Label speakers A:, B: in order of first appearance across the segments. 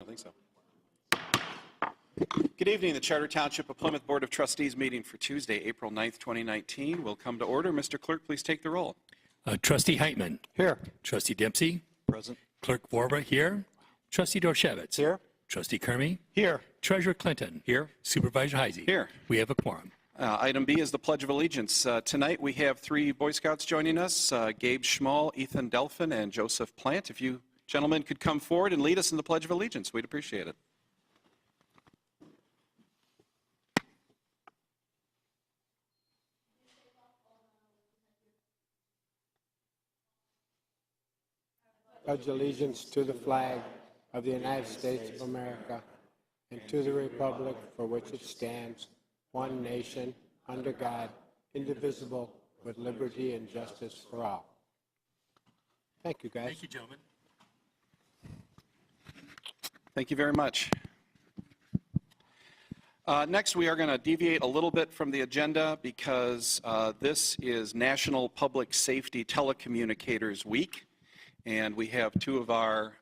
A: I think so. Good evening. The Charter Township of Plymouth Board of Trustees meeting for Tuesday, April 9th, 2019 will come to order. Mr. Clerk, please take the roll.
B: Trustee Heitman.
C: Here.
B: Trustee Dempsey.
A: Present.
B: Clerk Vorba here. Trustee Dorshevitz.
C: Here.
B: Trustee Kermy.
C: Here.
B: Treasurer Clinton.
A: Here.
B: Supervisor Heisey.
A: Here.
B: We have a quorum.
A: Item B is the Pledge of Allegiance. Tonight we have three Boy Scouts joining us, Gabe Schmall, Ethan Delphin, and Joseph Plant. If you gentlemen could come forward and lead us in the Pledge of Allegiance, we'd appreciate it.
C: Pledge allegiance to the flag of the United States of America and to the republic for which it stands, one nation, under God, indivisible, with liberty and justice for all. Thank you, guys.
B: Thank you, gentlemen.
A: Thank you very much. Next, we are going to deviate a little bit from the agenda because this is National Public Safety Telecommunicators Week, and we have two of our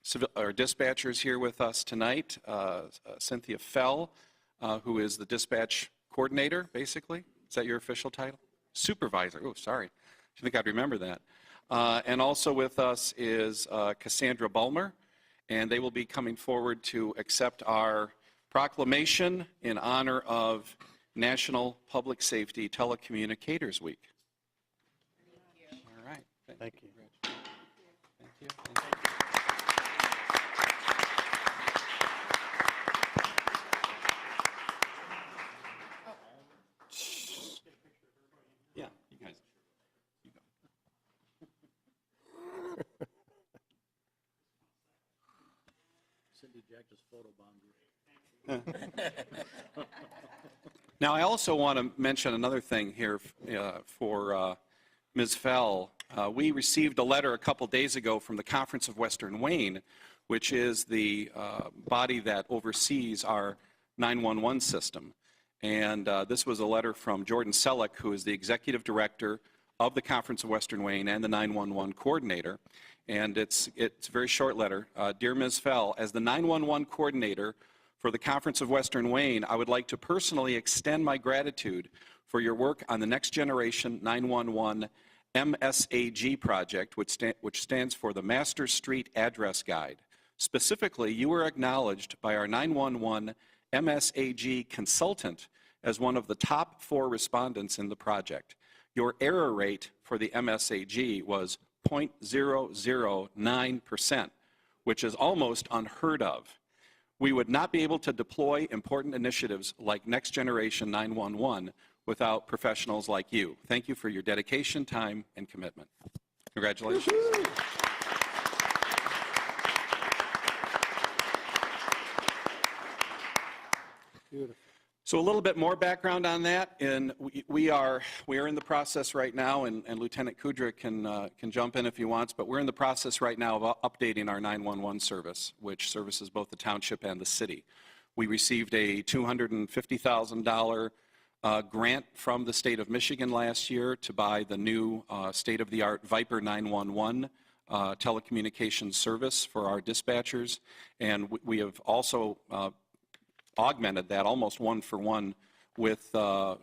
A: dispatchers here with us tonight, Cynthia Fell, who is the dispatch coordinator, basically. Is that your official title? Supervisor. Oh, sorry. I think I'd remember that. And also with us is Cassandra Bulmer, and they will be coming forward to accept our proclamation in honor of National Public Safety Telecommunicators Week. All right.
C: Thank you.
A: Thank you. Thank you. Yeah, you guys. You go.
D: Cindy Jack just photobombed you.
A: Now, I also want to mention another thing here for Ms. Fell. We received a letter a couple days ago from the Conference of Western Wayne, which is the body that oversees our 911 system. And this was a letter from Jordan Selleck, who is the executive director of the Conference of Western Wayne and the 911 coordinator. And it's a very short letter. Dear Ms. Fell, as the 911 coordinator for the Conference of Western Wayne, I would like to personally extend my gratitude for your work on the Next Generation 911 MSAG project, which stands for the Master Street Address Guide. Specifically, you were acknowledged by our 911 MSAG consultant as one of the top 4 respondents in the project. Your error rate for the MSAG was 0.009%, which is almost unheard of. We would not be able to deploy important initiatives like Next Generation 911 without professionals like you. Thank you for your dedication, time, and commitment. Congratulations.
C: Beautiful.
A: So a little bit more background on that, and we are in the process right now, and Lieutenant Kudra can jump in if he wants, but we're in the process right now of updating our 911 service, which services both the township and the city. We received a $250,000 grant from the state of Michigan last year to buy the new state-of-the-art Viper 911 telecommunications service for our dispatchers, and we have also augmented that almost one-for-one with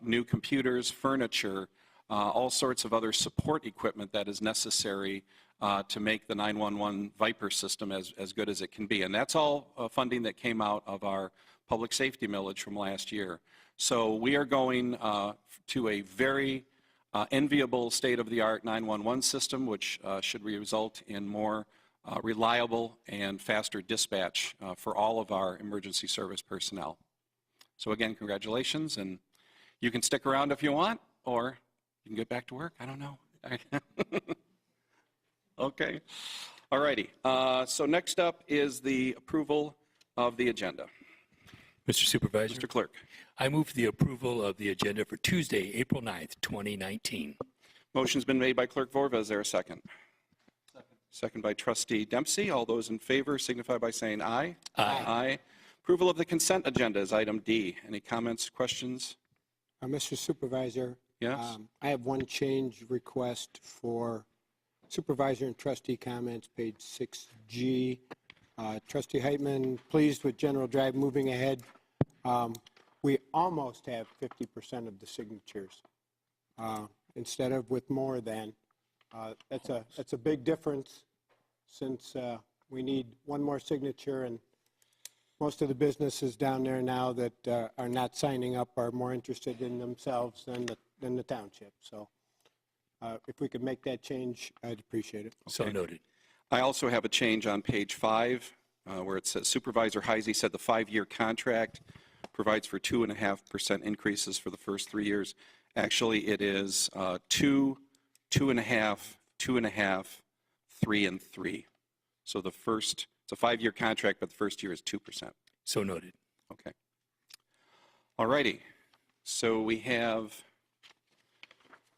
A: new computers, furniture, all sorts of other support equipment that is necessary to make the 911 Viper system as good as it can be. And that's all funding that came out of our public safety millage from last year. So we are going to a very enviable state-of-the-art 911 system, which should result in more reliable and faster dispatch for all of our emergency service personnel. So again, congratulations, and you can stick around if you want, or you can get back to work. I don't know. Okay. All righty. So next up is the approval of the agenda.
B: Mr. Supervisor.
A: Mr. Clerk.
B: I move the approval of the agenda for Tuesday, April 9th, 2019.
A: Motion's been made by Clerk Vorva. Is there a second? Second by Trustee Dempsey. All those in favor signify by saying aye.
B: Aye.
A: Aye. Approval of the consent agenda is item D. Any comments, questions?
C: Mr. Supervisor,
A: Yes?
C: I have one change request for supervisor and trustee comments, page 6G. Trustee Heitman, pleased with General Drive moving ahead. We almost have 50% of the signatures instead of with more than. That's a big difference since we need one more signature, and most of the businesses down there now that are not signing up are more interested in themselves than the township. So if we could make that change, I'd appreciate it.
B: So noted.
A: I also have a change on page 5 where it says Supervisor Heisey said the 5-year contract provides for 2.5% increases for the first 3 years. Actually, it is 2, 2.5, 2.5, 3, and 3. So the first, it's a 5-year contract, but the first year is 2%.
B: So noted.
A: Okay. All righty. So we have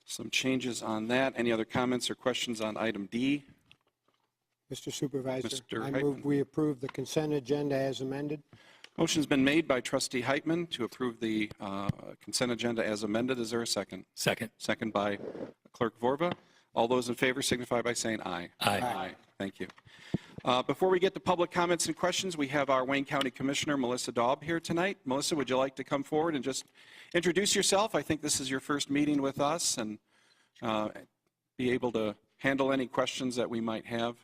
A: some changes on that. Any other comments or questions on item D?
C: Mr. Supervisor,
A: Mr.
C: I move
A: Heitman.
C: we approve the consent agenda as amended.
A: Motion's been made by Trustee Heitman to approve the consent agenda as amended. Is there a second?
B: Second.
A: Second by Clerk Vorva. All those in favor signify by saying aye.
B: Aye.
A: Thank you. Before we get to public comments and questions, we have our Wayne County Commissioner, Melissa Daub, here tonight. Melissa, would you like to come forward and just introduce yourself? I think this is your first meeting with us, and be able to handle any questions that we might have.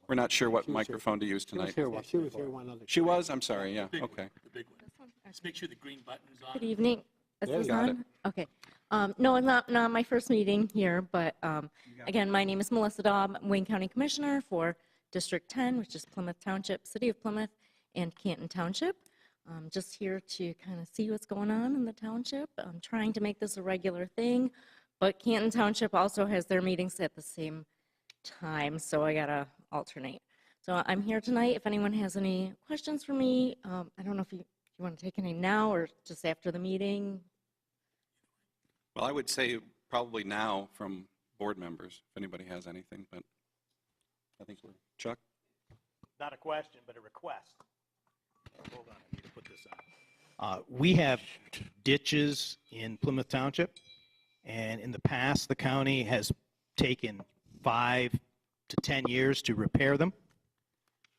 A: We're not sure what microphone to use tonight.
C: She was here one other.
A: She was? I'm sorry, yeah, okay.
B: The big one. Just make sure the green button is on.
D: Good evening. Is
C: Yeah,
D: this
A: got
D: on? Okay. No, it's not my first meeting here, but again, my name is Melissa Daub, I'm Wayne County Commissioner for District 10, which is Plymouth Township, City of Plymouth, and Canton Township. I'm just here to kind of see what's going on in the township. I'm trying to make this a regular thing, but Canton Township also has their meetings at the same time, so I gotta alternate. So I'm here tonight. If anyone has any questions for me, I don't know if you want to take any now or just after the meeting.
A: Well, I would say probably now from board members, if anybody has anything, but I think we're, Chuck?
E: Not a question, but a request. Hold on, I need to put this on. We have ditches in Plymouth Township, and in the past, the county has taken 5 to 10 years to repair them.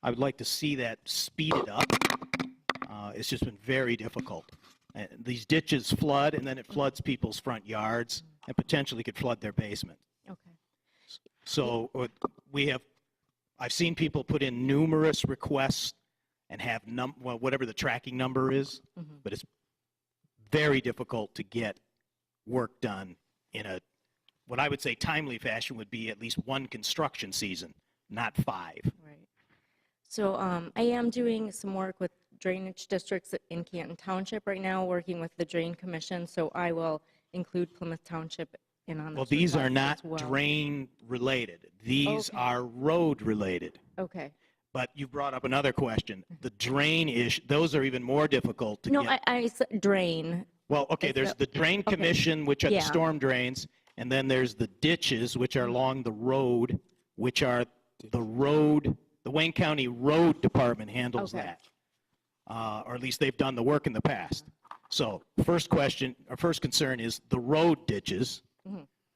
E: I would like to see that speeded up. It's just been very difficult. And these ditches flood, and then it floods people's front yards, and potentially could flood their basement.
D: Okay.
E: So I've seen people put in numerous requests and have whatever the tracking number is, but it's very difficult to get work done in what I would say timely fashion would be at least one construction season, not 5.
D: Right. So I am doing some work with drainage districts in Canton Township right now, working with the Drain Commission, so I will include Plymouth Township in on this.
E: Well, these are
D: request
E: not
D: as well.
E: drain related. These
D: Okay.
E: are road related.
D: Okay.
E: But you brought up another question. The drain issue, those are even more difficult to
D: No,
E: get.
D: I said drain.
E: Well, okay,
D: Is
E: there's
D: that-
E: the drain
D: okay.
E: commission, which are the
D: Yeah.
E: storm drains, and then there's the ditches, which are along the road, which are the Wayne County Road Department handles
D: Okay.
E: that. Or at least they've done the work in the past. So first concern is the road ditches,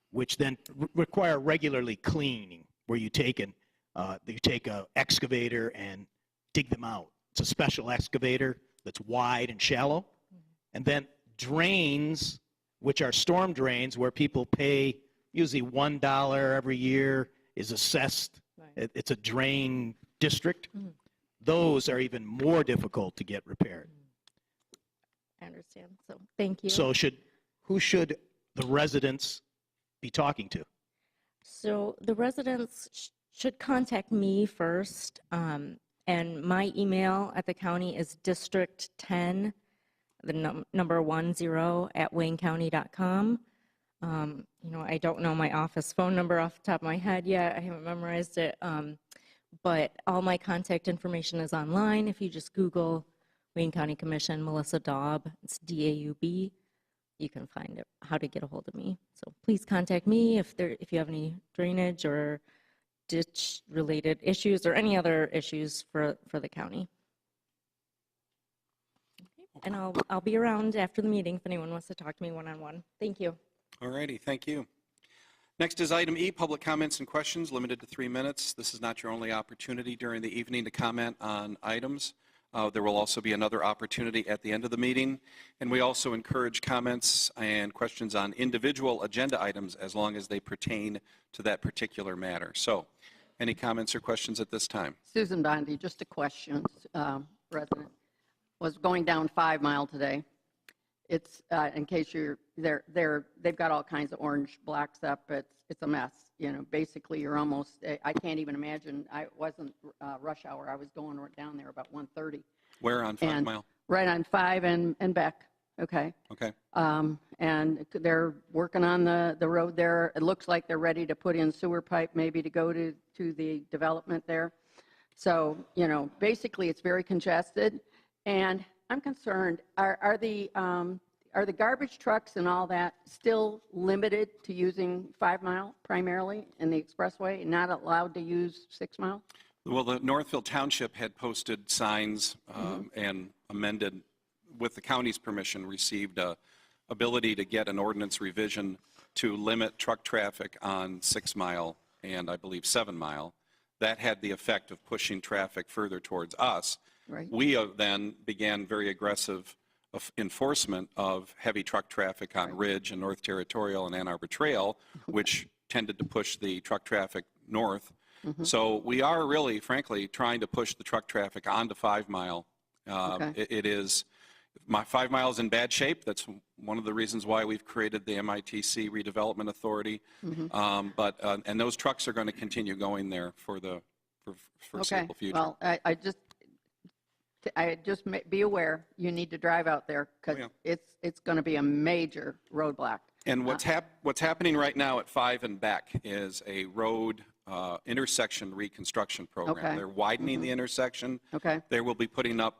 E: which then require regularly cleaning, where you take an excavator and dig them out. It's a special excavator that's wide and shallow. And then drains, which are storm drains, where people pay usually $1 every year, is assessed.
D: Right.
E: It's a drain district. Those are even more difficult to get repaired.
D: I understand. So thank you.
E: So who should the residents be talking to?
D: So the residents should contact me first, and my email at the county is district10, the number 10 at waynecounty.com. I don't know my office phone number off the top of my head yet. I haven't memorized it. But all my contact information is online. If you just Google Wayne County Commission, Melissa Daub, it's D-A-U-B, you can find it, how to get a hold of me. So please contact me if you have any drainage or ditch-related issues or any other issues for the county. Okay. And I'll be around after the meeting if anyone wants to talk to me one-on-one. Thank you.
A: All righty, thank you. Next is item E, public comments and questions, limited to 3 minutes. This is not your only opportunity during the evening to comment on items. There will also be another opportunity at the end of the meeting, and we also encourage comments and questions on individual agenda items as long as they pertain to that particular matter. So, any comments or questions at this time?
F: Susan Bondi, just a question, resident. Was going down 5 Mile today. It's, in case you're, they've got all kinds of orange blocks up. It's a mess. You know, basically you're almost, I can't even imagine, I wasn't rush hour. I was going down there about 1:30.
A: Where on 5 Mile?
F: Right on 5 and Beck, okay?
A: Okay.
F: And they're working on the road there. It looks like they're ready to put in sewer pipe maybe to go to the development there. So, you know, basically it's very congested. And I'm concerned, are the garbage trucks and all that still limited to using 5 Mile primarily in the expressway, not allowed to use 6 Mile?
A: Well, the Northville Township had posted signs and amended, with the county's permission, received a ability to get an ordinance revision to limit truck traffic on 6 Mile and I believe 7 Mile. That had the effect of pushing traffic further towards us.
F: Right.
A: We then began very aggressive enforcement of heavy truck traffic on Ridge and North Territorial and Ann Arbor Trail, which tended to push the truck traffic north. So we are really, frankly, trying to push the truck traffic onto 5 Mile.
F: Okay.
A: It is, 5 Mile is in bad shape. That's one of the reasons why we've created the MITC Redevelopment Authority. And those trucks are going to continue going there for the foreseeable future.
F: Well, I just be aware you need to drive out there because it's going to be a major roadblock.
A: And what's happening right now at 5 and Beck is a road intersection reconstruction program.
F: Okay.
A: They're widening the intersection.
F: Okay.
A: They will be putting up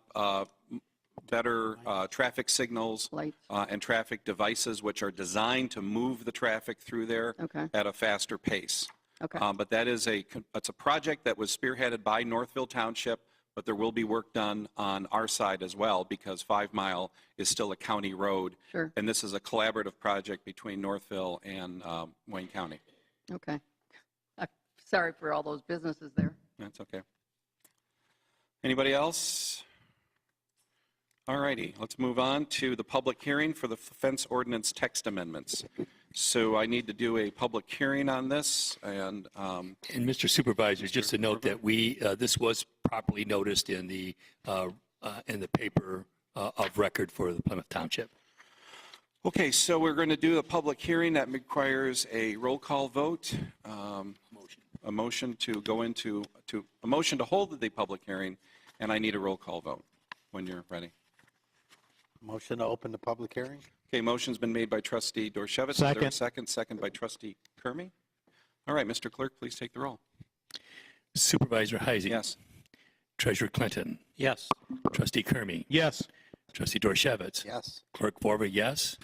A: better traffic signals
F: Lights.
A: And traffic devices which are designed to move the traffic through there
F: Okay.
A: at a faster pace.
F: Okay.
A: But that is it's a project that was spearheaded by Northville Township, but there will be work done on our side as well because 5 Mile is still a county road.
F: Sure.
A: And this is a collaborative project between Northville and Wayne County.
F: Okay. Sorry for all those businesses there.
A: That's okay. Anybody else? All righty, let's move on to the public hearing for the fence ordinance text amendments. So I need to do a public hearing on this, and
B: Mr. Supervisor, just to note that this was properly noticed in the paper of record for the Plymouth Township.
A: okay, so we're going to do a public hearing that requires a roll call vote, a motion to go into a motion to hold the public hearing, and I need a roll call vote when you're ready.
G: Motion to open the public hearing?
A: Okay, motion's been made by Trustee Dorshevitz. Is there a second? Second by Trustee Kermy. All right, Mr. Clerk, please take the roll.
B: Supervisor Heisey.
A: Yes.
B: Treasurer Clinton.
E: Yes.
B: Trustee Kermy.
E: Yes.
B: Trustee Dorshevitz.
G: Yes.
B: Clerk Vorba, yes.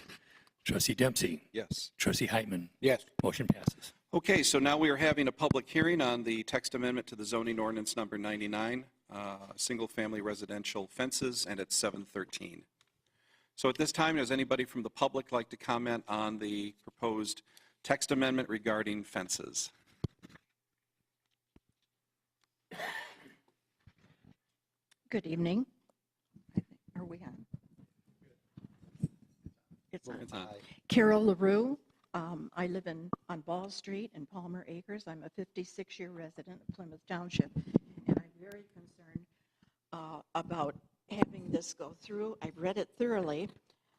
B: Trustee Dempsey.
A: Yes.
B: Trustee Heitman.
C: Yes.
B: Motion passes.
A: Okay, so now we are having a public hearing on the text amendment to the zoning ordinance number 99, single-family residential fences, and it's 7:13. So at this time, does anybody from the public like to comment on the proposed text amendment regarding fences?
H: Good evening. Are we on? It's on.
A: It's on.
H: Carol LaRue. I live on Ball Street in Palmer Acres. I'm a 56-year resident of Plymouth Township, and I'm very concerned about having this go through. I've read it thoroughly.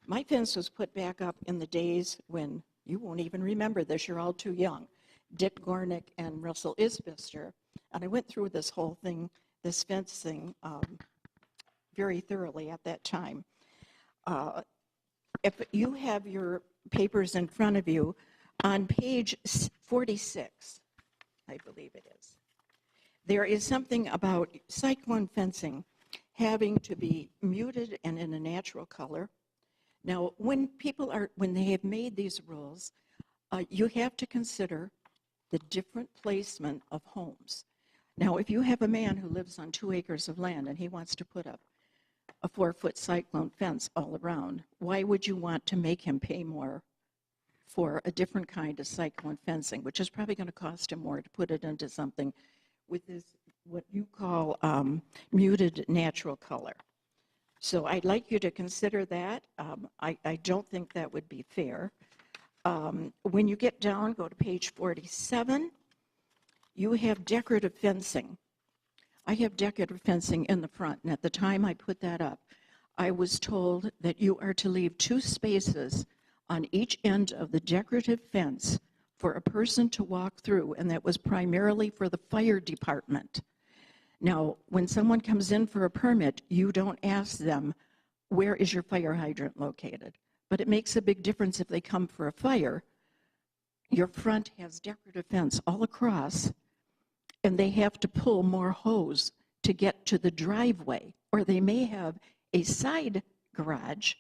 H: My fence was put back up in the days when, you won't even remember this, you're all too young, Dick Gornick and Russell Isbister. And I went through this whole thing, this fence thing, very thoroughly at that time. If you have your papers in front of you, on page 46, I believe it is, there is something about cyclone fencing having to be muted and in a natural color. Now, when they have made these rules, you have to consider the different placement of homes. Now, if you have a man who lives on 2 acres of land and he wants to put up a 4-foot cyclone fence all around, why would you want to make him pay more for a different kind of cyclone fencing, which is probably going to cost him more to put it into something with this, what you call muted natural color. So I'd like you to consider that. I don't think that would be fair. When you get down, go to page 47. You have decorative fencing. I have decorative fencing in the front, and at the time I put that up, I was told that you are to leave 2 spaces on each end of the decorative fence for a person to walk through, and that was primarily for the fire department. Now, when someone comes in for a permit, you don't ask them, where is your fire hydrant located? But it makes a big difference if they come for a fire. Your front has decorative fence all across, and they have to pull more hose to get to the driveway, or they may have a side garage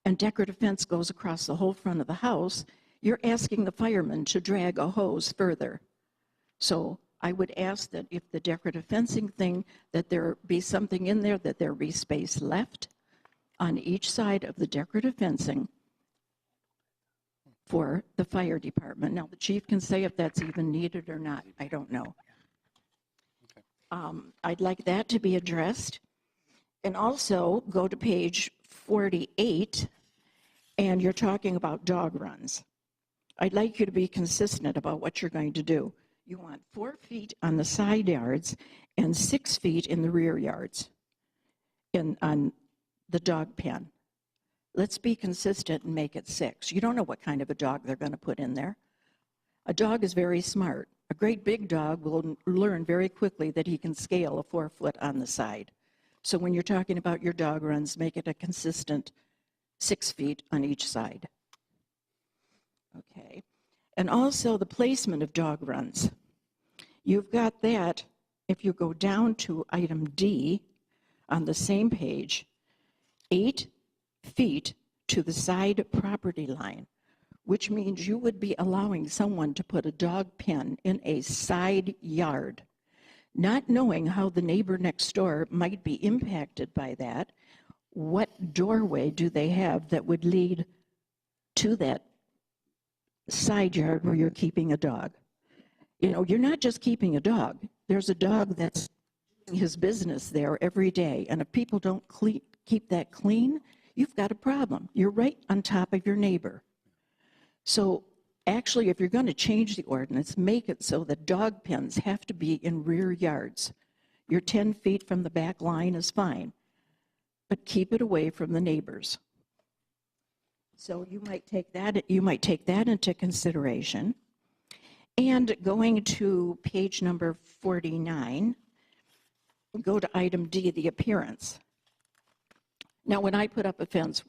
H: and decorative fence goes across the whole front of the house. You're asking the firemen to drag a hose further. So I would ask that if the decorative fencing thing, that there be something in there, that there be space left on each side of the decorative fencing for the fire department. Now, the chief can say if that's even needed or not. I don't know. I'd like that to be addressed. And also go to page 48, and you're talking about dog runs. I'd like you to be consistent about what you're going to do. You want 4 feet on the side yards and 6 feet in the rear yards on the dog pen. Let's be consistent and make it 6. You don't know what kind of a dog they're going to put in there. A dog is very smart. A great big dog will learn very quickly that he can scale a 4 foot on the side. So when you're talking about your dog runs, make it a consistent 6 feet on each side. Okay. And also the placement of dog runs. You've got that, if you go down to item D on the same page, 8 feet to the side property line, which means you would be allowing someone to put a dog pen in a side yard, not knowing how the neighbor next door might be impacted by that. What doorway do they have that would lead to that side yard where you're keeping a dog? You know, you're not just keeping a dog. There's a dog that's doing his business there every day, and if people don't keep that clean, you've got a problem. You're right on top of your neighbor. So actually, if you're going to change the ordinance, make it so that dog pens have to be in rear yards. Your 10 feet from the back line is fine, but keep it away from the neighbors. So you might take that into consideration. And going to page number 49, go to item D, the appearance. Now, when I put up a fence,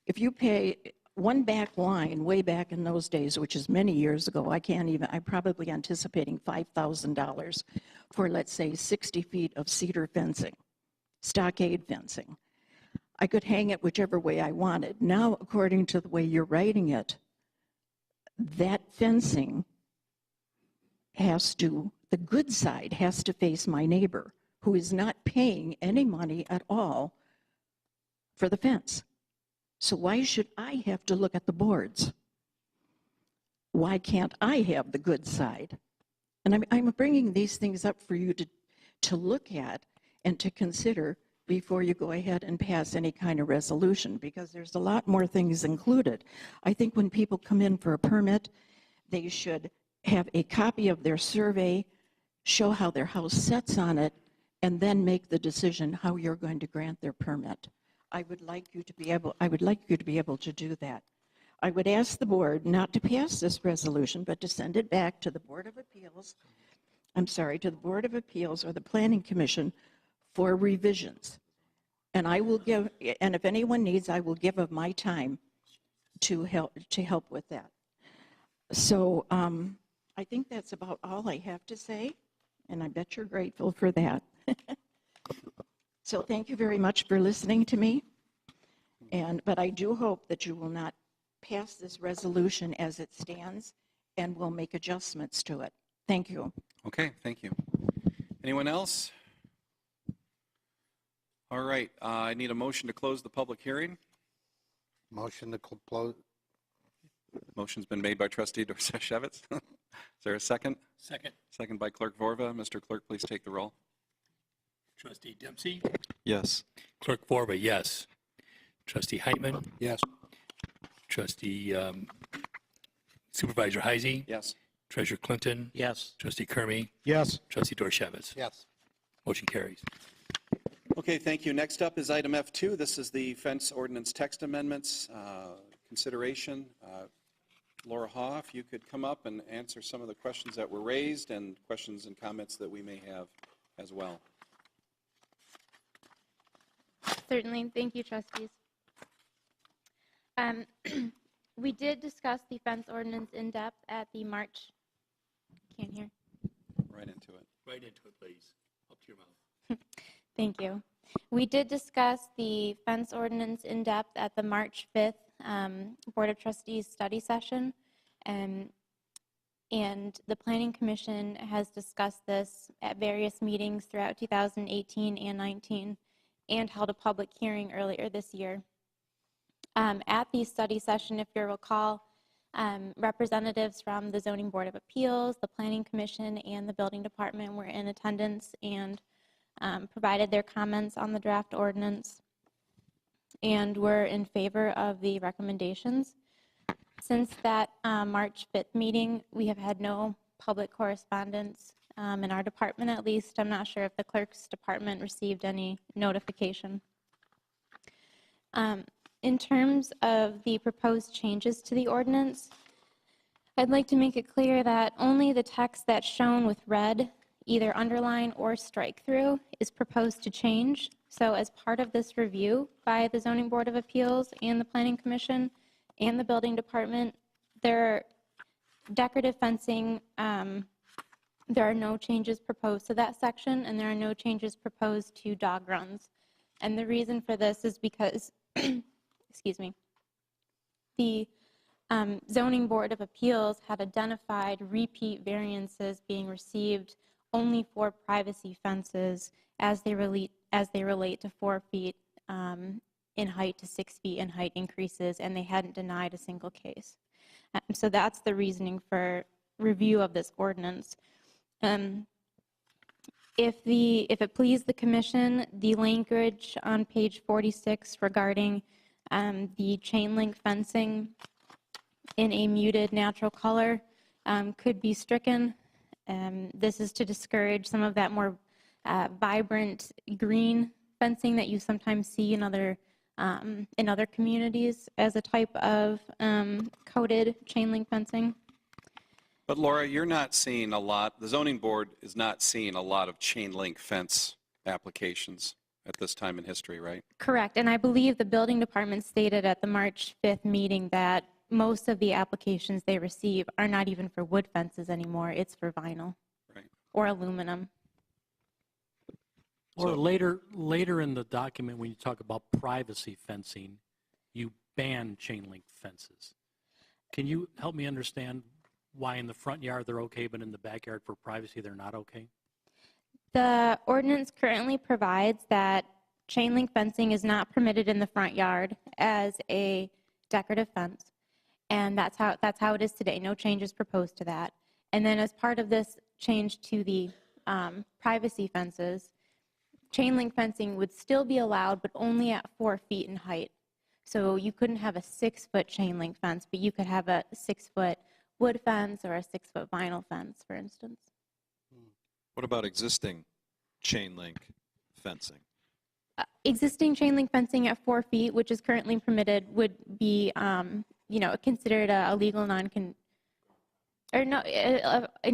H: if you pay one back line way back in those days, which is many years ago, I'm probably anticipating $5,000 for, let's say, 60 feet of cedar fencing, stockade fencing. I could hang it whichever way I wanted. Now, according to the way you're writing it, that fencing the good side has to face my neighbor, who is not paying any money at all for the fence. So why should I have to look at the boards? Why can't I have the good side? And I'm bringing these things up for you to look at and to consider before you go ahead and pass any kind of resolution, because there's a lot more things included. I think when people come in for a permit, they should have a copy of their survey, show how their house sets on it, and then make the decision how you're going to grant their permit. I would like you to be able to do that. I would ask the board not to pass this resolution, but to send it back to the Board of Appeals, to the Board of Appeals or the Planning Commission for revisions. And and if anyone needs, I will give of my time to help with that. So I think that's about all I have to say, and I bet you're grateful for that. So thank you very much for listening to me. But I do hope that you will not pass this resolution as it stands, and will make adjustments to it. Thank you.
A: Okay, thank you. Anyone else? All right, I need a motion to close the public hearing.
G: Motion to close.
A: Motion's been made by trustee Dorshevitz. Is there a second?
B: Second.
A: Second by clerk Vorva. Mr. Clerk, please take the roll.
B: Trustee Dempsey.
G: Yes.
B: Clerk Borba, yes. Trustee Heitman.
G: Yes.
B: Trustee Supervisor Heisey.
A: Yes.
B: Treasurer Clinton.
E: Yes.
B: Trustee Kermy.
E: Yes.
B: Trustee Dorshevitz.
G: Yes.
B: Motion carries.
A: Okay, thank you. Next up is item F2. This is the fence ordinance text amendments consideration. Laura Haw, if you could come up and answer some of the questions that were raised and questions and comments that we may have as well.
I: Certainly. Thank you, trustees. We did discuss the fence ordinance in depth at the March, can't hear.
A: Right into it.
B: Right into it, please. Up to your mouth.
I: Thank you. We did discuss the fence ordinance in depth at the March 5th Board of Trustees study session. And the Planning Commission has discussed this at various meetings throughout 2018 and 19 and held a public hearing earlier this year. At the study session, if you recall, representatives from the Zoning Board of Appeals, the Planning Commission, and the Building Department were in attendance and provided their comments on the draft ordinance and were in favor of the recommendations. Since that March 5th meeting, we have had no public correspondence in our department, at least. I'm not sure if the clerk's department received any notification. In terms of the proposed changes to the ordinance, I'd like to make it clear that only the text that's shown with red, either underline or strike through, is proposed to change. So as part of this review by the Zoning Board of Appeals and the Planning Commission and the Building Department, their decorative fencing, there are no changes proposed to that section, and there are no changes proposed to dog runs. And the reason for this is because, excuse me, the Zoning Board of Appeals had identified repeat variances being received only for privacy fences as they relate to 4 feet in height to 6 feet in height increases, and they hadn't denied a single case. So that's the reasoning for review of this ordinance. If it please the commission, the language on page 46 regarding the chain link fencing in a muted natural color could be stricken. This is to discourage some of that more vibrant green fencing that you sometimes see in other communities as a type of coated chain link fencing.
A: But Laura, you're not seeing a lot, the zoning board is not seeing a lot of chain link fence applications at this time in history, right?
I: Correct, and I believe the building department stated at the March 5th meeting that most of the applications they receive are not even for wood fences anymore, it's for vinyl or aluminum.
J: Or later in the document, when you talk about privacy fencing, you ban chain link fences. Can you help me understand why in the front yard they're okay, but in the backyard for privacy they're not okay?
I: The ordinance currently provides that chain link fencing is not permitted in the front yard as a decorative fence, and that's how it is today. No changes proposed to that. And then as part of this change to the privacy fences, chain link fencing would still be allowed, but only at 4 feet in height. So you couldn't have a 6-foot chain link fence, but you could have a 6-foot wood fence or a 6-foot vinyl fence, for instance.
K: What about existing chain link fencing?
I: Existing chain link fencing at 4 feet, which is currently permitted, would be, considered a legal an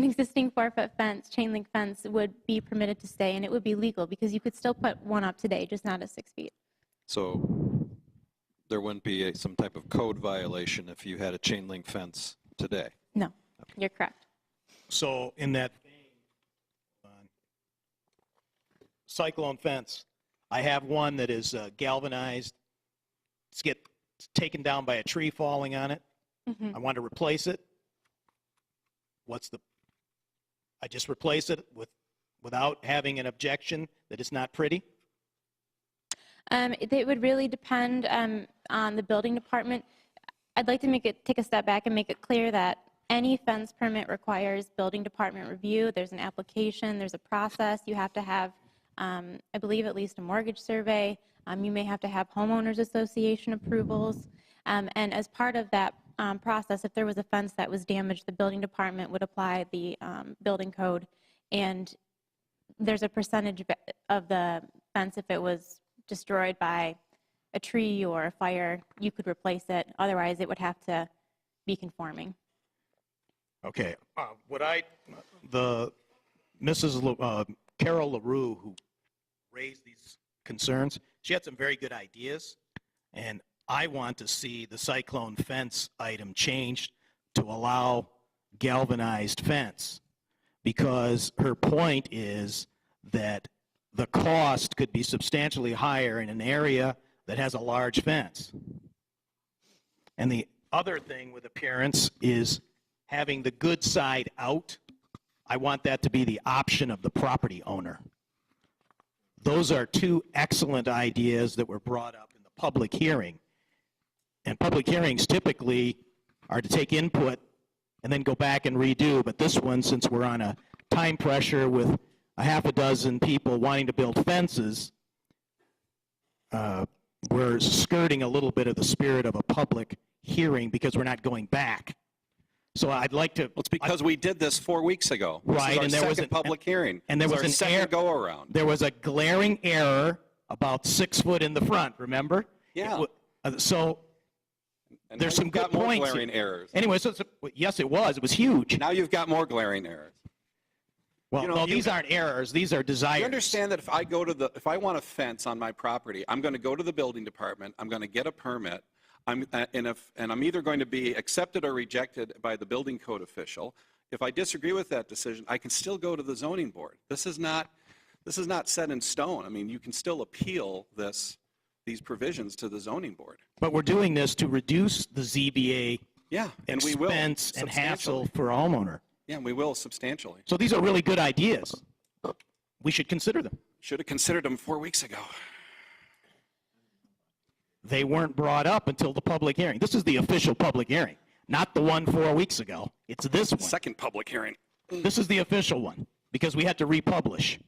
I: existing 4-foot fence, chain link fence, would be permitted to stay, and it would be legal because you could still put one up today, just not at 6 feet.
K: So there wouldn't be some type of code violation if you had a chain link fence today?
I: No, you're correct.
E: So in that cyclone fence, I have one that is galvanized. It's taken down by a tree falling on it.
I: Mm-hmm.
E: I want to replace it. I just replace it without having an objection that it's not pretty?
I: It would really depend on the building department. I'd like to take a step back and make it clear that any fence permit requires building department review. There's an application, there's a process. You have to have, I believe, at least a mortgage survey. You may have to have homeowners association approvals. And as part of that process, if there was a fence that was damaged, the building department would apply the building code. And there's a percentage of the fence, if it was destroyed by a tree or a fire, you could replace it. Otherwise, it would have to be conforming.
E: Okay. Mrs. Carol LaRue, who raised these concerns, she had some very good ideas, and I want to see the cyclone fence item changed to allow galvanized fence, because her point is that the cost could be substantially higher in an area that has a large fence. And the other thing with appearance is having the good side out. I want that to be the option of the property owner. Those are two excellent ideas that were brought up in the public hearing. And public hearings typically are to take input and then go back and redo. But this one, since we're on a time pressure with a half a dozen people wanting to build fences, we're skirting a little bit of the spirit of a public hearing because we're not going back. So I'd like to.
A: Well, it's because we did this 4 weeks ago. This
E: Right,
A: is our
E: and there was
A: second public hearing.
E: and there
A: This
E: was
A: is our
E: an error.
A: second go around.
E: There was a glaring error about 6 foot in the front. Remember?
A: Yeah.
E: So
A: And
E: there's
A: now
E: some
A: you've
E: good
A: got more
E: points
A: glaring
E: here.
A: errors.
E: Anyway, yes, it was. It was huge.
A: Now you've got more glaring errors.
E: Well,
A: you know,
E: no,
A: you-
E: these aren't errors. These are desires.
A: You understand that if I want a fence on my property, I'm going to go to the building department, I'm going to get a permit, and I'm either going to be accepted or rejected by the building code official. If I disagree with that decision, I can still go to the zoning board. This is not set in stone. I mean, you can still appeal these provisions to the zoning board.
E: But we're doing this to reduce the ZBA
A: Yeah, and we will
E: expense and hassle
A: substantially.
E: for a homeowner.
A: Yeah, we will substantially.
E: So these are really good ideas. We should consider them.
A: Should have considered them 4 weeks ago.
E: They weren't brought up until the public hearing. This is the official public hearing, not the one 4 weeks ago. It's this one.
A: Second public hearing.
E: This is the official one because we had to republish.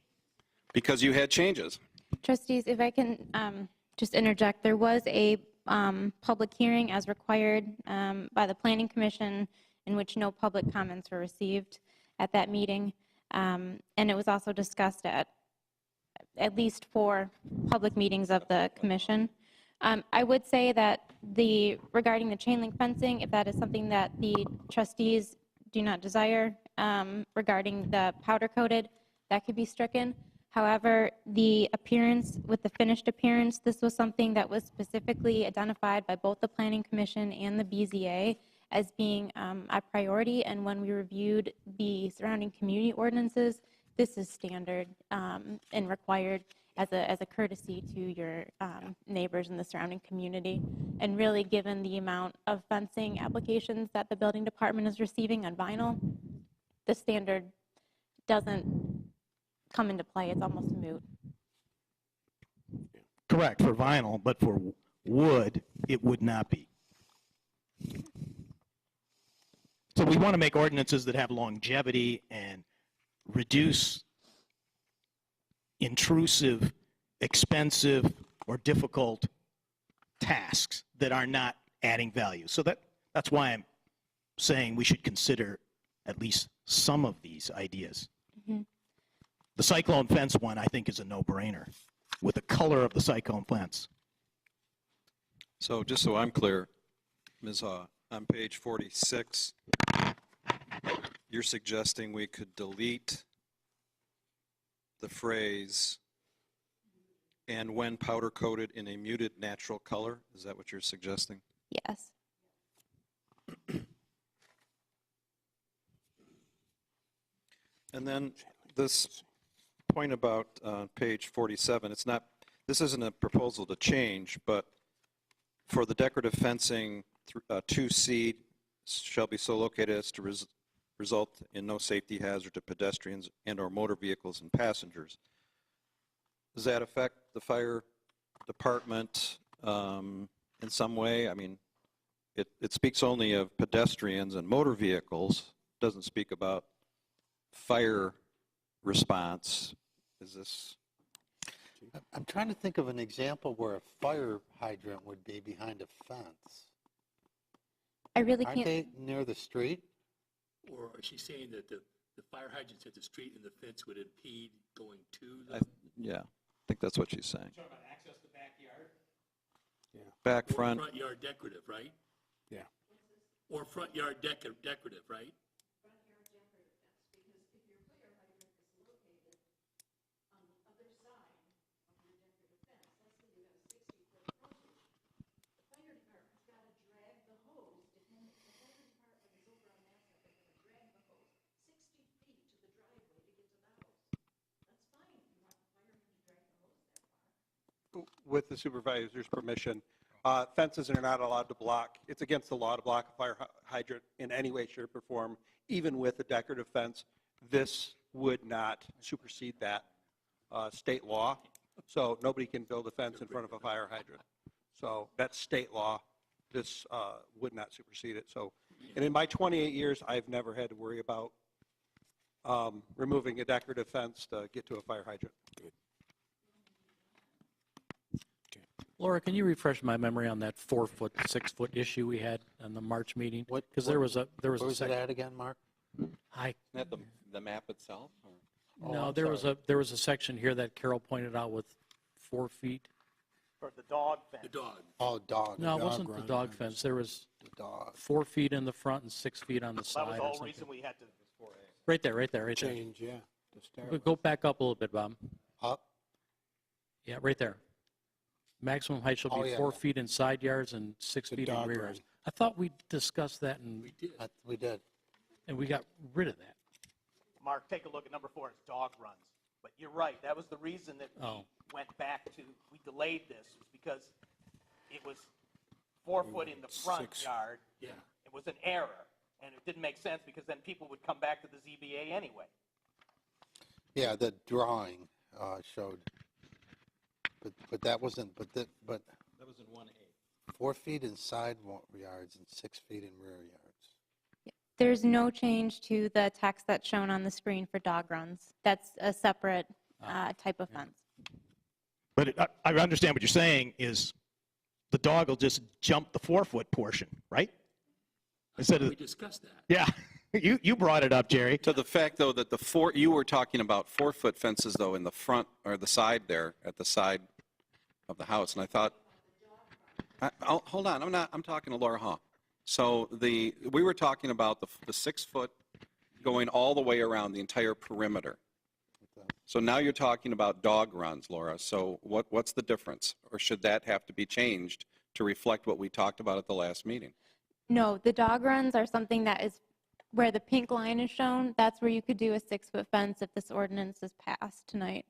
A: Because you had changes.
I: Trustees, if I can just interject, there was a public hearing as required by the Planning Commission in which no public comments were received at that meeting. And it was also discussed at least 4 public meetings of the commission. I would say that regarding the chain link fencing, if that is something that the trustees do not desire regarding the powder coated, that could be stricken. However, the appearance, with the finished appearance, this was something that was specifically identified by both the Planning Commission and the BZA as being a priority. And when we reviewed the surrounding community ordinances, this is standard and required as a courtesy to your neighbors in the surrounding community. And really, given the amount of fencing applications that the building department is receiving on vinyl, the standard doesn't come into play. It's almost moot.
E: Correct, for vinyl, but for wood, it would not be. So we want to make ordinances that have longevity and reduce intrusive, expensive, or difficult tasks that are not adding value. So that's why I'm saying we should consider at least some of these ideas.
I: Mm-hmm.
E: The cyclone fence one, I think, is a no-brainer with the color of the cyclone fence.
K: So just so I'm clear, Ms. Haw, on page 46, you're suggesting we could delete the phrase "and when powder coated in a muted natural color"? Is that what you're suggesting?
I: Yes.
K: And then this point about page 47, this isn't a proposal to change, but for the decorative fencing, 2C shall be so located as to result in no safety hazard to pedestrians and/or motor vehicles and passengers. Does that affect the fire department in some way? I mean, it speaks only of pedestrians and motor vehicles, doesn't speak about fire response. Is this?
G: I'm trying to think of an example where a fire hydrant would be behind a fence.
I: I really
G: Aren't
I: can't.
G: they near the street?
B: Or is she saying that the fire hydrants at the street and the fence would impede going to the?
K: Yeah, I think that's what she's saying.
E: Talking about access to backyard?
K: Back,
B: Or
K: front.
B: front yard decorative, right?
C: Yeah.
B: Or front yard decorative, right?
L: With the supervisor's permission, fences are not allowed to block. It's against the law to block a fire hydrant in any way, shape, or form, even with a decorative fence. This would not supersede that state law. So nobody can build a fence in front of a fire hydrant. So that's state law. This would not supersede it. So, and in my 28 years, I've never had to worry about removing a decorative fence to get to a fire hydrant.
J: Laura, can you refresh my memory on that 4-foot, 6-foot issue we had on the March meeting? Because there was a
G: Where was it at again, Mark?
J: I,
A: Isn't that the map itself? Or?
J: no, there was a section here that Carol pointed out with 4 feet.
E: For the dog fence.
B: The dog.
G: Oh, dog.
J: No, it wasn't the dog fence. There was
G: The dog.
J: 4 feet in the front and 6 feet on the
E: That was
J: side
E: the
J: or
E: whole
J: something.
E: reason we had to.
J: Right there, right there, right there.
C: Change, yeah. To start with.
J: Go back up a little bit, Bob.
G: Up?
J: Yeah, right there. Maximum height shall
G: Oh,
J: be
G: yeah,
J: 4
G: yeah.
J: feet in side yards and 6
C: The
J: feet in
C: dog
J: rear
C: run.
J: yards. I thought we discussed that and
G: We did.
J: we got rid of that.
E: Mark, take a look at number 4, it's dog runs. But you're right, that was the reason that we
J: Oh.
E: went back to, we delayed this, was because it was 4 foot in the front
C: 6.
E: yard.
B: Yeah.
E: It was an error, and it didn't make sense because then people would come back to the ZBA anyway.
G: Yeah, the drawing showed, but that wasn't, but
K: That was in 1A.
G: 4 feet in side yards and 6 feet in rear yards.
I: There's no change to the text that's shown on the screen for dog runs. That's a separate type of fence.
E: But I understand what you're saying is the dog will just jump the 4-foot portion, right? Instead
B: We
E: of,
B: discussed that.
E: yeah, you brought it up, Jerry.
A: To the fact, though, that you were talking about 4-foot fences, though, in the front or the side there, at the side of the house, and I thought, hold on, I'm talking to Laura Haw. So we were talking about the 6-foot going all the way around the entire perimeter. So now you're talking about dog runs, Laura. So what's the difference? Or should that have to be changed to reflect what we talked about at the last meeting?
I: No, the dog runs are something that is where the pink line is shown. That's where you could do a 6-foot fence if this ordinance is passed tonight.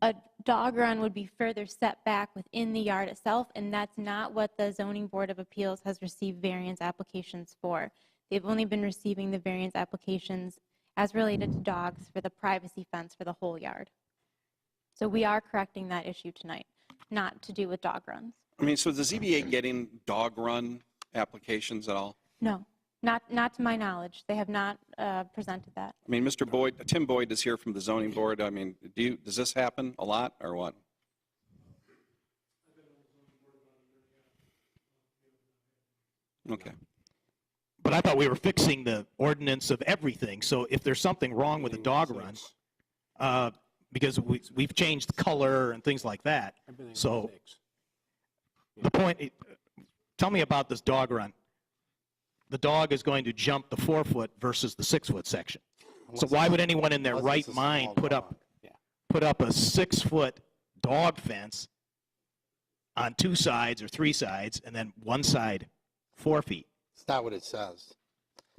I: A dog run would be further set back within the yard itself, and that's not what the Zoning Board of Appeals has received variance applications for. They've only been receiving the variance applications as related to dogs for the privacy fence for the whole yard. So we are correcting that issue tonight, not to do with dog runs.
A: I mean, so is the ZBA getting dog run applications at all?
I: No, not to my knowledge. They have not presented that.
A: I mean, Tim Boyd is here from the zoning board. I mean, does this happen a lot or what? Okay.
E: But I thought we were fixing the ordinance of everything. So if there's something wrong with a dog run, because we've changed color and things like that.
C: Everything was
E: So
C: 6.
E: the point, tell me about this dog run. The dog is going to jump the 4-foot versus the 6-foot section. So why would anyone in their
G: Unless
E: right
G: it's a
E: mind
G: small
E: put
G: dog.
E: up a 6-foot dog fence on 2 sides or 3 sides, and then one side 4 feet?
G: It's not what it says.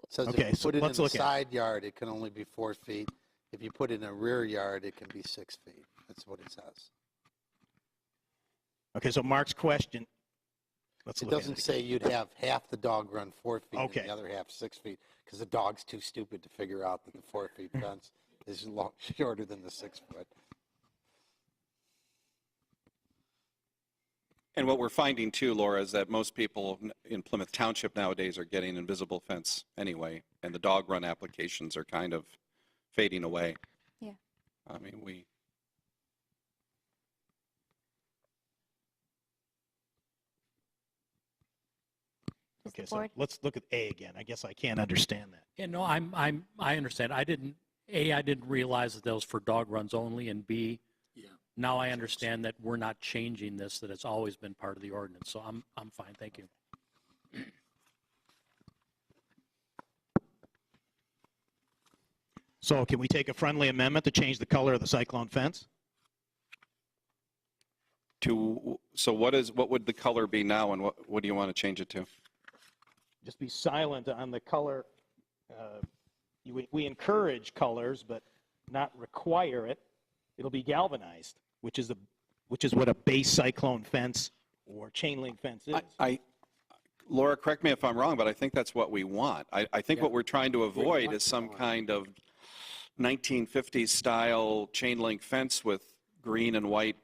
G: It says
E: Okay,
G: if you
E: so
G: put it in
E: let's
G: a
E: look at it.
G: side yard, it can only be 4 feet. If you put it in a rear yard, it can be 6 feet. That's what it says.
E: Okay, so Mark's question, let's
G: It
E: look at
G: doesn't
E: it.
G: say you'd have half the dog run 4 feet
E: Okay.
G: and the other half 6 feet, because the dog's too stupid to figure out that the 4 feet fence is shorter than the 6 foot.
A: And what we're finding too, Laura, is that most people in Plymouth Township nowadays are getting invisible fence anyway, and the dog run applications are kind of fading away.
I: Yeah.
A: I mean,
I: Does the
E: Okay, so
I: board-
E: let's look at A again. I guess I can't understand that.
J: Yeah, no, I understand. I didn't realize that was for dog runs only, and B, now I understand that we're not changing this, that it's always been part of the ordinance, so I'm fine, thank you.
E: So can we take a friendly amendment to change the color of the cyclone fence?
A: so what would the color be now, and what do you want to change it to?
E: Just be silent on the color. We encourage colors, but not require it. It'll be galvanized, which is what a base cyclone fence or chain link fence is.
A: Laura, correct me if I'm wrong, but I think that's what we want. I think what we're trying to avoid is some kind of 1950s style chain link fence with green and white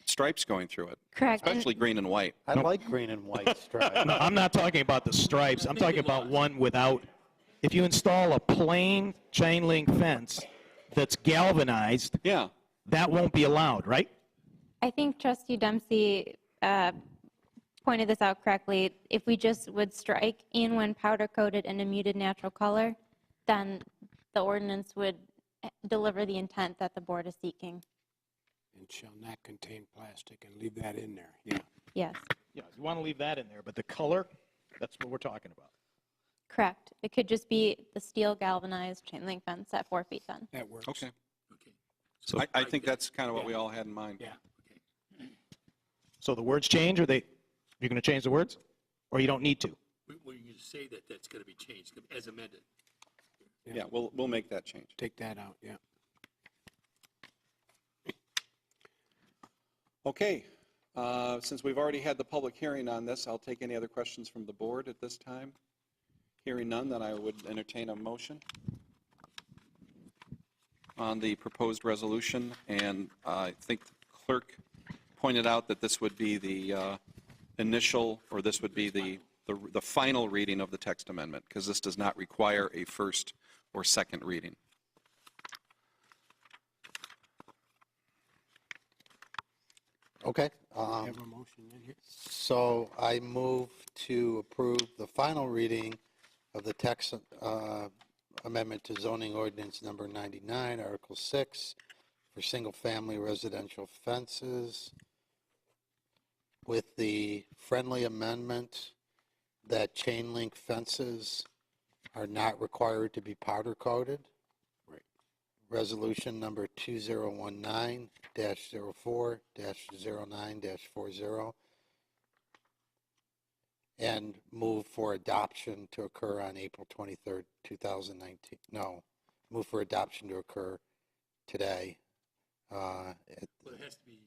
A: stripes going through it.
I: Correct.
A: Especially green and white.
G: I like green and white stripes.
E: No, I'm not talking about the stripes. I'm talking about one without. If you install a plain chain link fence that's galvanized,
A: Yeah.
E: that won't be allowed, right?
I: I think Trustee Dempsey pointed this out correctly. If we just would strike "and when powder coated in a muted natural color," then the ordinance would deliver the intent that the board is seeking.
C: And shall not contain plastic, and leave that in there, yeah.
I: Yes,
E: Yeah, you want to leave that in there, but the color, that's what we're talking about.
I: correct. It could just be the steel galvanized chain link fence at 4 feet then.
C: That works.
A: Okay.
B: So
A: I think that's kind of what we all had in mind.
C: Yeah.
E: So the words change, or you're going to change the words? Or you don't need to?
B: When you say that, that's going to be changed as amended.
A: Yeah, we'll make that change.
C: Take that out, yeah.
A: Okay. Since we've already had the public hearing on this, I'll take any other questions from the board at this time. Hearing none, then I would entertain a motion on the proposed resolution. And I think the clerk pointed out that this would be the initial, or this would be the final reading of the text amendment, because this does not require a first or second reading.
G: Okay.
C: Have a motion in here?
G: So I move to approve the final reading of the text amendment to zoning ordinance number 99, Article 6, for single-family residential fences, with the friendly amendment that chain link fences are not required to be powder coated.
C: Right.
G: Resolution number 2019-04-09-40, and move for adoption to occur on April 23rd, 2019. No, move for adoption to occur today.
B: Well, it has to be.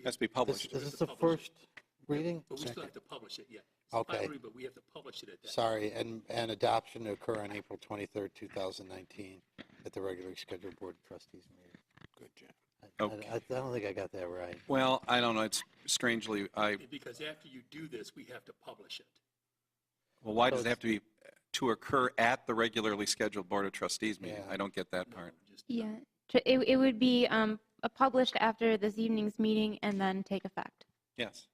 A: Has to be published.
G: Is this the first reading?
B: But we still have to publish it, yeah.
G: Okay.
B: But we have to publish it at that.
G: Sorry, and adoption to occur on April 23rd, 2019 at the regularly scheduled Board of Trustees meeting.
C: Good job.
A: Okay.
G: I don't think I got that right.
A: Well, I don't know. It's strangely,
B: Because after you do this, we have to publish it.
A: well, why does it have to be to occur at the regularly scheduled Board of Trustees meeting?
G: Yeah.
A: I don't get that part.
I: Yeah, it would be published after this evening's meeting and then take effect.
A: Yes.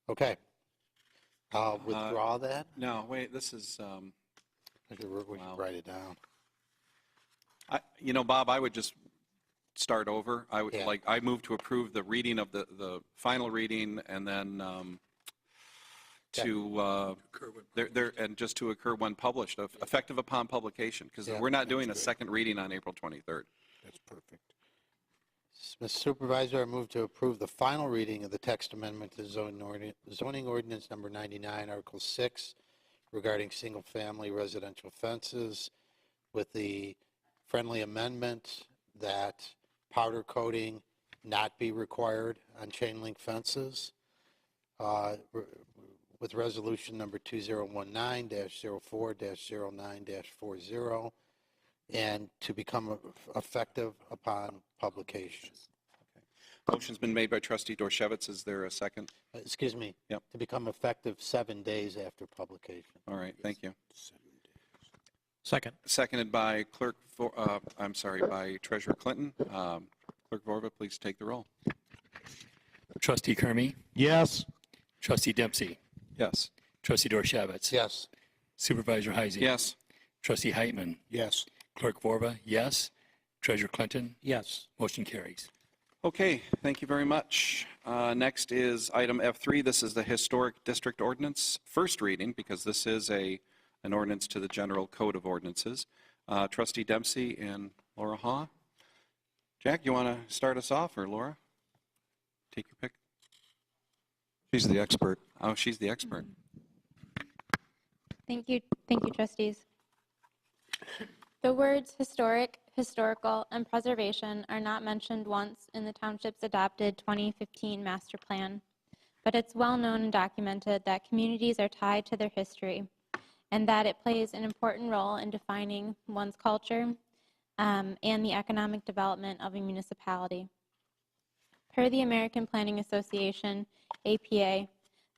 G: Okay. I'll withdraw that.
A: No, wait, this is,
G: We should write it down.
A: Bob, I would just start over. I would
G: Yeah.
A: I move to approve the reading of the final reading, and then and just to occur when published, effective upon publication, because
G: Yeah,
A: we're not doing a
C: that's good.
A: second reading on April 23rd.
C: That's perfect.
G: Mr. Supervisor, I move to approve the final reading of the text amendment to zoning ordinance number 99, Article 6, regarding single-family residential fences, with the friendly amendment that powder coating not be required on chain link fences, with resolution number 2019-04-09-40, and to become effective upon publication.
A: Motion's been made by trustee Dorchevitz. Is there a second?
G: Excuse me.
A: Yep.
G: To become effective 7 days after publication.
A: All right, thank you.
J: Second.
A: Seconded by by Treasurer Clinton. Clerk Vorba, please take the roll.
B: Trustee Kermy,
E: Yes.
B: Trustee Dempsey,
K: Yes.
B: Trustee Dorchevitz,
G: Yes.
B: Supervisor Heisey.
A: Yes.
B: Trustee Heitman,
C: Yes.
B: Clerk Vorba, yes. Treasurer Clinton,
J: Yes.
B: motion carries.
A: Okay, thank you very much. Next is item F3. This is the Historic District Ordinance, first reading, because this is an ordinance to the General Code of Ordinances. Trustee Dempsey and Laura Haw. Jack, you want to start us off, or Laura? Take your pick.
K: She's the expert.
A: Oh, she's the expert.
I: Thank you, trustees. The words historic, historical, and preservation are not mentioned once in the township's adopted 2015 master plan, but it's well known and documented that communities are tied to their history and that it plays an important role in defining one's culture and the economic development of a municipality. Per the American Planning Association, APA,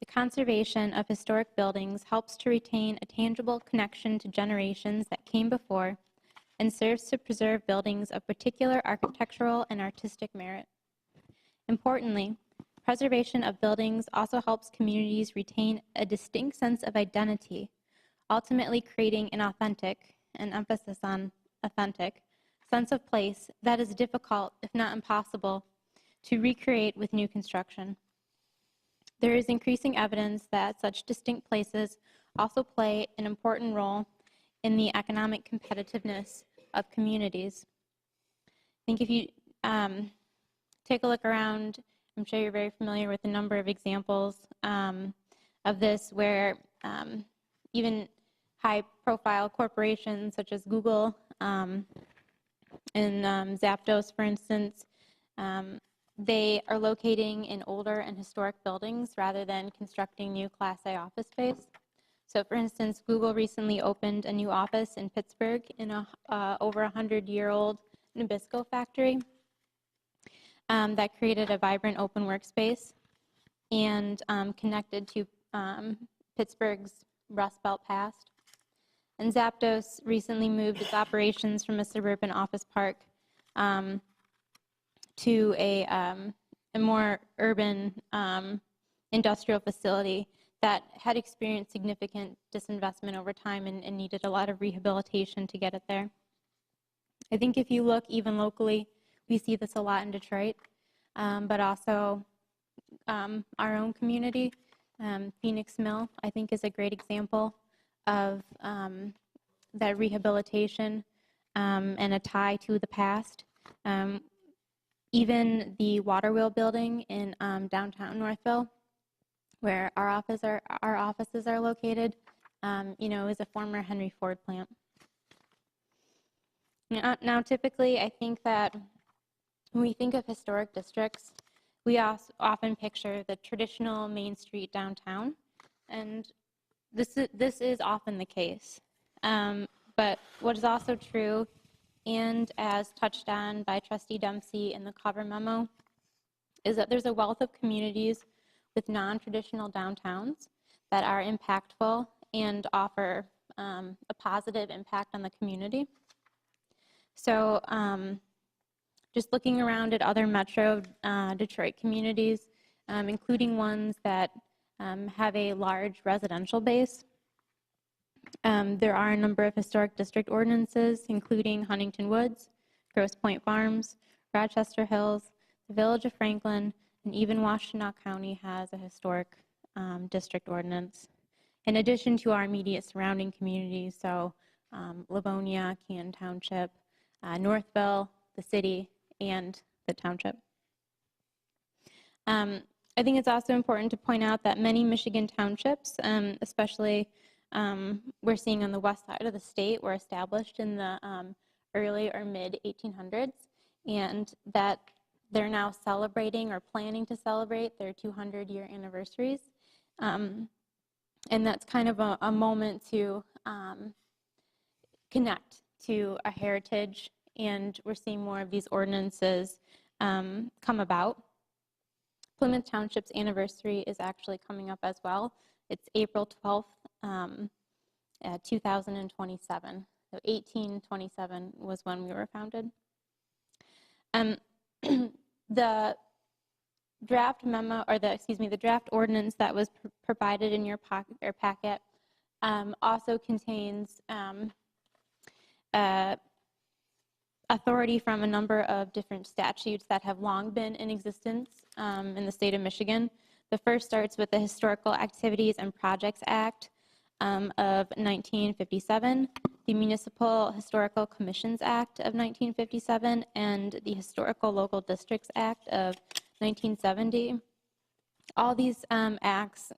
I: the conservation of historic buildings helps to retain a tangible connection to generations that came before and serves to preserve buildings of particular architectural and artistic merit. Importantly, preservation of buildings also helps communities retain a distinct sense of identity, ultimately creating an authentic, an emphasis on authentic, sense of place that is difficult, if not impossible, to recreate with new construction. There is increasing evidence that such distinct places also play an important role in the economic competitiveness of communities. I think if you take a look around, I'm sure you're very familiar with a number of examples of this where even high-profile corporations such as Google and Zapdos, for instance, they are locating in older and historic buildings rather than constructing new Class A office space. So, for instance, Google recently opened a new office in Pittsburgh in a over 100-year-old Nabisco factory that created a vibrant open workspace and connected to Pittsburgh's Rust Belt past. And Zapdos recently moved its operations from a suburban office park to a more urban industrial facility that had experienced significant disinvestment over time and needed a lot of rehabilitation to get it there. I think if you look even locally, we see this a lot in Detroit, but also our own community. Phoenix Mill, I think, is a great example of that rehabilitation and a tie to the past. Even the water wheel building in downtown Northville, where our offices are located, is a former Henry Ford plant. Now, typically, I think that when we think of historic districts, we often picture the traditional Main Street downtown, and this is often the case. But what is also true, and as touched on by Trustee Dempsey in the cover memo, is that there's a wealth of communities with non-traditional downtowns that are impactful and offer a positive impact on the community. So just looking around at other Metro Detroit communities, including ones that have a large residential base, there are a number of historic district ordinances, including Huntington Woods, Grosse Pointe Farms, Rochester Hills, the Village of Franklin, and even Washtenaw County has a historic district ordinance, in addition to our immediate surrounding communities, so Livonia, Canton Township, Northville, the city, and the township. I think it's also important to point out that many Michigan townships, especially we're seeing on the west side of the state, were established in the early or mid 1800s, and that they're now celebrating or planning to celebrate their 200-year anniversaries. And that's kind of a moment to connect to a heritage, and we're seeing more of these ordinances come about Plymouth Township's anniversary is actually coming up as well. It's April 12th, 2027. So 1827 was when we were founded. The draft memo, or the draft ordinance that was provided in your packet also contains authority from a number of different statutes that have long been in existence in the state of Michigan. The first starts with the Historical Activities and Projects Act of 1957, the Municipal Historical Commissions Act of 1957, and the Historical Local Districts Act of 1970. All these acts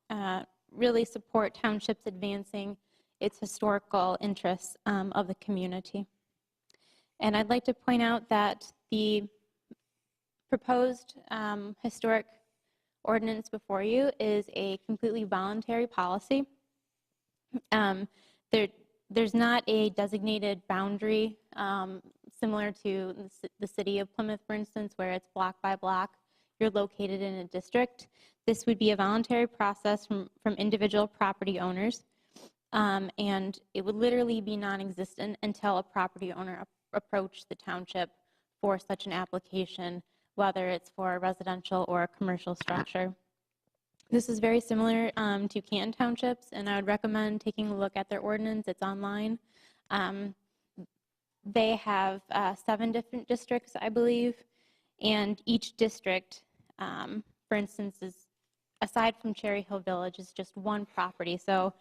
I: really support townships advancing its historical interests of the community. And I'd like to point out that the proposed historic ordinance before you is a completely voluntary policy. There's not a designated boundary similar to the city of Plymouth, for instance, where it's block by block. You're located in a district. This would be a voluntary process from individual property owners, and it would literally be non-existent until a property owner approached the township for such an application, whether it's for a residential or a commercial structure. This is very similar to Canton Townships, and I would recommend taking a look at their ordinance. It's online. They have 7 different districts, I believe, and each district, for instance, is, aside from Cherry Hill Village, is just one property. So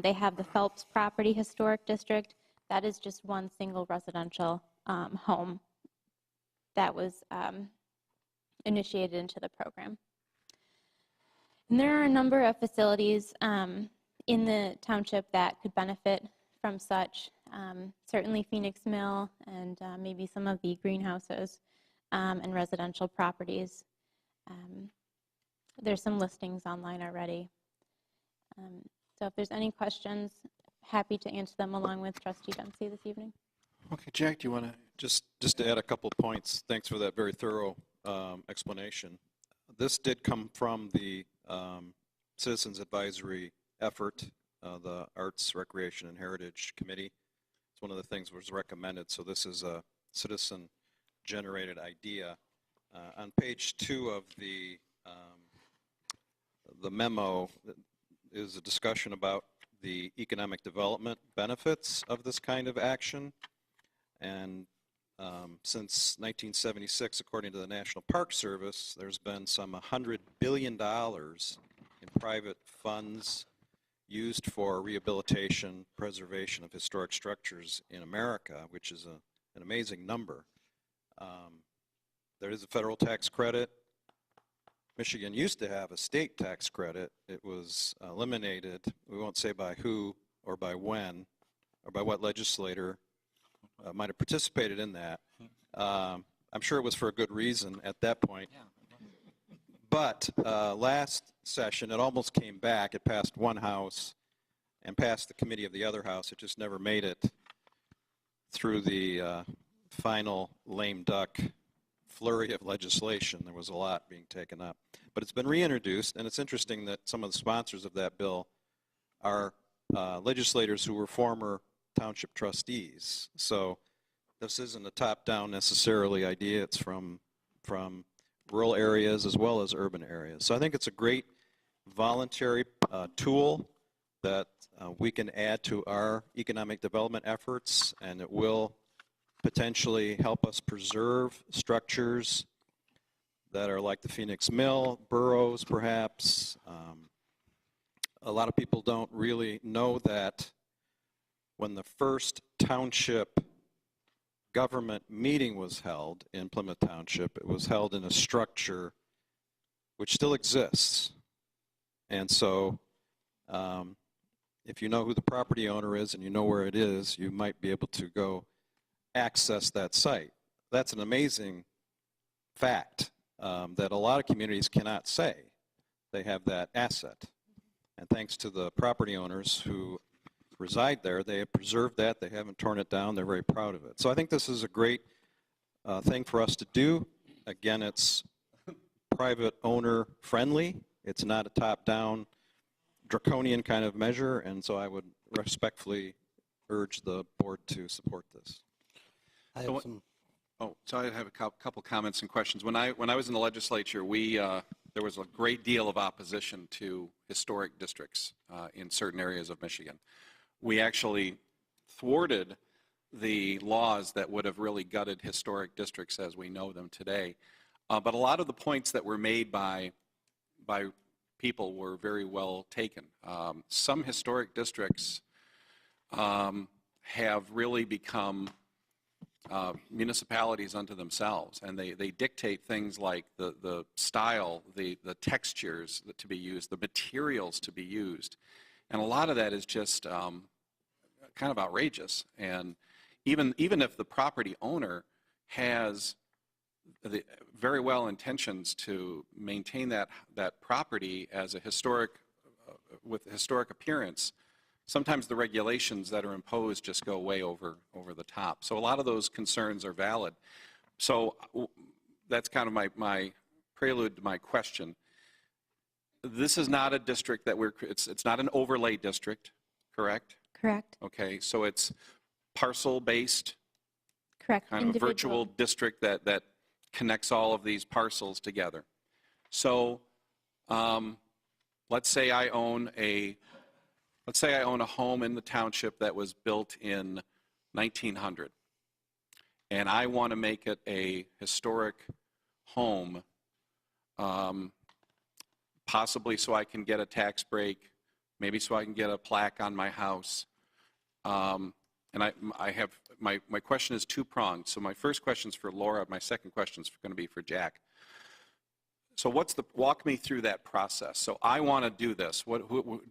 I: they have the Phelps Property Historic District. That is just one single residential home that was initiated into the program. And there are a number of facilities in the township that could benefit from such. Certainly Phoenix Mill and maybe some of the greenhouses and residential properties. There's some listings online already. So if there's any questions, happy to answer them along with Trustee Dempsey this evening.
A: Okay, Jack, do you want to?
K: Just to add a couple points, thanks for that very thorough explanation. This did come from the Citizens Advisory effort, the Arts, Recreation, and Heritage Committee. It's one of the things that was recommended, so this is a citizen-generated idea. On page 2 of the memo is a discussion about the economic development benefits of this kind of action. And since 1976, according to the National Park Service, there's been some $100 billion in private funds used for rehabilitation, preservation of historic structures in America, which is an amazing number. There is a federal tax credit. Michigan used to have a state tax credit. It was eliminated. We won't say by who or by when or by what legislator might have participated in that. I'm sure it was for a good reason at that point. But last session, it almost came back. It passed one house and passed the committee of the other house. It just never made it through the final lame duck flurry of legislation. There was a lot being taken up. But it's been reintroduced, and it's interesting that some of the sponsors of that bill are legislators who were former township trustees. So this isn't a top-down necessarily idea. It's from rural areas as well as urban areas. So I think it's a great voluntary tool that we can add to our economic development efforts, and it will potentially help us preserve structures that are like the Phoenix Mill, boroughs perhaps. A lot of people don't really know that when the first township government meeting was held in Plymouth Township, it was held in a structure which still exists. And so if you know who the property owner is and you know where it is, you might be able to go access that site. That's an amazing fact that a lot of communities cannot say they have that asset. And thanks to the property owners who reside there, they have preserved that. They haven't torn it down. They're very proud of it. So I think this is a great thing for us to do. Again, it's private owner friendly. It's not a top-down draconian kind of measure, and so I would respectfully urge the board to support this.
G: I have some,
A: So I have a couple comments and questions. When I was in the legislature, there was a great deal of opposition to historic districts in certain areas of Michigan. We actually thwarted the laws that would have really gutted historic districts as we know them today. But a lot of the points that were made by people were very well taken. Some historic districts have really become municipalities unto themselves, and they dictate things like the style, the textures to be used, the materials to be used. And a lot of that is just kind of outrageous. And even if the property owner has the very well intentions to maintain that property as a historic, with historic appearance, sometimes the regulations that are imposed just go way over the top. So a lot of those concerns are valid. So that's kind of my prelude to my question. This is not a district that it's not an overlay district, correct?
I: Correct.
A: Okay, so it's parcel-based,
I: Correct.
A: kind of a virtual district that connects all of these parcels together. So let's say I own a home in the township that was built in 1900, and I want to make it a historic home, possibly so I can get a tax break, maybe so I can get a plaque on my house. And I have, my question is two-pronged. So my first question is for Laura, my second question is going to be for Jack. So walk me through that process. So I want to do this.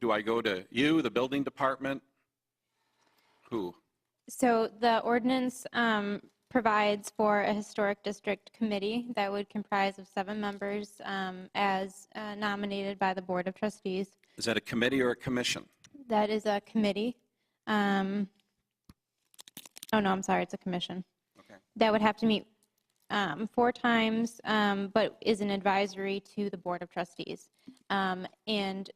A: Do I go to you, the building department? Who?
I: So the ordinance provides for a historic district committee that would comprise of 7 members as nominated by the Board of Trustees.
A: Is that a committee or a commission?
I: That is a committee. Oh, no, I'm sorry, it's a commission.
A: Okay.
I: That would have to meet 4 times, but is an advisory to the Board of Trustees. And an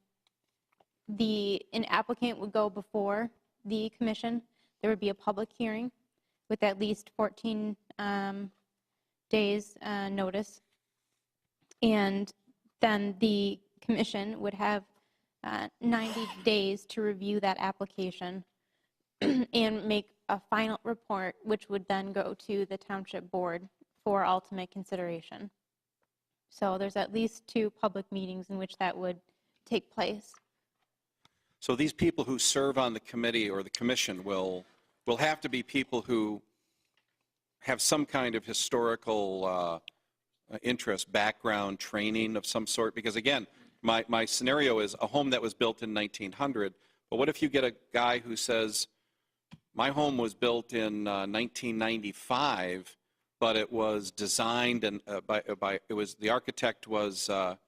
I: applicant would go before the commission. There would be a public hearing with at least 14 days notice. And then the commission would have 90 days to review that application and make a final report, which would then go to the township board for ultimate consideration. So there's at least 2 public meetings in which that would take place.
A: So these people who serve on the committee or the commission will have to be people who have some kind of historical interest, background, training of some sort. Because again, my scenario is a home that was built in 1900, but what if you get a guy who says, my home was built in 1995, but it was designed and the architect was Eero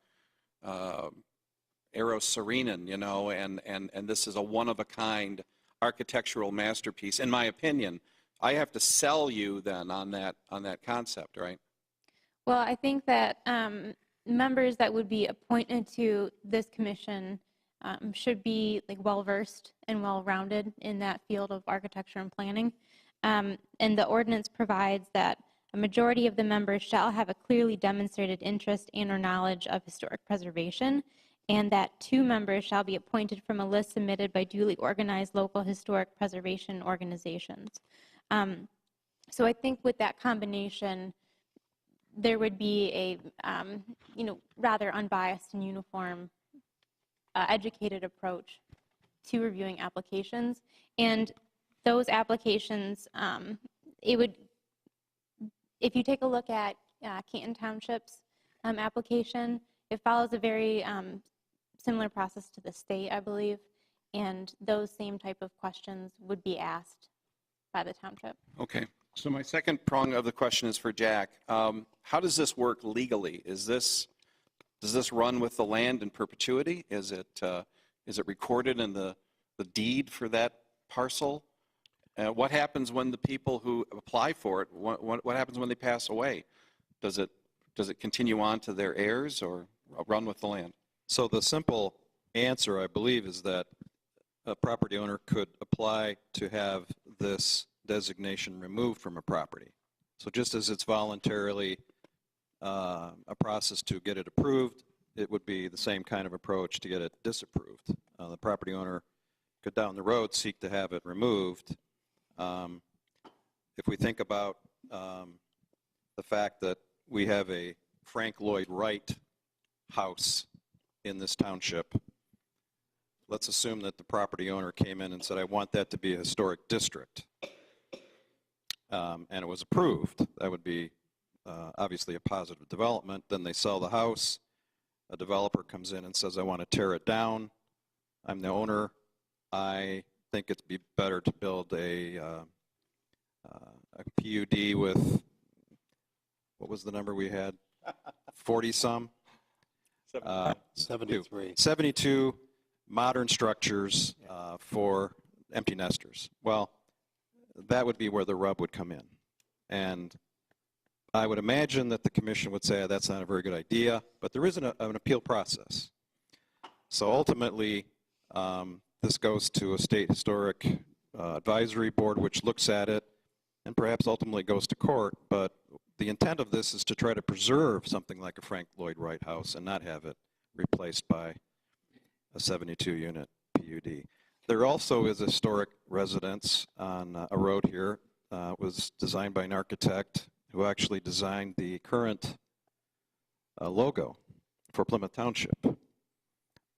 A: Saarinen, you know, and this is a one-of-a-kind architectural masterpiece. In my opinion, I have to sell you then on that concept, right?
I: Well, I think that members that would be appointed to this commission should be well-versed and well-rounded in that field of architecture and planning. And the ordinance provides that a majority of the members shall have a clearly demonstrated interest and or knowledge of historic preservation, and that 2 members shall be appointed from a list submitted by duly organized local historic preservation organizations. So I think with that combination, there would be a rather unbiased and uniform educated approach to reviewing applications. And those applications, if you take a look at Canton Township's application, it follows a very similar process to the state, I believe, and those same type of questions would be asked by the township.
A: Okay. So my second prong of the question is for Jack. How does this work legally? Does this run with the land in perpetuity? Is it recorded in the deed for that parcel? What happens when the people who apply for it, what happens when they pass away? Does it does it continue on to their heirs or run with the land?
K: So the simple answer, I believe, is that a property owner could apply to have this designation removed from a property. So just as it's voluntarily a process to get it approved, it would be the same kind of approach to get it disapproved. The property owner could down the road seek to have it removed. If we think about the fact that we have a Frank Lloyd Wright house in this township, let's assume that the property owner came in and said, I want that to be a historic district. And it was approved. That would be obviously a positive development. Then they sell the house. A developer comes in and says, I want to tear it down. I'm the owner. I think it'd be better to build a PUD with, what was the number we had? 40-some?
G: 73.
K: 72 modern structures for empty nesters. Well, that would be where the rub would come in. And I would imagine that the commission would say that's not a very good idea, but there is an appeal process. So ultimately, this goes to a state historic advisory board, which looks at it and perhaps ultimately goes to court. But the intent of this is to try to preserve something like a Frank Lloyd Wright house and not have it replaced by a 72-unit PUD. There also is a historic residence on a road here. It was designed by an architect who actually designed the current logo for Plymouth Township.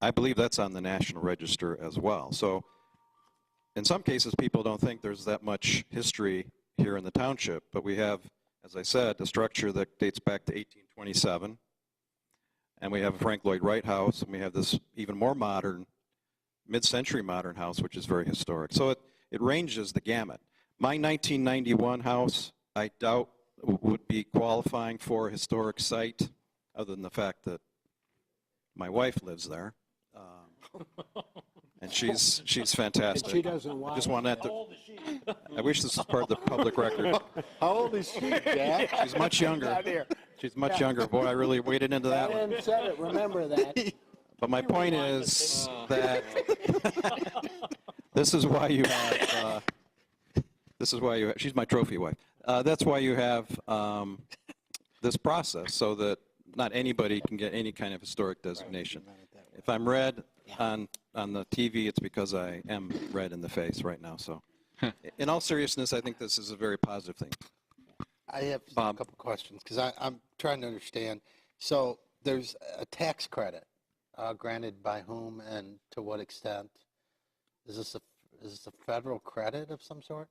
K: I believe that's on the National Register as well. So in some cases, people don't think there's that much history here in the township, but we have, as I said, a structure that dates back to 1827, and we have a Frank Lloyd Wright house, and we have this even more modern, mid-century modern house, which is very historic. So it ranges the gamut. My 1991 house, I doubt would be qualifying for a historic site, other than the fact that my wife lives there, and she's fantastic.
C: And she doesn't want
K: I just want that to. I wish this was part of the public record.
G: How old is she, Jack?
K: She's much younger. She's much younger. Boy, I really waded into that one.
C: Dan said it, remember that.
K: But my point is that this is why you have. This is why you have. She's my trophy wife. That's why you have this process, so that not anybody can get any kind of historic designation. If I'm red on the TV, it's because I am red in the face right now. So, in all seriousness, I think this is a very positive thing.
G: I have
K: Bob.
G: a couple questions because I'm trying to understand. So there's a tax credit granted by whom and to what extent? Is this a federal credit of some sort?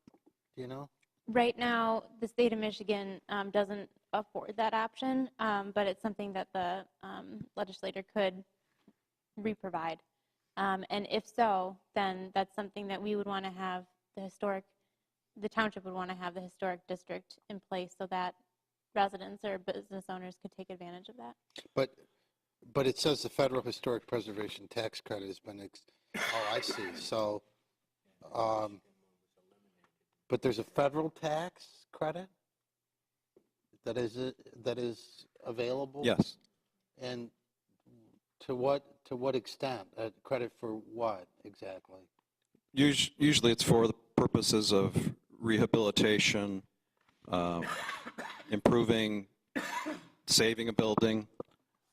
G: Do you know?
I: Right now, the state of Michigan doesn't afford that option, but it's something that the legislator could reprovide. And if so, then that's something that we would want to have the township would want to have the historic district in place so that residents or business owners could take advantage of that.
G: But it says the federal historic preservation tax credit has been. Oh, I see. So, but there's a federal tax credit that is available.
K: Yes.
G: And to what extent? Credit for what exactly?
K: Usually, it's for the purposes of rehabilitation, improving, saving a building.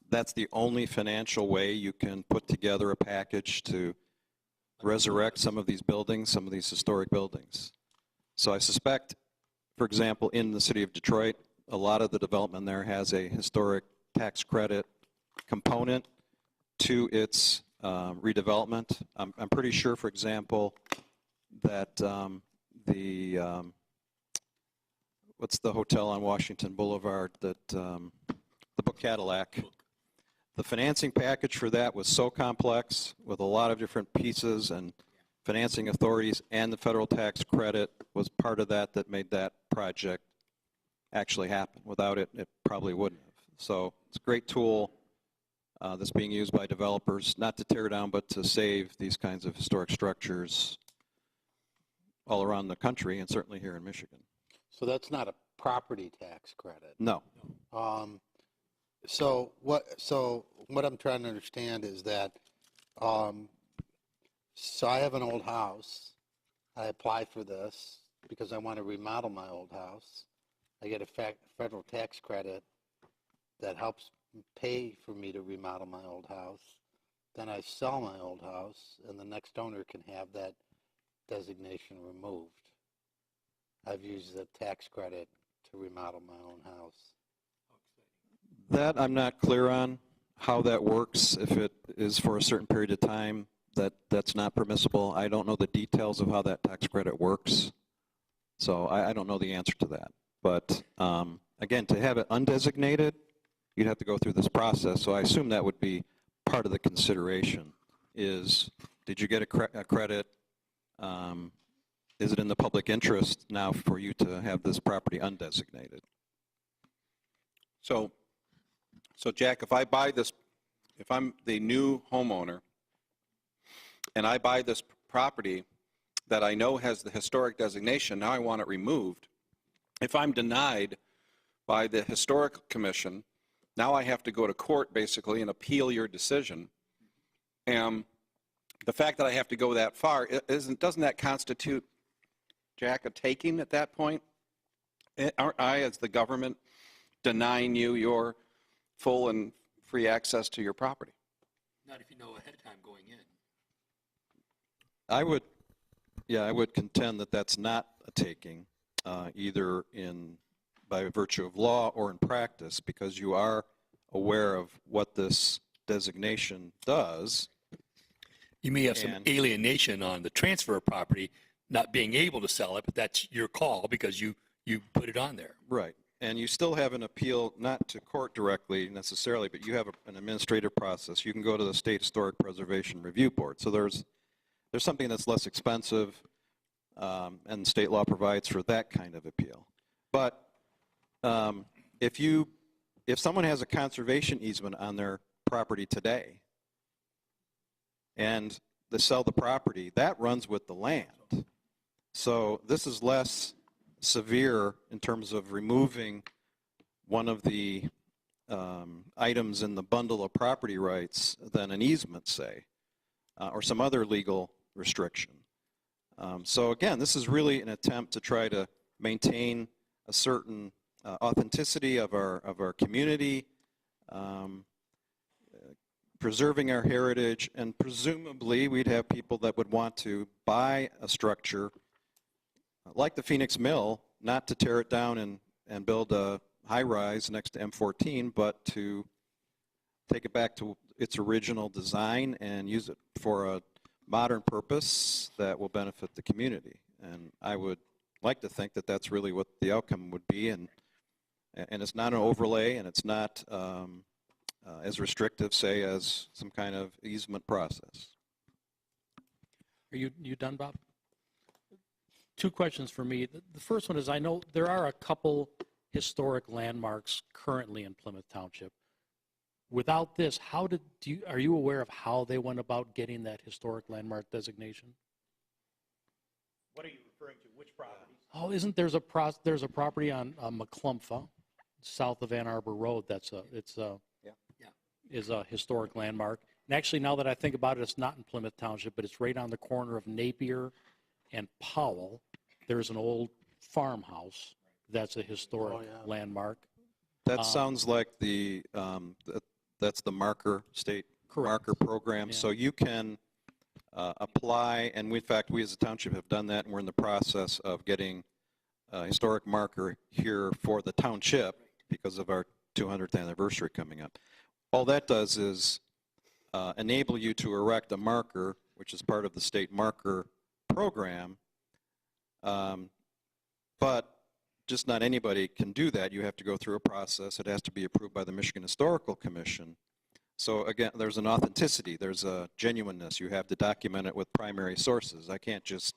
K: That's the only financial way you can put together a package to resurrect some of these buildings, some of these historic buildings. So I suspect, for example, in the city of Detroit, a lot of the development there has a historic tax credit component to its redevelopment. I'm pretty sure, for example, that what's the hotel on Washington Boulevard that the Book Cadillac? The financing package for that was so complex with a lot of different pieces and financing authorities, and the federal tax credit was part of that made that project actually happen. Without it, it probably wouldn't have. So it's a great tool that's being used by developers, not to tear down, but to save these kinds of historic structures all around the country, and certainly here in Michigan.
G: So that's not a property tax credit.
K: No.
G: So what I'm trying to understand is that, so I have an old house. I apply for this because I want to remodel my old house. I get a federal tax credit that helps pay for me to remodel my old house. Then I sell my old house, and the next owner can have that designation removed. I've used the tax credit to remodel my own house.
K: That I'm not clear on how that works. If it is for a certain period of time, that's not permissible. I don't know the details of how that tax credit works. So I don't know the answer to that. But again, to have it undesignated, you'd have to go through this process. So I assume that would be part of the consideration is, did you get a credit? Is it in the public interest now for you to have this property undesignated?
A: So Jack, if I buy this, if I'm the new homeowner and I buy this property that I know has the historic designation, now I want it removed. If I'm denied by the Historic Commission, now I have to go to court basically and appeal your decision. And the fact that I have to go that far, doesn't that constitute, Jack, a taking at that point? Aren't I, as the government, denying you your full and free access to your property?
B: Not if you know ahead of time going in.
K: I would contend that that's not a taking, either by virtue of law or in practice, because you are aware of what this designation does.
B: You may have some alienation on the transfer of property, not being able to sell it, but that's your call because you put it on there.
K: Right. And you still have an appeal, not to court directly necessarily, but you have an administrative process. You can go to the State Historic Preservation Review Board. So there's something that's less expensive, and state law provides for that kind of appeal. But if someone has a conservation easement on their property today and they sell the property, that runs with the land. So this is less severe in terms of removing one of the items in the bundle of property rights than an easement, say, or some other legal restriction. So again, this is really an attempt to try to maintain a certain authenticity of our community, preserving our heritage, and presumably we'd have people that would want to buy a structure like the Phoenix Mill, not to tear it down and build a high-rise next to M14, but to take it back to its original design and use it for a modern purpose that will benefit the community. And I would like to think that that's really what the outcome would be, and it's not an overlay, and it's not as restrictive, say, as some kind of easement process.
J: Are you done, Bob? Two questions for me. The first one is, I know there are a couple historic landmarks currently in Plymouth Township. Without this, are you aware of how they went about getting that historic landmark designation?
E: What are you referring to? Which properties?
J: Oh, there's a property on McClumpha, south of Ann Arbor Road. Is a historic landmark. And actually, now that I think about it, it's not in Plymouth Township, but it's right on the corner of Napier and Powell. There's an old farmhouse that's a historic landmark.
K: That sounds like that's the marker, state marker program. Yeah. So you can apply, and in fact, we as a township have done that, and we're in the process of getting a historic marker here for the township because of our 200th anniversary coming up. All that does is enable you to erect a marker, which is part of the state marker program, but just not anybody can do that. You have to go through a process. It has to be approved by the Michigan Historical Commission. So again, there's an authenticity, there's a genuineness. You have to document it with primary sources. I can't just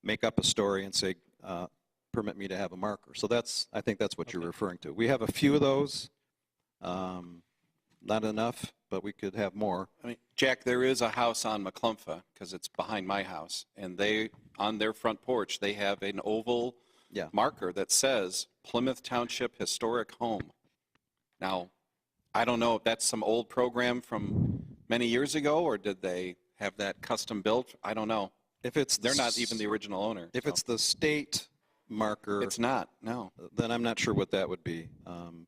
K: make up a story and say, permit me to have a marker. So I think that's what you're referring to. We have a few of those. Not enough, but we could have more.
A: I mean, Jack, there is a house on McClumpha, because it's behind my house, and on their front porch, they have an oval marker that says Plymouth Township Historic Home. Now, I don't know if that's some old program from many years ago, or did they have that custom built? I don't know.
K: If it's
A: They're not even the original owner.
K: If
A: so.
K: it's the state marker,
A: It's not, no.
K: then I'm not sure what that would be.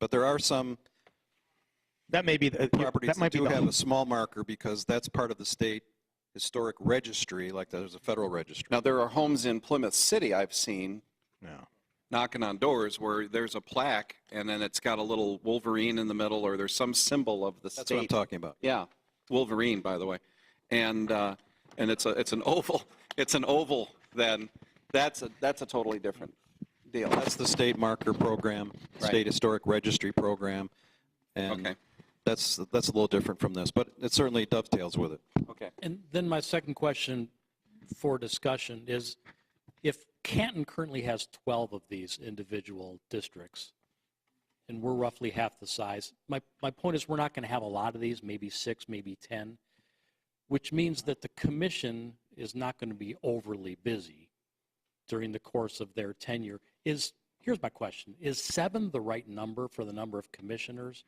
K: But there are some
E: That may be the,
K: properties
E: that might
K: that
E: be
K: do
E: the,
K: have a small marker because that's part of the state historic registry, like there's a federal registry.
A: Now, there are homes in Plymouth City I've seen
E: no.
A: knocking on doors where there's a plaque and then it's got a little Wolverine in the middle, or there's some symbol of the state.
K: That's what I'm talking about.
A: Yeah, Wolverine, by the way. And it's an oval. It's an oval. Then that's a totally different deal.
K: That's the state marker program,
A: Right.
K: state historic registry program, and
A: Okay.
K: that's a little different from this, but it certainly dovetails with it.
A: Okay.
J: And then my second question for discussion is, if Canton currently has 12 of these individual districts, and we're roughly half the size, my point is we're not going to have a lot of these, maybe 6, maybe 10, which means that the commission is not going to be overly busy during the course of their tenure. Here's my question. Is 7 the right number for the number of commissioners?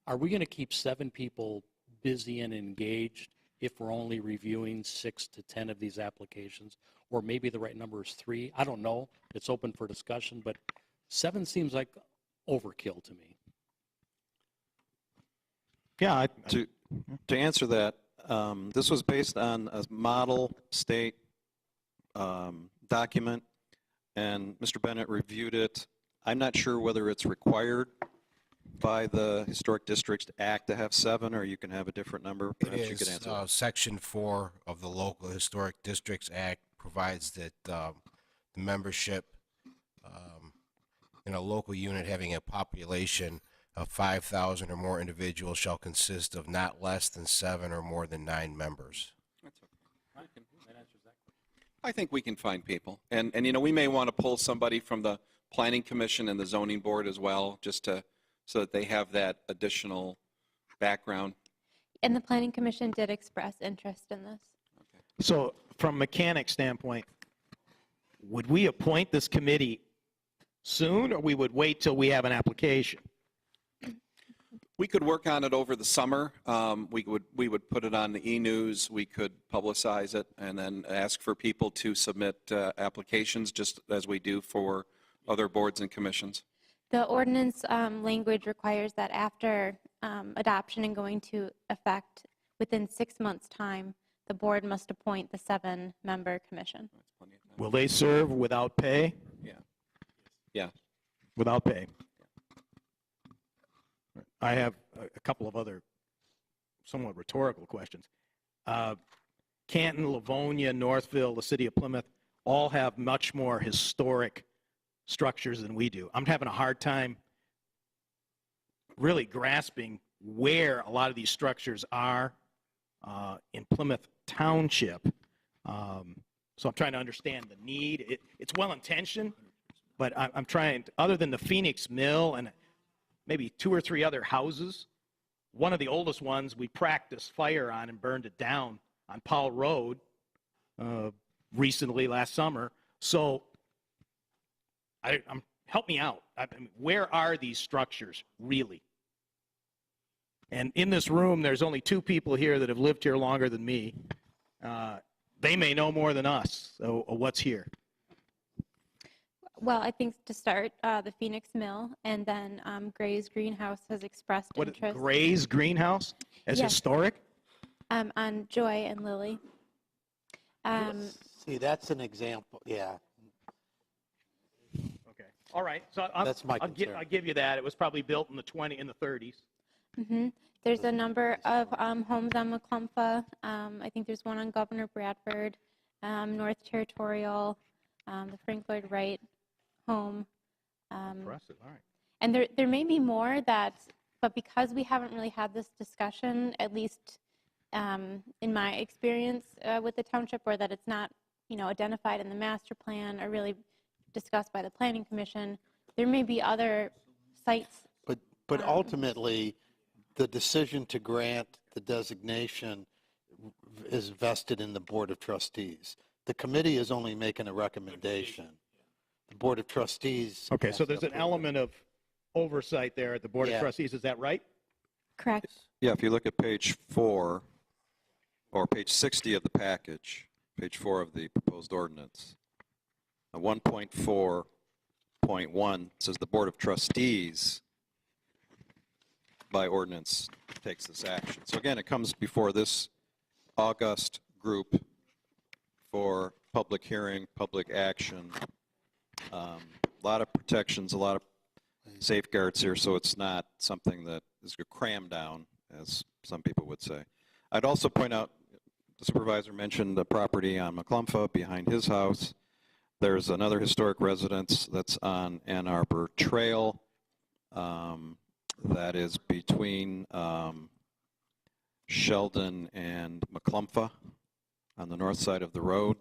J: Are we going to keep 7 people busy and engaged if we're only reviewing 6 to 10 of these applications? Or maybe the right number is 3? I don't know. It's open for discussion, but 7 seems like overkill to me.
E: Yeah,
K: To answer that, this was based on a model state document, and Mr. Bennett reviewed it. I'm not sure whether it's required by the Historic Districts Act to have 7, or you can have a different number. Perhaps you could answer that.
M: Section 4 of the Local Historic Districts Act provides that the membership in a local unit having a population of 5,000 or more individuals shall consist of not less than 7 or more than 9 members.
A: That's okay. That answers that question. I think we can find people. And we may want to pull somebody from the Planning Commission and the Zoning Board as well, just so that they have that additional background.
I: And the Planning Commission did express interest in this.
E: so from a mechanic standpoint, would we appoint this committee soon, or we would wait till we have an application?
A: We could work on it over the summer. We would put it on the e-news. We could publicize it and then ask for people to submit applications, just as we do for other boards and commissions.
I: The ordinance language requires that after adoption and going to effect within 6 months' time, the board must appoint the 7-member commission.
A: That's plenty of time.
E: Will they serve without pay?
A: Yeah.
E: Without pay. I have a couple of other somewhat rhetorical questions. Canton, Livonia, Northville, the city of Plymouth all have much more historic structures than we do. I'm having a hard time really grasping where a lot of these structures are in Plymouth Township. So I'm trying to understand the need. It's well-intentioned, but I'm trying, other than the Phoenix Mill and maybe 2 or 3 other houses, one of the oldest ones we practiced fire on and burned it down on Powell Road recently, last summer. So help me out. Where are these structures really? And in this room, there's only 2 people here that have lived here longer than me. They may know more than us. So what's here?
I: Well, I think to start, the Phoenix Mill, and then Gray's Greenhouse has expressed interest.
E: Gray's Greenhouse as
I: Yes.
E: historic?
I: On Joy and Lily.
G: See, that's an example, yeah.
E: Okay. All right. So
G: That's my concern.
E: I'll give you that. It was probably built in the 30s.
I: Mhm. There's a number of homes on McClumpha. I think there's one on Governor Bradford, North Territorial, the Frank Lloyd Wright home.
E: Impressive. All right.
I: And there may be more but because we haven't really had this discussion, at least in my experience with the township, or that it's not, identified in the master plan or really discussed by the Planning Commission, there may be other sites.
G: But ultimately, the decision to grant the designation is vested in the Board of Trustees. The committee is only making a recommendation. The Board of Trustees.
E: Okay,
G: has
E: so
G: to
E: there's an
G: approve it.
E: element of oversight there at the Board of
G: Yeah.
E: Trustees. Is that right?
I: Correct.
K: Yeah, if you look at page 4, or page 60 of the package, page 4 of the proposed ordinance, 1.4.1 says the Board of Trustees by ordinance takes this action. So again, it comes before this august group for public hearing, public action. A lot of protections, a lot of safeguards here, so it's not something that is crammed down, as some people would say. I'd also point out, the supervisor mentioned the property on McClumpha behind his house. There's another historic residence that's on Ann Arbor Trail that is between Sheldon and McClumpha on the north side of the road.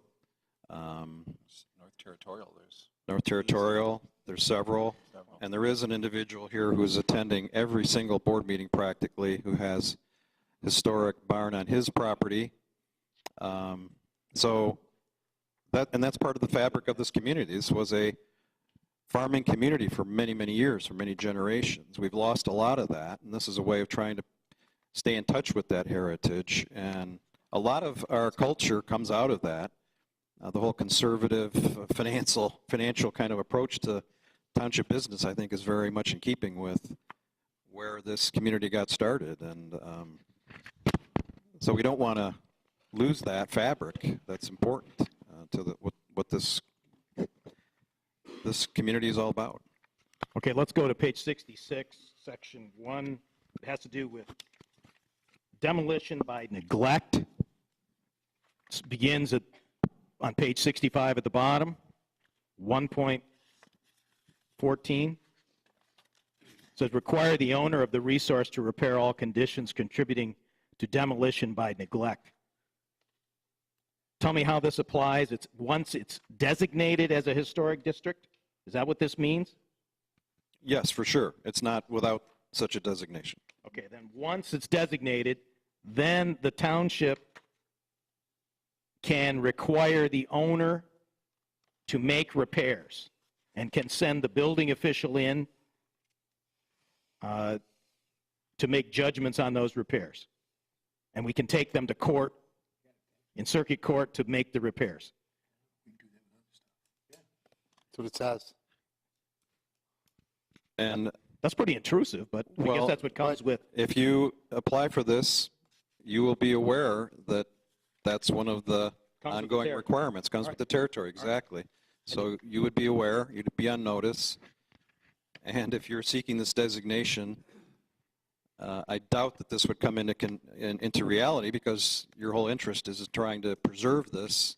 A: North Territorial,
K: North Territorial, there's several. And there is an individual here who's attending every single board meeting practically who has historic barn on his property. So that's part of the fabric of this community. This was a farming community for many, many years, for many generations. We've lost a lot of that, and this is a way of trying to stay in touch with that heritage. And a lot of our culture comes out of that. The whole conservative financial kind of approach to township business, I think, is very much in keeping with where this community got started. And so we don't want to lose that fabric that's important to what this community is all about.
E: Okay, let's go to page 66, section 1. It has to do with demolition by neglect. It begins on page 65 at the bottom, 1.14. Says require the owner of the resource to repair all conditions contributing to demolition by neglect. Tell me how this applies. Once it's designated as a historic district, is that what this means?
K: Yes, for sure. It's not without such a designation.
E: Okay, then once it's designated, then the township can require the owner to make repairs and can send the building official in to make judgments on those repairs. And we can take them to court, in circuit court, to make the repairs.
G: That's what it says.
K: And
E: that's pretty intrusive, but I guess that's what comes with.
K: If you apply for this, you will be aware that that's one of the ongoing requirements. Comes with the territory, exactly. So you would be aware, you'd be on notice, and if you're seeking this designation, I doubt that this would come into reality because your whole interest is trying to preserve this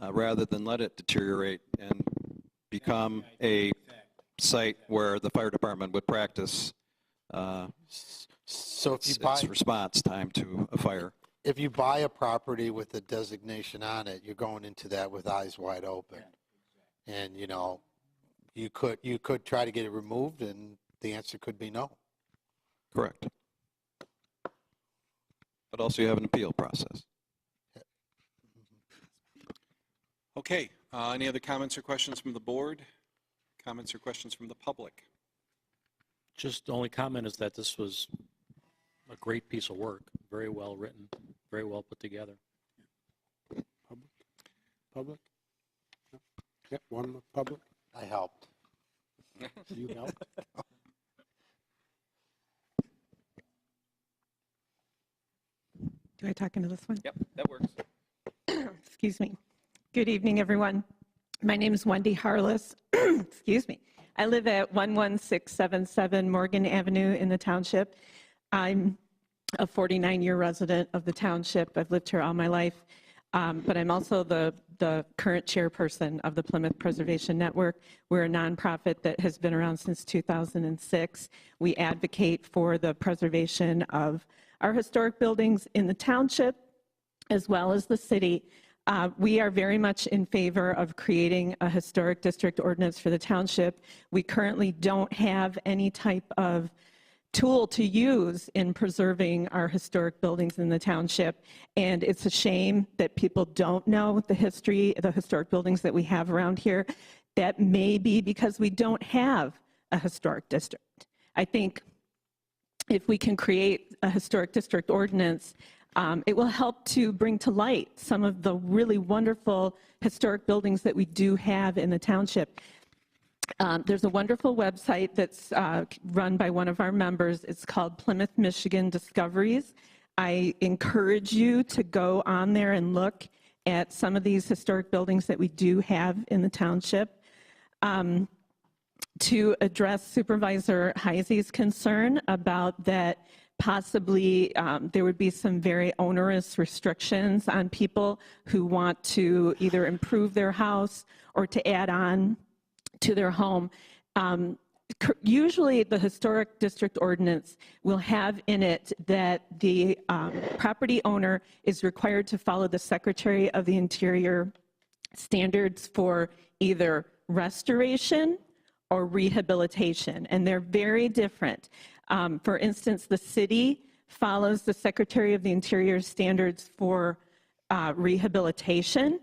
K: rather than let it deteriorate and become a site where the fire department would practice
G: So if you buy
K: its response time to a fire.
G: If you buy a property with a designation on it, you're going into that with eyes wide open. And, you know, you could try to get it removed, and the answer could be no.
K: Correct. But also you have an appeal process.
A: Okay, any other comments or questions from the board? Comments or questions from the public?
J: Just the only comment is that this was a great piece of work, very well written, very well put together.
C: Public? Yeah, one with public.
G: I helped.
C: You helped?
N: Do I talk into this one?
A: Yep, that works.
N: Excuse me. Good evening, everyone. My name is Wendy Harless. Excuse me. I live at 11677 Morgan Avenue in the township. I'm a 49-year resident of the township. I've lived here all my life, but I'm also the current chairperson of the Plymouth Preservation Network. We're a nonprofit that has been around since 2006. We advocate for the preservation of our historic buildings in the township as well as the city. We are very much in favor of creating a historic district ordinance for the township. We currently don't have any type of tool to use in preserving our historic buildings in the township, and it's a shame that people don't know the history, the historic buildings that we have around here. That may be because we don't have a historic district. I think if we can create a historic district ordinance, it will help to bring to light some of the really wonderful historic buildings that we do have in the township. There's a wonderful website that's run by one of our members. It's called Plymouth, Michigan Discoveries. I encourage you to go on there and look at some of these historic buildings that we do have in the township. To address Supervisor Heisey's concern about that possibly there would be some very onerous restrictions on people who want to either improve their house or to add on to their home. Usually the historic district ordinance will have in it that the property owner is required to follow the Secretary of the Interior standards for either restoration or rehabilitation, and they're very different. For instance, the city follows the Secretary of the Interior standards for rehabilitation,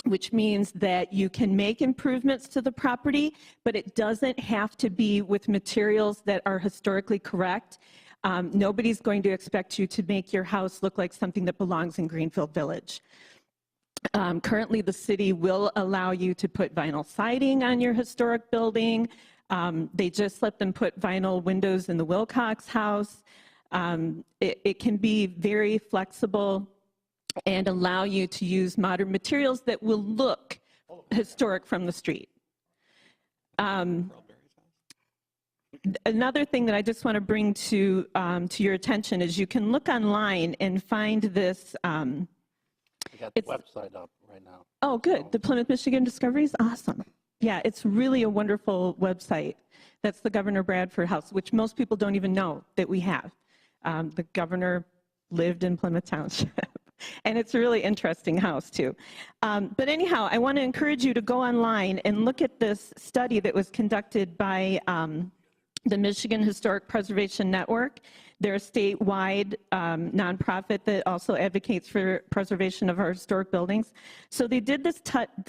N: which means that you can make improvements to the property, but it doesn't have to be with materials that are historically correct. Nobody's going to expect you to make your house look like something that belongs in Greenfield Village. Currently, the city will allow you to put vinyl siding on your historic building. They just let them put vinyl windows in the Wilcox house. It can be very flexible and allow you to use modern materials that will look historic from the street. Another thing that I just want to bring to your attention is you can look online and find this.
G: I got the website up right now.
N: Oh, good. The Plymouth, Michigan Discoveries? Awesome. Yeah, it's really a wonderful website. That's the Governor Bradford House, which most people don't even know that we have. The governor lived in Plymouth Township. And it's a really interesting house, too. But anyhow, I want to encourage you to go online and look at this study that was conducted by the Michigan Historic Preservation Network. They're a statewide nonprofit that also advocates for preservation of our historic buildings. So they did this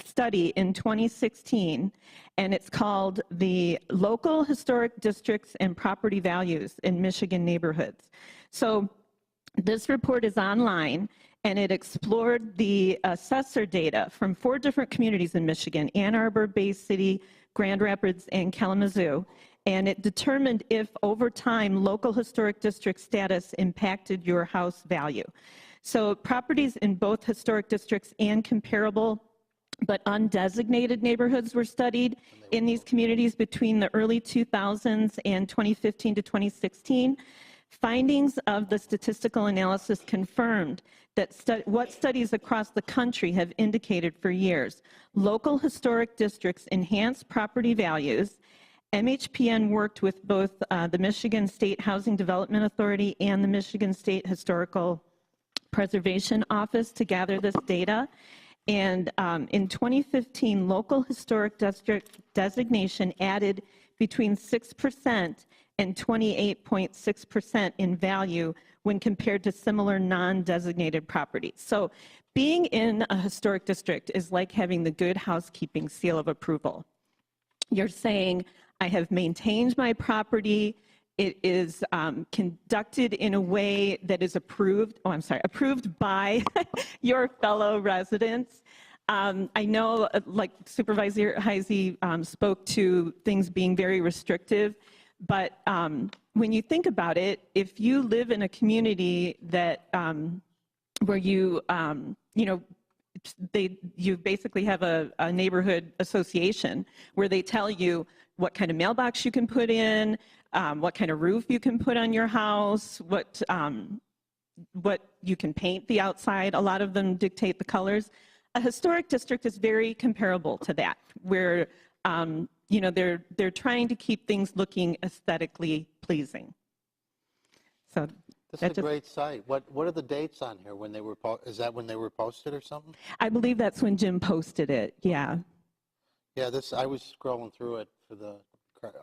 N: study in 2016, and it's called the Local Historic Districts and Property Values in Michigan Neighborhoods. So this report is online, and it explored the assessor data from 4 different communities in Michigan: Ann Arbor, Bay City, Grand Rapids, and Kalamazoo. And it determined if, over time, local historic district status impacted your house value. So properties in both historic districts and comparable but undesignated neighborhoods were studied in these communities between the early 2000s and 2015 to 2016. Findings of the statistical analysis confirmed that what studies across the country have indicated for years. Local historic districts enhance property values. MHPN worked with both the Michigan State Housing Development Authority and the Michigan State Historical Preservation Office to gather this data. And in 2015, local historic district designation added between 6% and 28.6% in value when compared to similar non-designated properties. So being in a historic district is like having the good housekeeping seal of approval. You're saying, I have maintained my property. It is conducted in a way that is approved by your fellow residents. I know, like Supervisor Heisey spoke to things being very restrictive, but when you think about it, if you live in a community that where you basically have a neighborhood association where they tell you what kind of mailbox you can put in, what kind of roof you can put on your house, what you can paint the outside. A lot of them dictate the colors. A historic district is very comparable to that, where they're trying to keep things looking aesthetically pleasing. So
G: this is a great site. What are the dates on here? When they were is that when they were posted or something?
N: I believe that's when Jim posted it. Yeah.
G: Yeah, I was scrolling through it for the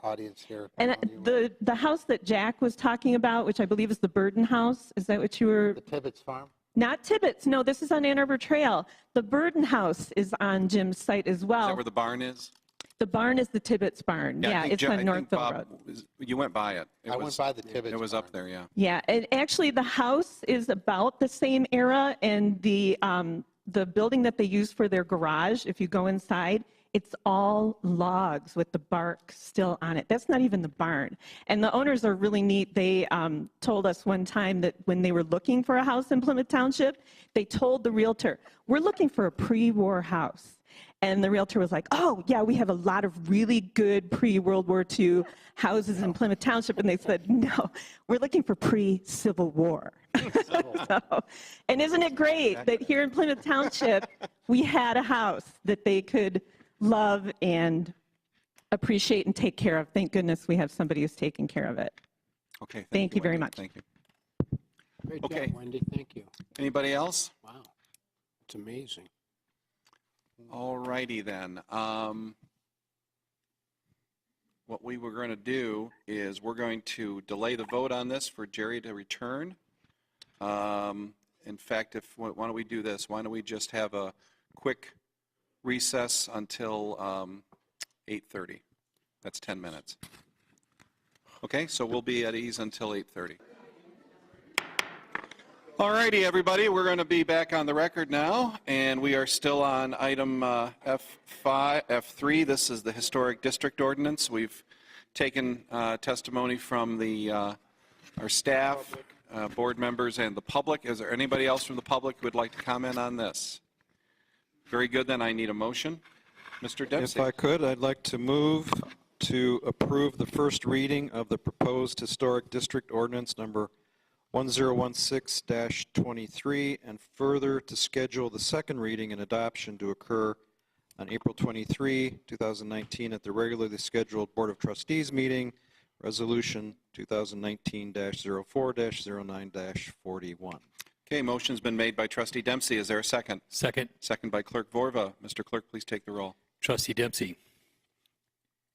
G: audience here.
N: And the house that Jack was talking about, which I believe is the Burden House, is that what you were?
G: The Tibbetts Farm?
N: Not Tibbetts. No, this is on Ann Arbor Trail. The Burden House is on Jim's site as well.
A: Is that where the barn is?
N: The barn is the Tibbetts barn.
A: I
N: Yeah,
A: think
N: it's
A: I
N: on
A: think
N: Northville
A: Bob
N: Road.
A: You went by it.
G: I went by the Tibbetts
A: It was
G: barn.
A: up there, yeah.
N: Yeah, and actually the house is about the same era, and the building that they use for their garage, if you go inside, it's all logs with the bark still on it. That's not even the barn. And the owners are really neat. They told us one time that when they were looking for a house in Plymouth Township, they told the realtor, we're looking for a pre-war house. And the realtor was like, oh, yeah, we have a lot of really good pre-World War II houses in Plymouth Township. And they said, no, we're looking for pre-Civil War. So, and isn't it great that here in Plymouth Township, we had a house that they could love and appreciate and take care of. Thank goodness we have somebody who's taking care of it.
A: Okay.
N: Thank you very
A: Wendy.
N: much.
A: Thank you.
C: Great
A: Okay.
C: job, Wendy. Thank you.
A: Anybody else?
C: Wow. It's amazing.
A: All righty then. What we were going to do is we're going to delay the vote on this for Jerry to return. In fact, why don't we do this? Why don't we just have a quick recess until 8:30? That's 10 minutes. Okay, so we'll be at ease until 8:30. All righty, everybody, we're going to be back on the record now, and we are still on item F3. This is the Historic District Ordinance. We've taken testimony from our staff, board members, and the public. Is there anybody else from the public who would like to comment on this? Very good, then I need a motion. Mr. Dempsey.
K: If I could, I'd like to move to approve the first reading of the proposed Historic District Ordinance number 1016-23, and further to schedule the second reading and adoption to occur on April 23, 2019 at the regularly scheduled Board of Trustees meeting, Resolution 2019-04-09-41.
A: Okay, motion's been made by Trustee Dempsey. Is there a second?
B: Second.
A: Second by Clerk Vorva. Mr. Clerk, please take the roll.
B: Trustee Dempsey.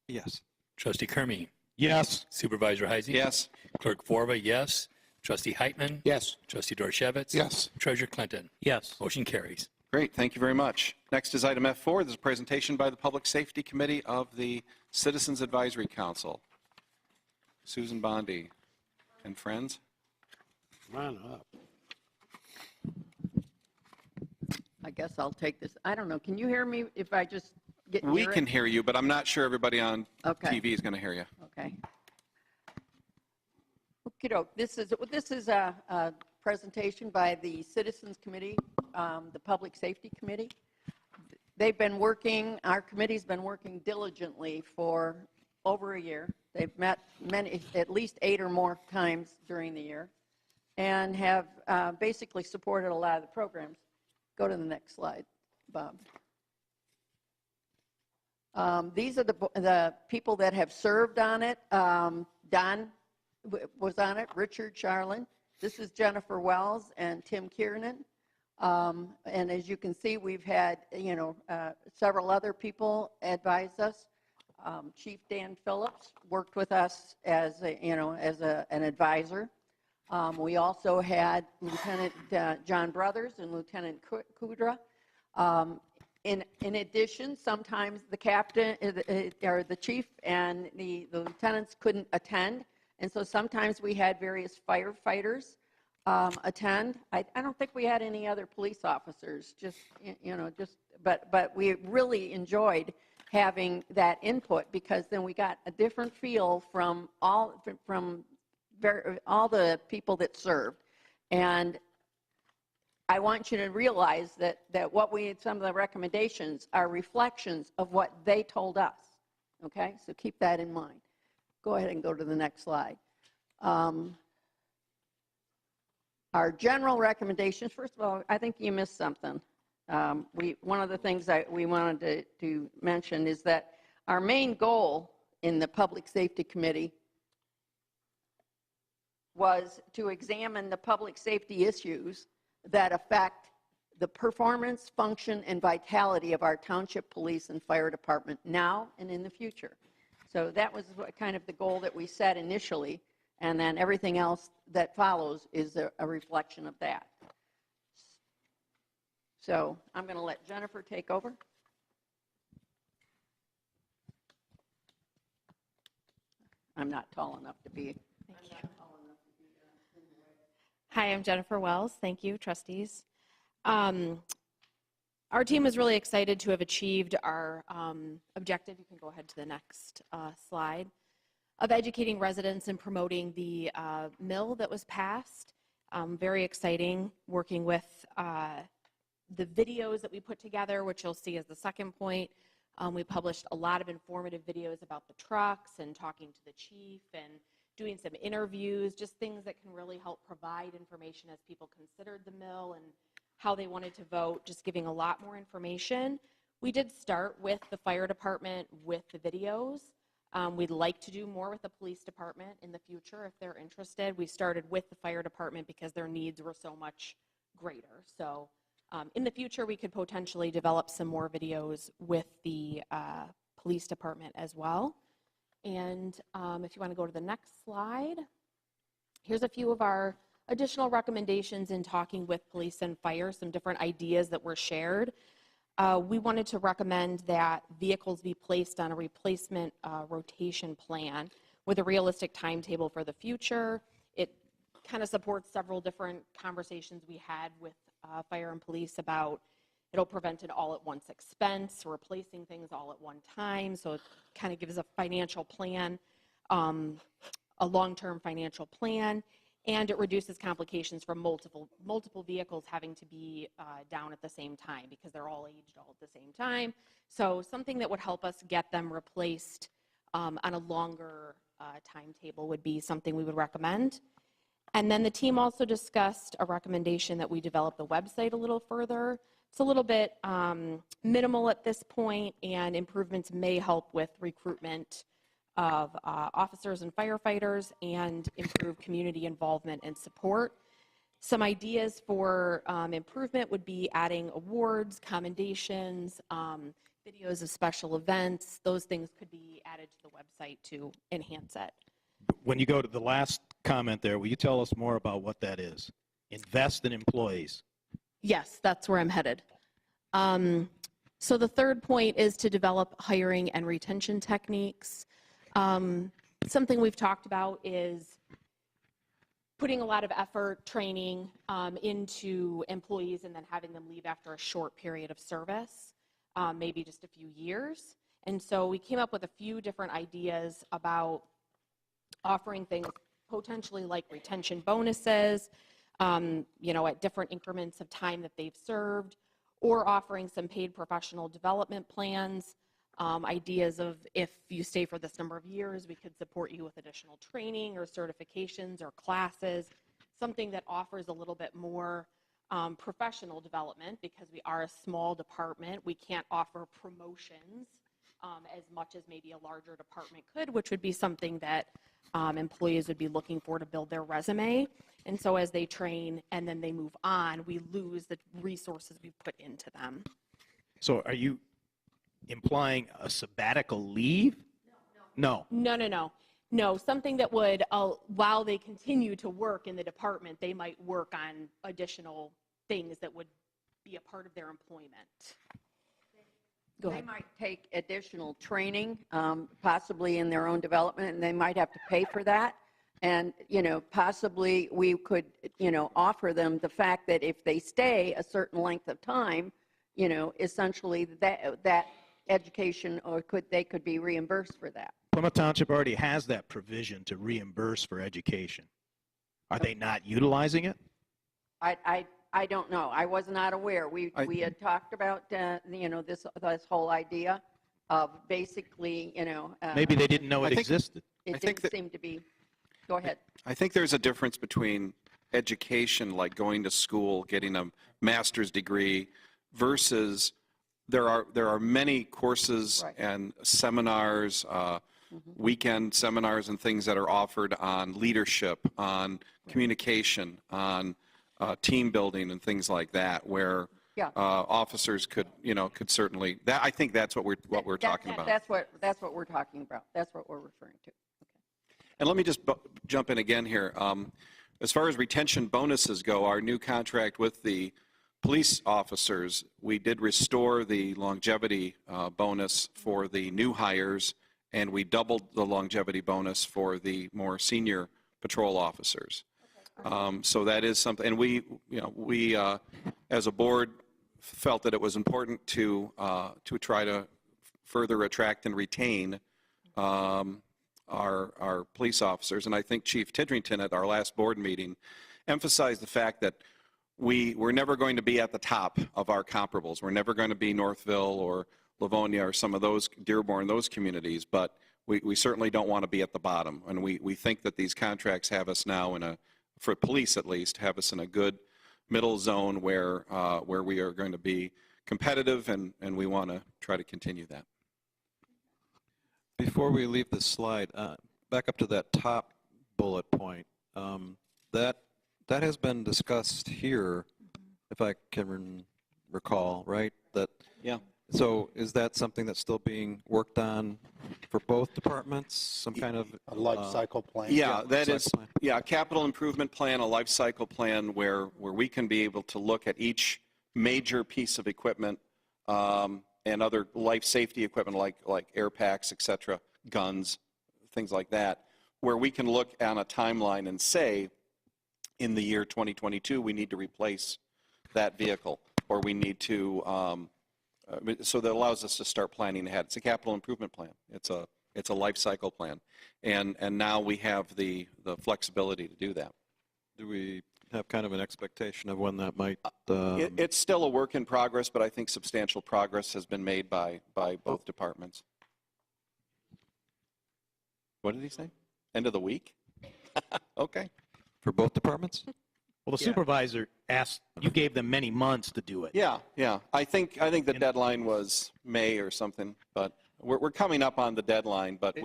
K: Yes.
B: Trustee Kermy.
E: Yes.
B: Supervisor Heisey.
A: Yes.
B: Clerk Vorva, yes. Trustee Heitman.
C: Yes.
B: Trustee Dorshevitz.
G: Yes.
B: Treasurer Clinton.
J: Yes.
B: Motion carries.
A: Great, thank you very much. Next is item F4. This is a presentation by the Public Safety Committee of the Citizens Advisory Council. Susan Bondi and friends.
C: Come on up.
F: I guess I'll take this. I don't know. Can you hear me if I just get
A: We
F: near
A: can
F: it?
A: hear you, but I'm not sure everybody on
F: Okay.
A: TV is going to hear you.
F: Okay. Okey-doke. This is a presentation by the Citizens Committee, the Public Safety Committee. They've been working, our committee's been working diligently for over a year. They've met at least 8 or more times during the year, and have basically supported a lot of the programs. Go to the next slide, Bob. These are the people that have served on it. Don was on it, Richard Charlin. This is Jennifer Wells and Tim Kiernan. And as you can see, we've had, several other people advise us. Chief Dan Phillips worked with us as an advisor. We also had Lieutenant John Brothers and Lieutenant Kudra. In addition, sometimes the captain or the chief and the lieutenants couldn't attend, and so sometimes we had various firefighters attend. I don't think we had any other police officers. But we really enjoyed having that input, because then we got a different feel from all the people that served. And I want you to realize that some of the recommendations are reflections of what they told us. Okay, so keep that in mind. Go ahead and go to the next slide. Our general recommendations, first of all, I think you missed something. One of the things that we wanted to mention is that our main goal in the Public Safety Committee was to examine the public safety issues that affect the performance, function, and vitality of our township police and fire department now and in the future. So that was kind of the goal that we set initially, and then everything else that follows is a reflection of that. So I'm going to let Jennifer take over. I'm not tall enough to be.
O: Hi, I'm Jennifer Wells. Thank you, trustees. Our team is really excited to have achieved our objective. You can go ahead to the next slide, of educating residents and promoting the mill that was passed. Very exciting, working with the videos that we put together, which you'll see as the second point. We published a lot of informative videos about the trucks and talking to the chief and doing some interviews, just things that can really help provide information as people considered the mill and how they wanted to vote, just giving a lot more information. We did start with the fire department with the videos. We'd like to do more with the police department in the future if they're interested. We started with the fire department because their needs were so much greater. So in the future, we could potentially develop some more videos with the police department as well. And if you want to go to the next slide, here's a few of our additional recommendations in talking with police and fire, some different ideas that were shared. We wanted to recommend that vehicles be placed on a replacement rotation plan with a realistic timetable for the future. It kind of supports several different conversations we had with fire and police about it'll prevent an all-at-once expense, replacing things all at one time, so it kind of gives a financial plan, a long-term financial plan, and it reduces complications from multiple vehicles having to be down at the same time because they're all aged all at the same time. So something that would help us get them replaced on a longer timetable would be something we would recommend. And then the team also discussed a recommendation that we develop the website a little further. It's a little bit minimal at this point, and improvements may help with recruitment of officers and firefighters and improve community involvement and support. Some ideas for improvement would be adding awards, commendations, videos of special events. Those things could be added to the website to enhance it.
E: When you go to the last comment there, will you tell us more about what that is? Invest in employees.
O: Yes, that's where I'm headed. So the third point is to develop hiring and retention techniques. Something we've talked about is putting a lot of effort, training into employees and then having them leave after a short period of service, maybe just a few years. And so we came up with a few different ideas about offering things potentially like retention bonuses, at different increments of time that they've served, or offering some paid professional development plans, ideas of if you stay for this number of years, we could support you with additional training or certifications or classes, something that offers a little bit more professional development because we are a small department. We can't offer promotions as much as maybe a larger department could, which would be something that employees would be looking for to build their resume. And so as they train and then they move on, we lose the resources we've put into them.
E: So are you implying a sabbatical leave? No.
O: No, something that would, while they continue to work in the department, they might work on additional things that would be a part of their employment. Go ahead.
F: They might take additional training, possibly in their own development, and they might have to pay for that. And, possibly we could, offer them the fact that if they stay a certain length of time, essentially that education they could be reimbursed for that.
E: Plymouth Township already has that provision to reimburse for education. Are they not utilizing it?
F: I don't know. I was not aware. We had talked about, this whole idea of basically,
E: Maybe they didn't know it existed.
F: It didn't seem to be. Go ahead.
A: I think there's a difference between education, like going to school, getting a master's degree, versus there are many courses and seminars, weekend seminars and things that are offered on leadership, on communication, on team building and things like that, where officers could certainly. I think that's what we're talking about.
F: That's what we're talking about. That's what we're referring to.
A: And let me just jump in again here. As far as retention bonuses go, our new contract with the police officers, we did restore the longevity bonus for the new hires and we doubled the longevity bonus for the more senior patrol officers. So that is something, and we as a board felt that it was important to try to further attract and retain our police officers. And I think Chief Tidrington at our last board meeting emphasized the fact that we're never going to be at the top of our comparables. We're never going to be Northville or Livonia or some of those, Dearborn, those communities, but we certainly don't want to be at the bottom. And we think that these contracts have us now for police at least, have us in a good middle zone where we are going to be competitive, and we want to try to continue that.
K: Before we leave this slide, back up to that top bullet point. That has been discussed here, if I can recall, right?
A: Yeah.
K: So is that something that's still being worked on for both departments? Some kind of
G: A life cycle plan?
A: Yeah, that is, a capital improvement plan, a life cycle plan where we can be able to look at each major piece of equipment and other life safety equipment like air packs, et cetera, guns, things like that, where we can look on a timeline and say, in the year 2022, we need to replace that vehicle, or we need to, so that allows us to start planning ahead. It's a capital improvement plan. It's a life cycle plan. And now we have the flexibility to do that.
K: Do we have kind of an expectation of when that might?
A: It's still a work in progress, but I think substantial progress has been made by both departments. What did he say? End of the week? Okay.
K: For both departments?
E: Well, the supervisor asked, you gave them many months to do it.
A: Yeah. I think the deadline was May or something, but we're coming up on the deadline. But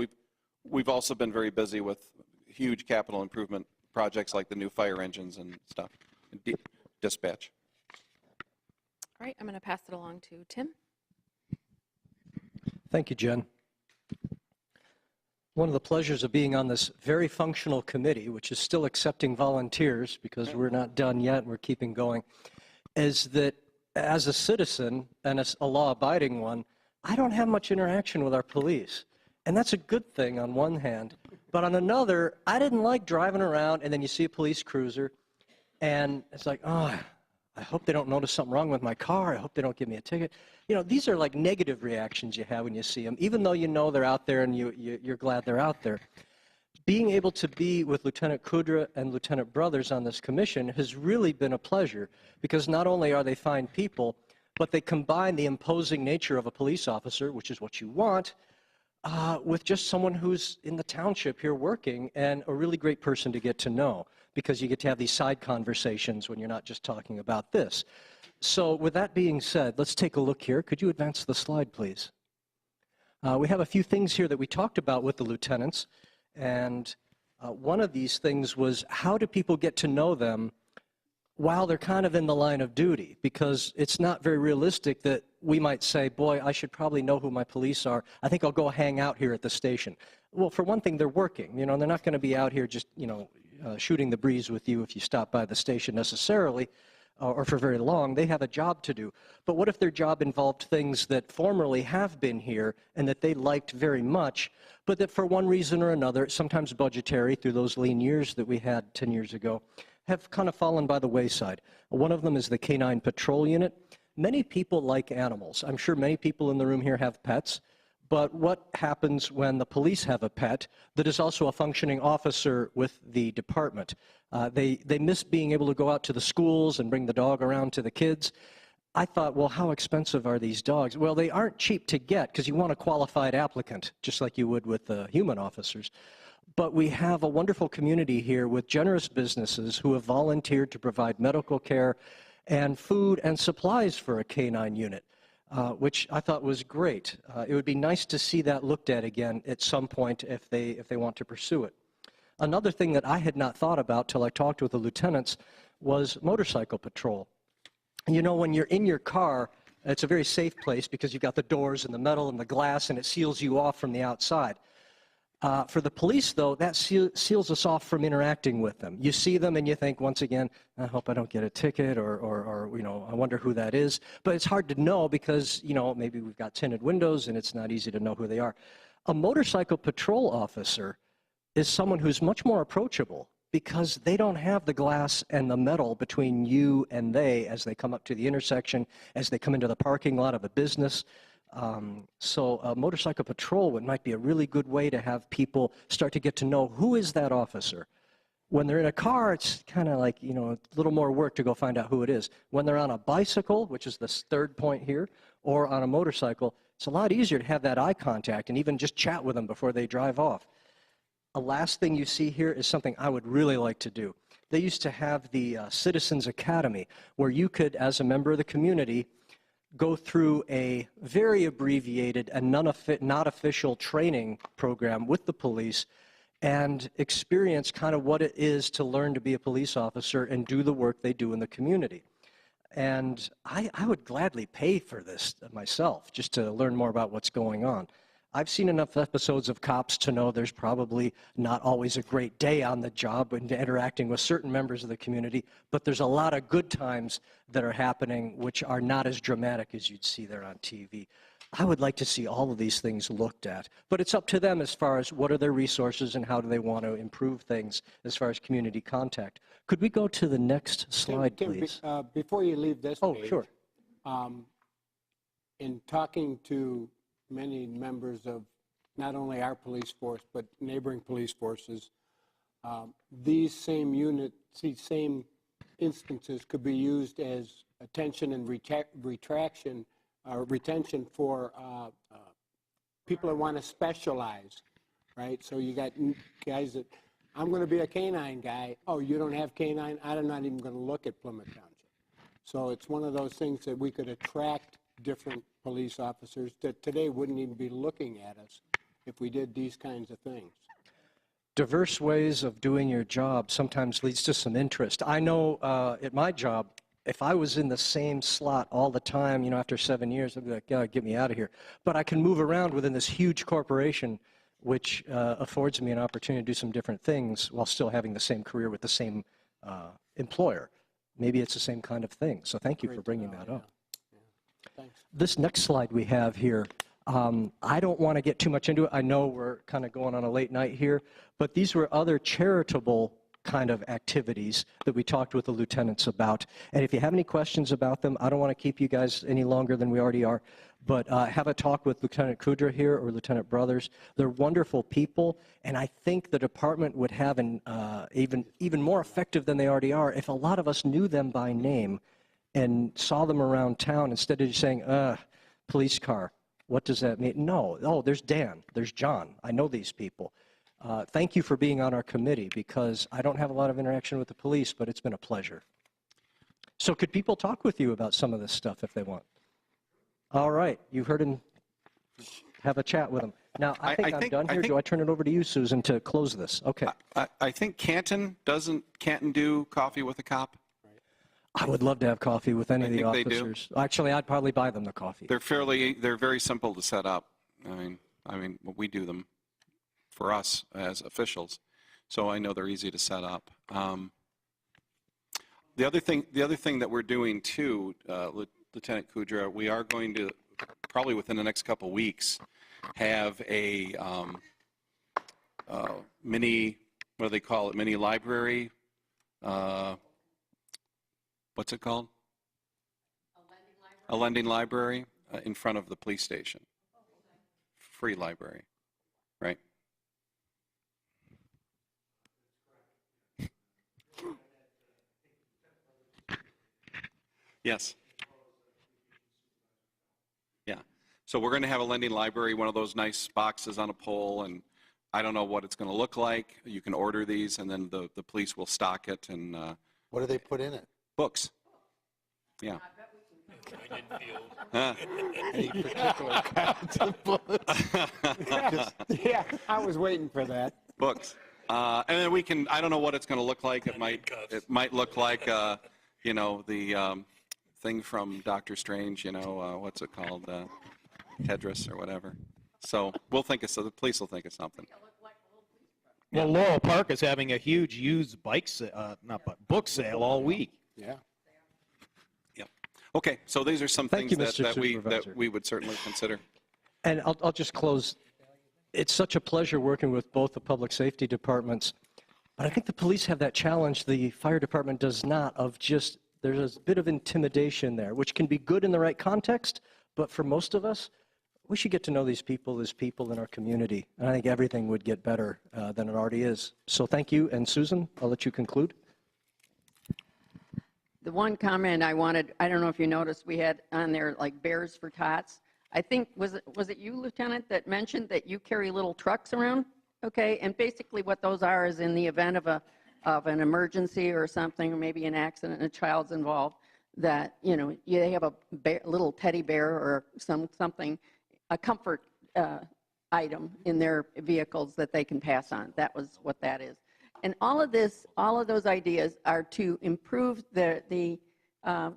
A: we've also been very busy with huge capital improvement projects like the new fire engines and stuff, dispatch.
O: All right, I'm going to pass it along to Tim.
P: Thank you, Jen. One of the pleasures of being on this very functional committee, which is still accepting volunteers because we're not done yet and we're keeping going, is that as a citizen and as a law-abiding one, I don't have much interaction with our police. And that's a good thing on one hand. But on another, I didn't like driving around and then you see a police cruiser and it's like, oh, I hope they don't notice something wrong with my car. I hope they don't give me a ticket. You know, these are like negative reactions you have when you see them, even though you know they're out there and you're glad they're out there. Being able to be with Lieutenant Kudra and Lieutenant Brothers on this commission has really been a pleasure because not only are they fine people, but they combine the imposing nature of a police officer, which is what you want, with just someone who's in the township here working and a really great person to get to know because you get to have these side conversations when you're not just talking about this. So with that being said, let's take a look here. Could you advance the slide, please? We have a few things here that we talked about with the lieutenants, and one of these things was how do people get to know them while they're kind of in the line of duty, because it's not very realistic that we might say, boy, I should probably know who my police are. I think I'll go hang out here at the station. Well, for one thing, they're working. You know, they're not going to be out here just, you know, shooting the breeze with you if you stop by the station necessarily, or for very long. They have a job to do. But what if their job involved things that formerly have been here and that they liked very much, but that for one reason or another, sometimes budgetary through those lean years that we had 10 years ago, have kind of fallen by the wayside. One of them is the Canine Patrol Unit. Many people like animals. I'm sure many people in the room here have pets. But what happens when the police have a pet that is also a functioning officer with the department? They miss being able to go out to the schools and bring the dog around to the kids. I thought, well, how expensive are these dogs? Well, they aren't cheap to get because you want a qualified applicant, just like you would with the human officers. But we have a wonderful community here with generous businesses who have volunteered to provide medical care and food and supplies for a canine unit. Which I thought was great. It would be nice to see that looked at again at some point if they want to pursue it. Another thing that I had not thought about till I talked with the lieutenants was motorcycle patrol. You know, when you're in your car, it's a very safe place because you've got the doors and the metal and the glass and it seals you off from the outside. For the police, though, that seals us off from interacting with them. You see them and you think, once again, I hope I don't get a ticket or you know, I wonder who that is. But it's hard to know because, you know, maybe we've got tinted windows and it's not easy to know who they are. A motorcycle patrol officer is someone who's much more approachable because they don't have the glass and the metal between you and they as they come up to the intersection, as they come into the parking lot of a business. So a motorcycle patrol might be a really good way to have people start to get to know who is that officer. When they're in a car, it's kind of like, a little more work to go find out who it is. When they're on a bicycle, which is the third point here, or on a motorcycle, it's a lot easier to have that eye contact and even just chat with them before they drive off. A last thing you see here is something I would really like to do. They used to have the Citizens Academy, where you could, as a member of the community, go through a very abbreviated and not official training program with the police and experience kind of what it is to learn to be a police officer and do the work they do in the community. And I would gladly pay for this myself, just to learn more about what's going on. I've seen enough episodes of Cops to know there's probably not always a great day on the job when interacting with certain members of the community, but there's a lot of good times that are happening which are not as dramatic as you'd see there on TV. I would like to see all of these things looked at, but it's up to them as far as what are their resources and how do they want to improve things as far as community contact. Could we go to the next slide,
C: Tim,
P: please?
C: before you leave this page,
P: sure.
C: In talking to many members of not only our police force, but neighboring police forces, these same units, these same instances could be used as attention and retention for people that want to specialize, right? So you got guys that, I'm going to be a canine guy. Oh, you don't have canine? I'm not even going to look at Plymouth Township. So it's one of those things that we could attract different police officers that today wouldn't even be looking at us if we did these kinds of things.
P: Diverse ways of doing your job sometimes leads to some interest. I know at my job, if I was in the same slot all the time, after 7 years, I'd be like, God, get me out of here. But I can move around within this huge corporation, which affords me an opportunity to do some different things while still having the same career with the same employer. Maybe it's the same kind of thing. So thank you for bringing that up.
C: Thanks.
P: This next slide we have here, I don't want to get too much into it. I know we're kind of going on a late night here, but these were other charitable kind of activities that we talked with the lieutenants about. And if you have any questions about them, I don't want to keep you guys any longer than we already are, but have a talk with Lieutenant Kudra here or Lieutenant Brothers. They're wonderful people, and I think the department would have an even more effective than they already are if a lot of us knew them by name and saw them around town instead of just saying, police car, what does that mean? No, oh, there's Dan, there's John, I know these people. Thank you for being on our committee because I don't have a lot of interaction with the police, but it's been a pleasure. So could people talk with you about some of this stuff if they want? All right, you heard him. Have a chat with them. Now, I think I'm done here. Do I turn it over to you, Susan, to close this? Okay.
A: I think Canton do coffee with a cop?
P: I would love to have coffee with any of the
A: think they do.
P: officers. Actually, I'd probably buy them the coffee.
A: They're very simple to set up. I mean, we do them for us as officials, so I know they're easy to set up. The other thing that we're doing too, Lieutenant Kudra, we are going to probably within the next couple weeks have a mini, what do they call it? Mini library. What's it called? A lending library in front of the police station. Free library, right? Yes. Yeah. So we're going to have a lending library, one of those nice boxes on a pole, and I don't know what it's going to look like. You can order these, and then the police will stock it. And
G: what do they put in it?
A: Books. Yeah.
C: Any particular kinds of books? Yeah, I was waiting for that.
A: Books. And then we can, I don't know what it's going to look like. It might look like, the thing from Doctor Strange, what's it called? Tetris or whatever. So we'll think of, so the police will think of something.
E: Well, Laurel Park is having a huge used book sale all week.
C: Yeah.
A: Yep. Okay, so these are some
P: Thank
A: things
P: you, Mr.
A: that we would certainly consider.
P: And I'll just close. it's such a pleasure working with both the public safety departments. But I think the police have that challenge the fire department does not, of just, there's a bit of intimidation there, which can be good in the right context, but for most of us, we should get to know these people as people in our community. And I think everything would get better than it already is. So thank you. And Susan, I'll let you conclude.
F: The one comment I wanted, I don't know if you noticed, we had on there like bears for tots. I think, was it you, Lieutenant, that mentioned that you carry little trucks around? Okay, and basically what those are is in the event of an emergency or something, or maybe an accident and a child's involved, that, you know, they have a little teddy bear or something, a comfort item in their vehicles that they can pass on. That was what that is. And all of those ideas are to improve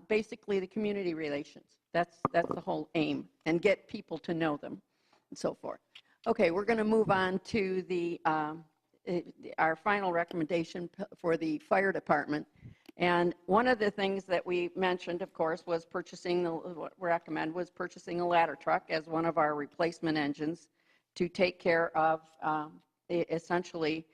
F: basically the community relations. That's the whole aim, and get people to know them and so forth. Okay, we're going to move on to our final recommendation for the fire department. And one of the things that we mentioned, of course, was purchasing a ladder truck as one of our replacement engines to take care of essentially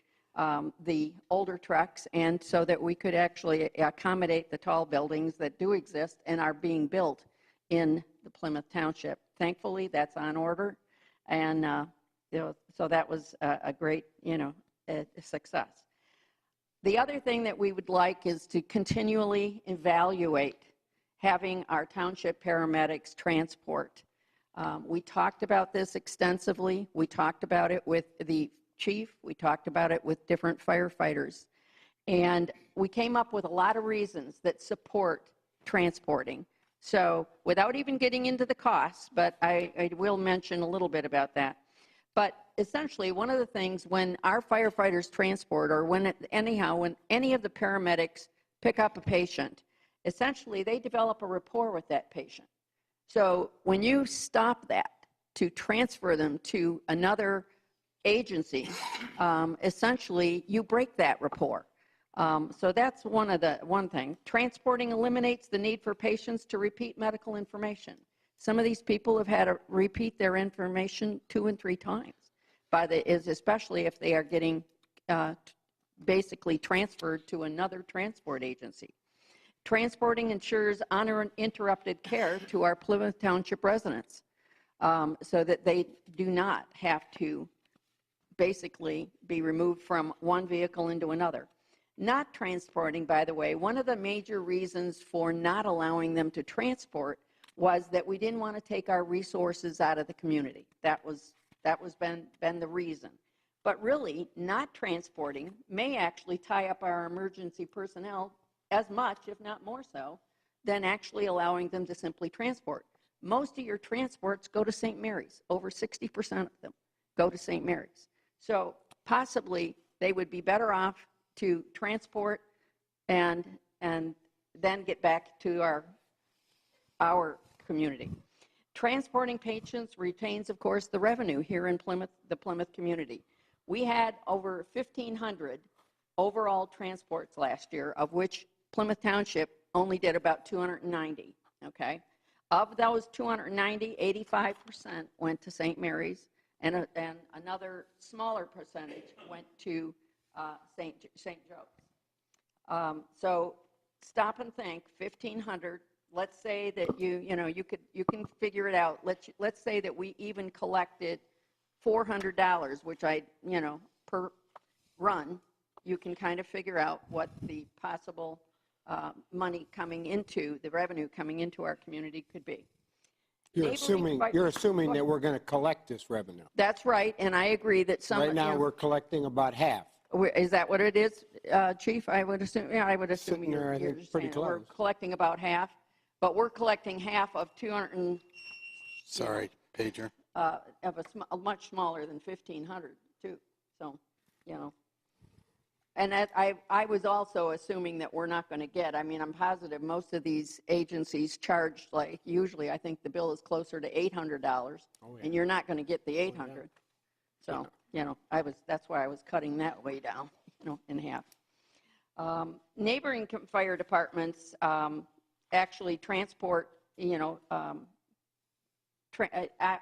F: the older trucks, and so that we could actually accommodate the tall buildings that do exist and are being built in the Plymouth Township. Thankfully, that's on order, and so that was a great, success. The other thing that we would like is to continually evaluate having our township paramedics transport. We talked about this extensively. We talked about it with the chief. We talked about it with different firefighters. And we came up with a lot of reasons that support transporting. So without even getting into the costs, but I will mention a little bit about that. But essentially, one of the things when our firefighters transport, or when any of the paramedics pick up a patient, essentially they develop a rapport with that patient. So when you stop that to transfer them to another agency, essentially you break that rapport. So that's one thing. Transporting eliminates the need for patients to repeat medical information. Some of these people have had to repeat their information 2 and 3 times, especially if they are getting basically transferred to another transport agency. Transporting ensures uninterrupted care to our Plymouth Township residents, so that they do not have to basically be removed from one vehicle into another. Not transporting, by the way, one of the major reasons for not allowing them to transport was that we didn't want to take our resources out of the community. That was been the reason. But really, not transporting may actually tie up our emergency personnel as much, if not more so, than actually allowing them to simply transport. Most of your transports go to St. Mary's. Over 60% of them go to St. Mary's. So possibly they would be better off to transport and then get back to our community. Transporting patients retains, of course, the revenue here in the Plymouth community. We had over 1,500 overall transports last year, of which Plymouth Township only did about 290, okay? Of those 290, 85% went to St. Mary's, and another smaller percentage went to St. Joe's. So stop and think, 1,500. Let's say that you can figure it out. Let's say that we even collected $400, which per run, you can kind of figure out what the possible money coming into, the revenue coming into our community could be.
C: You're assuming that we're going to collect this revenue.
F: That's right, and I agree that some.
C: Right now, we're collecting about half.
F: Is that what it is, Chief? I would assume. Yeah, I would assume
C: I think
F: you're
C: pretty
F: saying
C: close.
F: we're collecting about half, but we're collecting half of 200.
G: Sorry, pager.
F: Of a much smaller than 1,500 too. So, and I was also assuming that we're not going to get. I mean, I'm positive most of these agencies charge, like, usually I think the bill is closer to $800, and you're not going to get the 800. So, that's why I was cutting that way down, in half. Neighboring fire departments actually transport,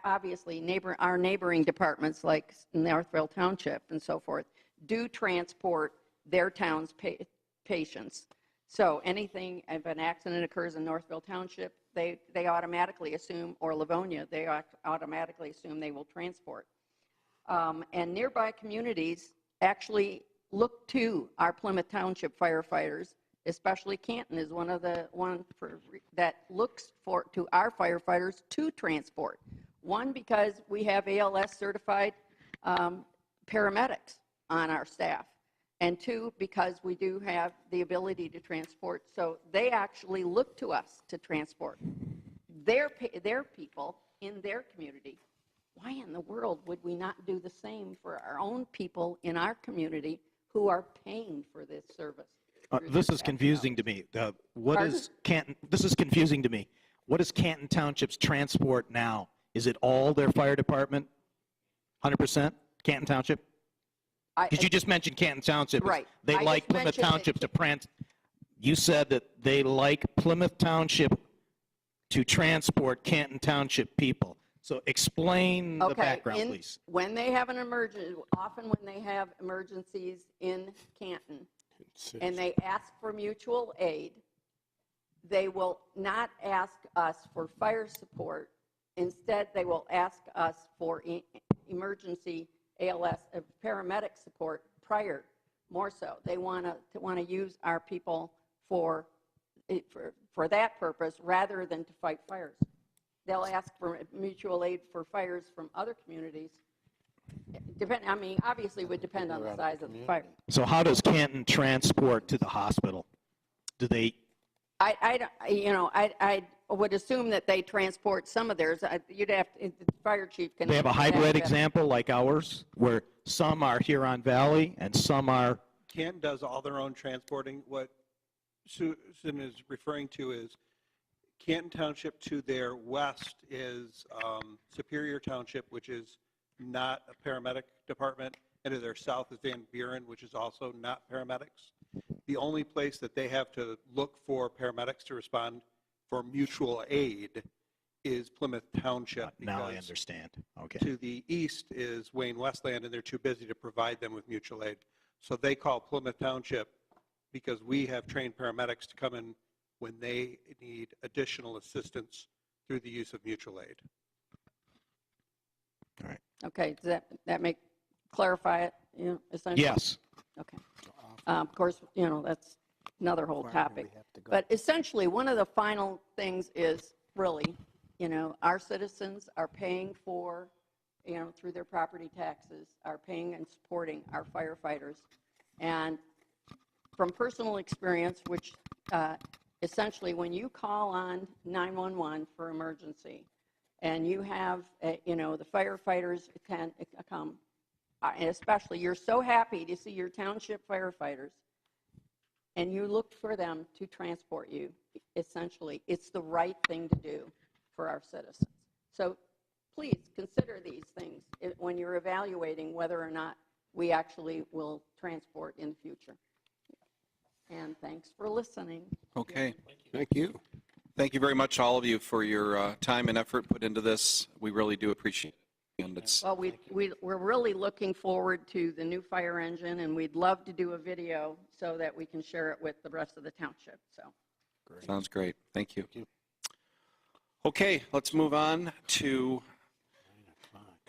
F: obviously, our neighboring departments like Northville Township and so forth do transport their town's patients. So anything, if an accident occurs in Northville Township, they automatically assume, or Livonia, they automatically assume they will transport. And nearby communities actually look to our Plymouth Township firefighters, especially Canton is one that looks to our firefighters to transport. One, because we have ALS certified paramedics on our staff, and two, because we do have the ability to transport. So they actually look to us to transport their people in their community. Why in the world would we not do the same for our own people in our community who are paying for this service?
E: This is confusing to me. This is confusing to me. What is Canton Township's transport now? Is it all their fire department? 100%? Canton Township? Because you just mentioned Canton Township.
F: Right.
E: They like Plymouth Township to You said that they like Plymouth Township to transport Canton Township people. So explain the background, please.
F: When they have an emergency, often when they have emergencies in Canton, and they ask for mutual aid, they will not ask us for fire support. Instead, they will ask us for emergency ALS paramedic support prior, more so. They want to use our people for that purpose rather than to fight fires. They'll ask for mutual aid for fires from other communities. Obviously, it would depend on the size of the fire.
E: So how does Canton transport to the hospital? Do they?
F: I would assume that they transport some of theirs. You'd have to, the fire chief can.
E: They have a hybrid example like ours, where some are Huron Valley and some are.
L: Canton does all their own transporting. What Susan is referring to is Canton Township to their west is Superior Township, which is not a paramedic department, and to their south is Van Buren, which is also not paramedics. The only place that they have to look for paramedics to respond for mutual aid is Plymouth Township.
E: Now I understand. Okay.
L: To the east is Wayne Westland, and they're too busy to provide them with mutual aid. So they call Plymouth Township because we have trained paramedics to come in when they need additional assistance through the use of mutual aid.
E: All right.
F: Okay, does that clarify it? Essentially?
E: Yes.
F: Okay. Of course, that's another whole topic. But essentially, one of the final things is really, our citizens are paying for, through their property taxes, are paying and supporting our firefighters. And from personal experience, which essentially when you call on 911 for emergency and you have, the firefighters come, and especially you're so happy to see your township firefighters and you look for them to transport you, essentially, it's the right thing to do for our citizens. So please consider these things when you're evaluating whether or not we actually will transport in the future. And thanks for listening.
A: Okay.
M: Thank you.
A: Thank you very much, all of you, for your time and effort put into this. We really do appreciate it. And it's
F: Well, we're really looking forward to the new fire engine, and we'd love to do a video so that we can share it with the rest of the township. So.
A: Sounds great. Thank you. Okay, let's move on to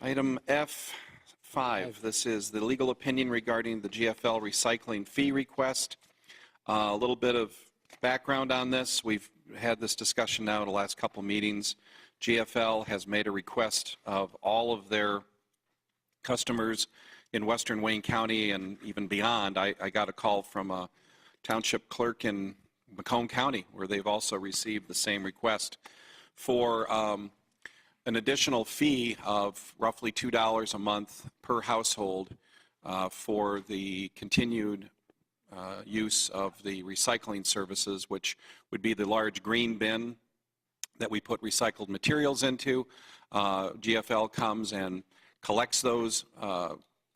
A: item F5. This is the legal opinion regarding the GFL recycling fee request. A little bit of background on this. We've had this discussion now in the last couple meetings. GFL has made a request of all of their customers in western Wayne County and even beyond. I got a call from a township clerk in Macomb County where they've also received the same request for an additional fee of roughly $2 a month per household for the continued use of the recycling services, which would be the large green bin that we put recycled materials into. GFL comes and collects those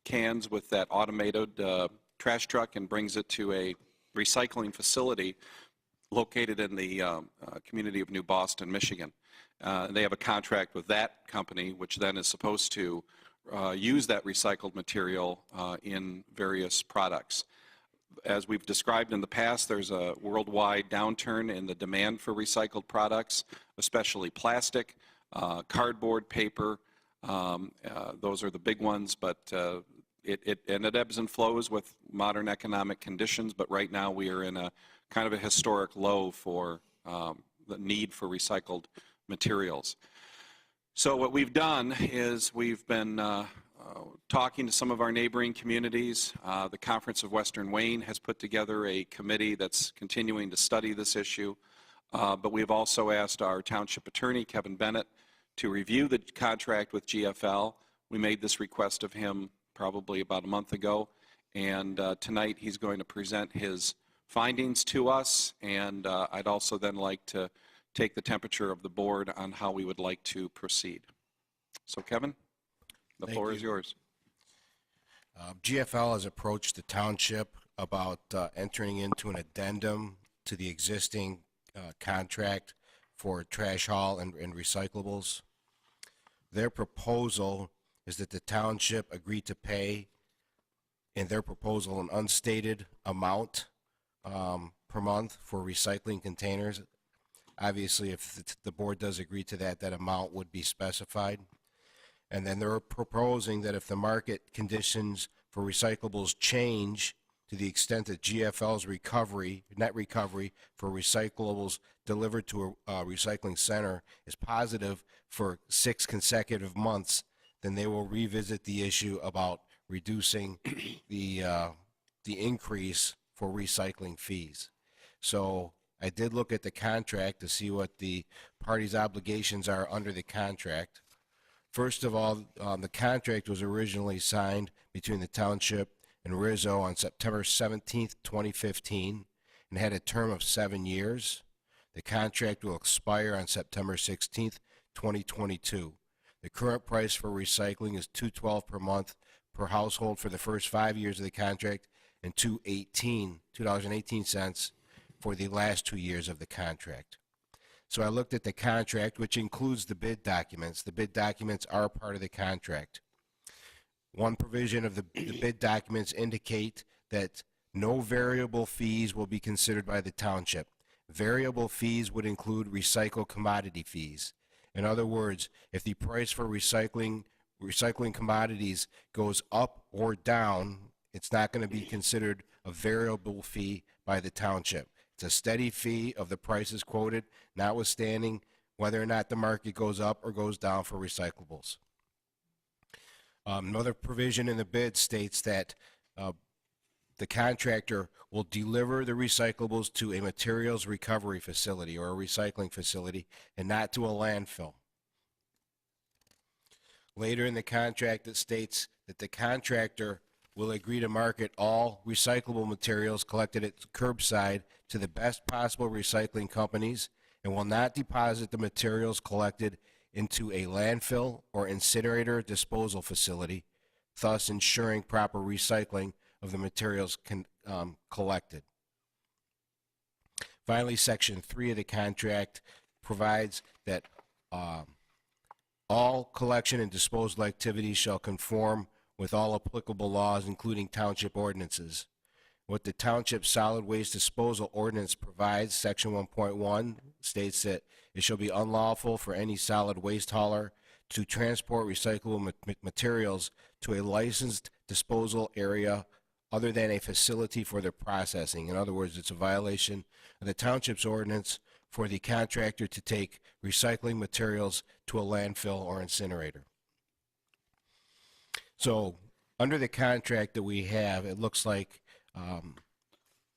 A: cans with that automated trash truck and brings it to a recycling facility located in the community of New Boston, Michigan. They have a contract with that company, which then is supposed to use that recycled material in various products. As we've described in the past, there's a worldwide downturn in the demand for recycled products, especially plastic, cardboard, paper. Those are the big ones, but it ebbs and flows with modern economic conditions, but right now we are in a kind of a historic low for the need for recycled materials. So what we've done is we've been talking to some of our neighboring communities. The Conference of Western Wayne has put together a committee that's continuing to study this issue, but we've also asked our township attorney, Kevin Bennett, to review the contract with GFL. We made this request of him probably about a month ago, and tonight he's going to present his findings to us, and I'd also then like to take the temperature of the board on how we would like to proceed. So Kevin, the floor is yours.
M: GFL has approached the township about entering into an addendum to the existing contract for trash haul and recyclables. Their proposal is that the township agree to pay, in their proposal, an unstated amount per month for recycling containers. Obviously, if the board does agree to that, that amount would be specified. And then they're proposing that if the market conditions for recyclables change to the extent that GFL's net recovery for recyclables delivered to a recycling center is positive for 6 consecutive months, then they will revisit the issue about reducing the increase for recycling fees. So I did look at the contract to see what the parties' obligations are under the contract. First of all, the contract was originally signed between the township and Rizzo on September 17th, 2015, and had a term of 7 years. The contract will expire on September 16th, 2022. The current price for recycling is $2.12 per month per household for the first 5 years of the contract, and $2.18 for the last 2 years of the contract. So I looked at the contract, which includes the bid documents. The bid documents are part of the contract. One provision of the bid documents indicate that no variable fees will be considered by the township. Variable fees would include recycled commodity fees. In other words, if the price for recycling commodities goes up or down, it's not going to be considered a variable fee by the township. It's a steady fee of the prices quoted, notwithstanding whether or not the market goes up or goes down for recyclables. Another provision in the bid states that the contractor will deliver the recyclables to a materials recovery facility or a recycling facility and not to a landfill. Later in the contract, it states that the contractor will agree to market all recyclable materials collected at curbside to the best possible recycling companies and will not deposit the materials collected into a landfill or incinerator disposal facility, thus ensuring proper recycling of the materials collected. Finally, Section 3 of the contract provides that all collection and disposal activities shall conform with all applicable laws, including township ordinances. What the Township Solid Waste Disposal Ordinance provides, Section 1.1, states that it shall be unlawful for any solid waste hauler to transport recyclable materials to a licensed disposal area other than a facility for their processing. In other words, it's a violation of the Township's ordinance for the contractor to take recycling materials to a landfill or incinerator. So under the contract that we have, it looks like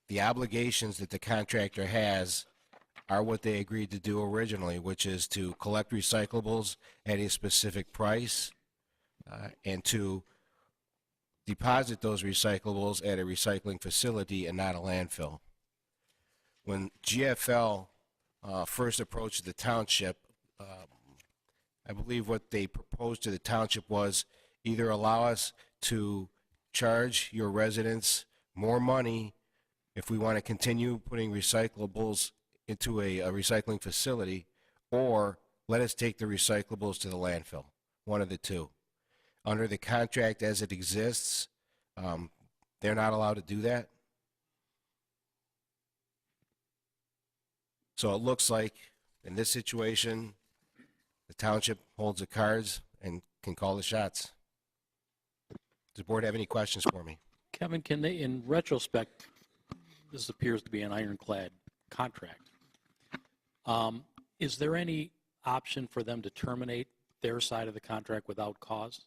M: the obligations that the contractor has are what they agreed to do originally, which is to collect recyclables at a specific price and to deposit those recyclables at a recycling facility and not a landfill. When GFL first approached the township, I believe what they proposed to the township was either allow us to charge your residents more money if we want to continue putting recyclables into a recycling facility, or let us take the recyclables to the landfill, one of the two. Under the contract as it exists, they're not allowed to do that. So it looks like in this situation, the township holds the cards and can call the shots. Does the board have any questions for me?
J: Kevin, can they, in retrospect, this appears to be an ironclad contract. Is there any option for them to terminate their side of the contract without cause?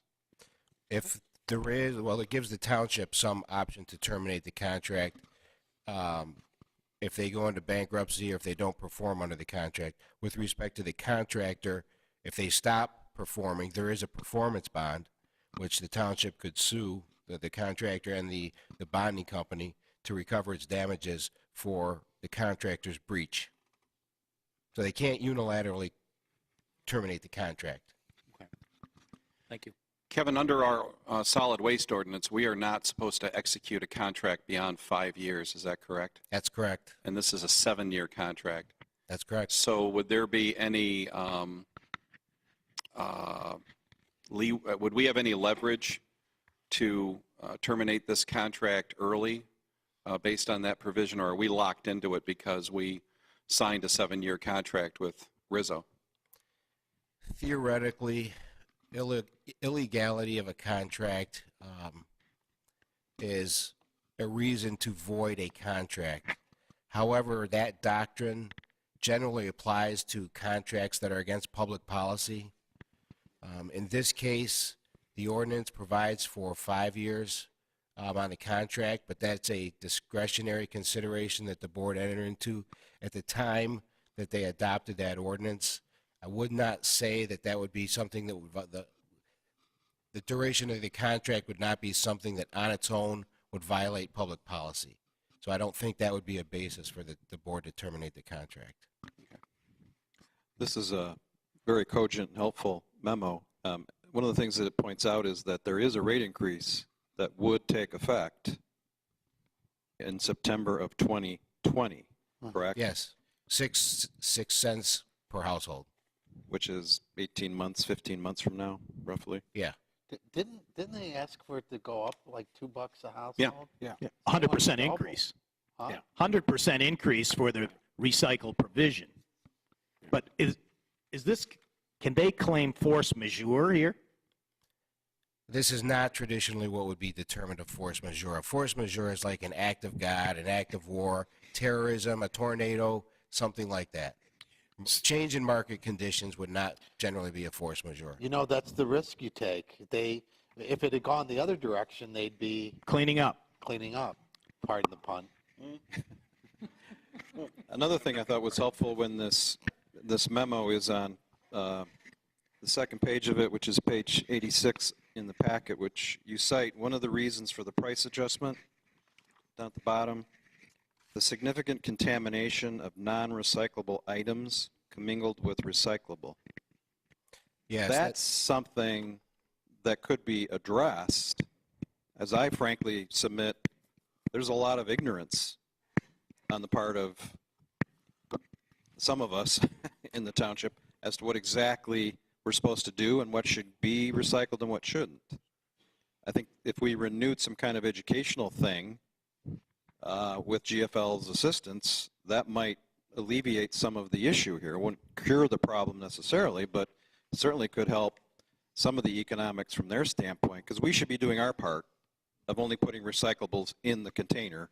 M: If there is, well, it gives the township some option to terminate the contract if they go into bankruptcy or if they don't perform under the contract. With respect to the contractor, if they stop performing, there is a performance bond, which the township could sue the contractor and the bonding company to recover its damages for the contractor's breach. So they can't unilaterally terminate the contract.
J: Okay. Thank you.
A: Kevin, under our solid waste ordinance, we are not supposed to execute a contract beyond 5 years. Is that correct?
M: That's correct.
A: And this is a 7-year contract.
M: That's correct.
A: So would there be any, would we have any leverage to terminate this contract early based on that provision, or are we locked into it because we signed a 7-year contract with Rizzo?
M: Theoretically, illegality of a contract is a reason to void a contract. However, that doctrine generally applies to contracts that are against public policy. In this case, the ordinance provides for 5 years on the contract, but that's a discretionary consideration that the board entered into at the time that they adopted that ordinance. I would not say that that would be something that would, the duration of the contract would not be something that on its own would violate public policy. So I don't think that would be a basis for the board to terminate the contract.
K: This is a very cogent and helpful memo. One of the things that it points out is that there is a rate increase that would take effect in September of 2020, correct?
M: Yes, 6 cents per household.
K: Which is 18 months, 15 months from now, roughly.
M: Yeah.
G: Didn't they ask for it to go up like $2 a household?
E: Yeah. 100% increase.
G: Huh?
E: Yeah. 100% increase for the recycle provision. But is this, can they claim force majeure here?
M: This is not traditionally what would be determined a force majeure. A force majeure is like an act of God, an act of war, terrorism, a tornado, something like that. Change in market conditions would not generally be a force majeure.
G: You know, that's the risk you take. If it had gone the other direction, they'd be
E: Cleaning up.
G: Pardon the pun.
K: Another thing I thought was helpful when this memo is on the second page of it, which is page 86 in the packet, which you cite, one of the reasons for the price adjustment down at the bottom, the significant contamination of non-recyclable items commingled with recyclable.
M: Yes,
K: That's something that could be addressed. As I frankly submit, there's a lot of ignorance on the part of some of us in the township as to what exactly we're supposed to do and what should be recycled and what shouldn't. I think if we renewed some kind of educational thing with GFL's assistance, that might alleviate some of the issue here. It wouldn't cure the problem necessarily, but certainly could help some of the economics from their standpoint, because we should be doing our part of only putting recyclables in the container.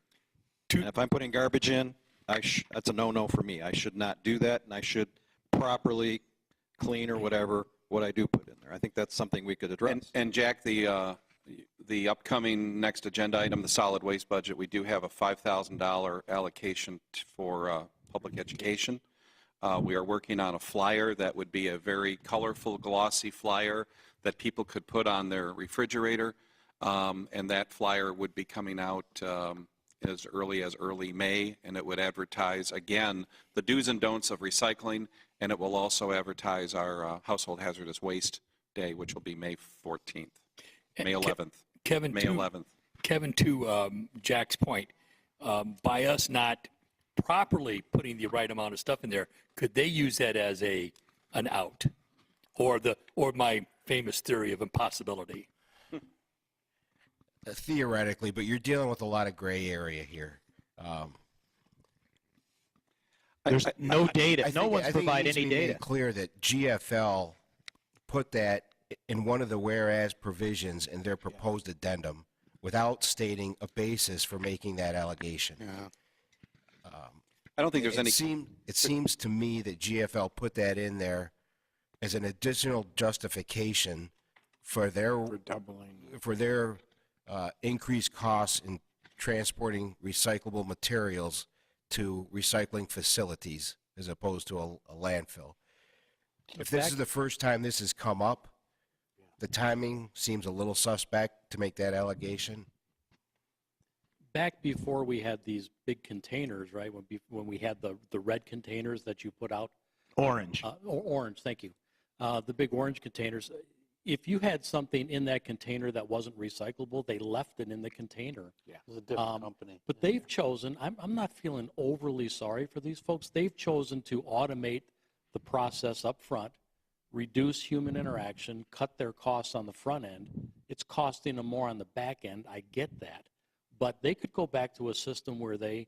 K: And if I'm putting garbage in, that's a no-no for me. I should not do that, and I should properly clean or whatever what I do put in there. I think that's something we could address.
A: And Jack, the upcoming next agenda item, the solid waste budget, we do have a $5,000 allocation for public education. We are working on a flyer that would be a very colorful, glossy flyer that people could put on their refrigerator, and that flyer would be coming out as early May, and it would advertise, again, the do's and don'ts of recycling, and it will also advertise our Household Hazardous Waste Day, which will be May 14th, May 11th.
B: Kevin,
A: May 11th.
B: Kevin, to Jack's point, by us not properly putting the right amount of stuff in there, could they use that as an out? Or my famous theory of impossibility?
M: Theoretically, but you're dealing with a lot of gray area here.
E: There's no data. No one's provided any
M: It needs to be
E: data.
M: made clear that GFL put that in one of the whereas provisions in their proposed addendum without stating a basis for making that allegation.
A: I don't think there's any.
M: It seems to me that GFL put that in there as an additional justification for their increased costs in transporting recyclable materials to recycling facilities as opposed to a landfill. If this is the first time this has come up, the timing seems a little suspect to make that allegation.
J: Back before we had these big containers, right, when we had the red containers that you put out.
E: Orange.
J: Orange, thank you. The big orange containers. If you had something in that container that wasn't recyclable, they left it in the container.
G: Yeah, it was a different company.
J: But they've chosen, I'm not feeling overly sorry for these folks, they've chosen to automate the process up front, reduce human interaction, cut their costs on the front end. It's costing them more on the back end, I get that. But they could go back to a system where they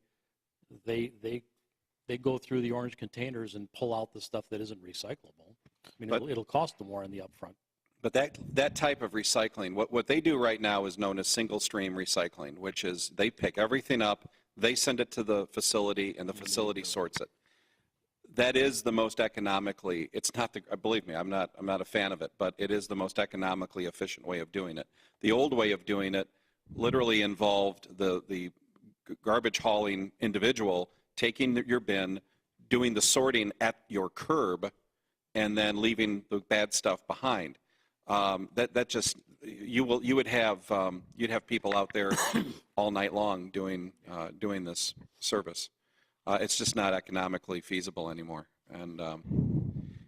J: go through the orange containers and pull out the stuff that isn't recyclable. I mean, it'll cost them more in the upfront.
A: But that type of recycling, what they do right now is known as single stream recycling, which is they pick everything up, they send it to the facility, and the facility sorts it. That is the most economically, it's not the, believe me, I'm not a fan of it, but it is the most economically efficient way of doing it. The old way of doing it literally involved the garbage hauling individual taking your bin, doing the sorting at your curb, and then leaving the bad stuff behind. That just you'd have people out there all night long doing this service. It's just not economically feasible anymore, and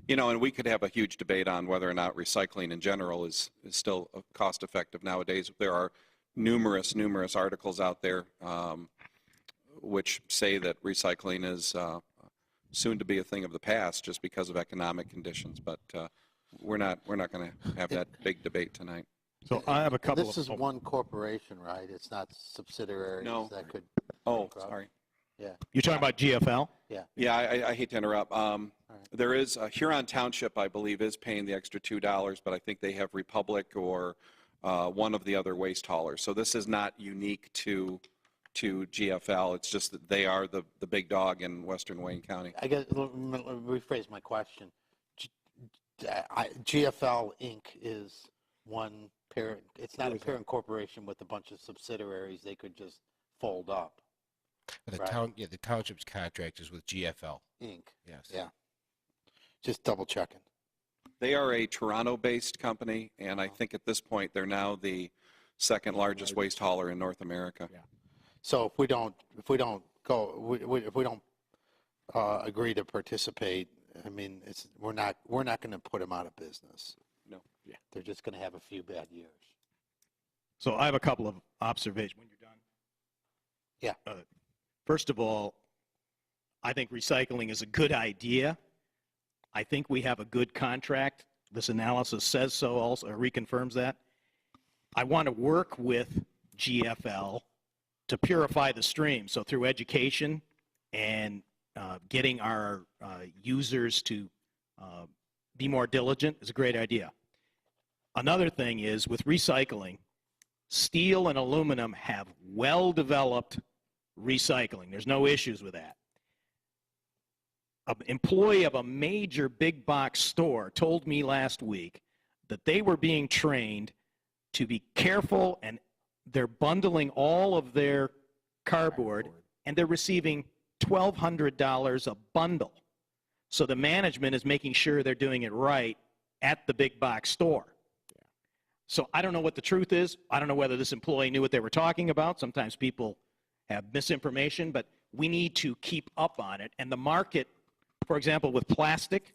A: and we could have a huge debate on whether or not recycling in general is still cost effective nowadays. There are numerous articles out there which say that recycling is soon to be a thing of the past just because of economic conditions, but we're not going to have that big debate tonight.
E: So I have a couple
G: This is one corporation, right? It's not subsidiaries that could.
A: Oh, sorry.
G: Yeah.
E: You're talking about GFL?
G: Yeah.
A: Yeah, I hate to interrupt. There is Huron Township, I believe, is paying the extra $2, but I think they have Republic or one of the other waste haulers. So this is not unique to GFL. It's just that they are the big dog in Western Wayne County.
G: I guess, let me rephrase my question. GFL Inc. is one parent. It's not a parent corporation with a bunch of subsidiaries they could just fold up.
M: The
G: right?
M: the township's contract is with GFL
G: Inc.
M: Yes.
G: Yeah. Just double checking.
A: They are a Toronto-based company, and I think at this point they're now the second largest waste hauler in North America.
G: Yeah. So if we don't agree to participate, I mean, we're not going to put them out of business.
A: No.
G: Yeah. They're just going to have a few bad years.
E: So I have a couple of observations. When you're done.
G: Yeah.
E: First of all, I think recycling is a good idea. I think we have a good contract. This analysis says so also, or reconfirms that. I want to work with GFL to purify the stream. So through education and getting our users to be more diligent is a great idea. Another thing is with recycling, steel and aluminum have well-developed recycling. There's no issues with that. An employee of a major big box store told me last week that they were being trained to be careful, and they're bundling all of their cardboard, and they're receiving $1,200 a bundle. So the management is making sure they're doing it right at the big box store. So I don't know what the truth is. I don't know whether this employee knew what they were talking about. Sometimes people have misinformation, but we need to keep up on it. And the market, for example, with plastic,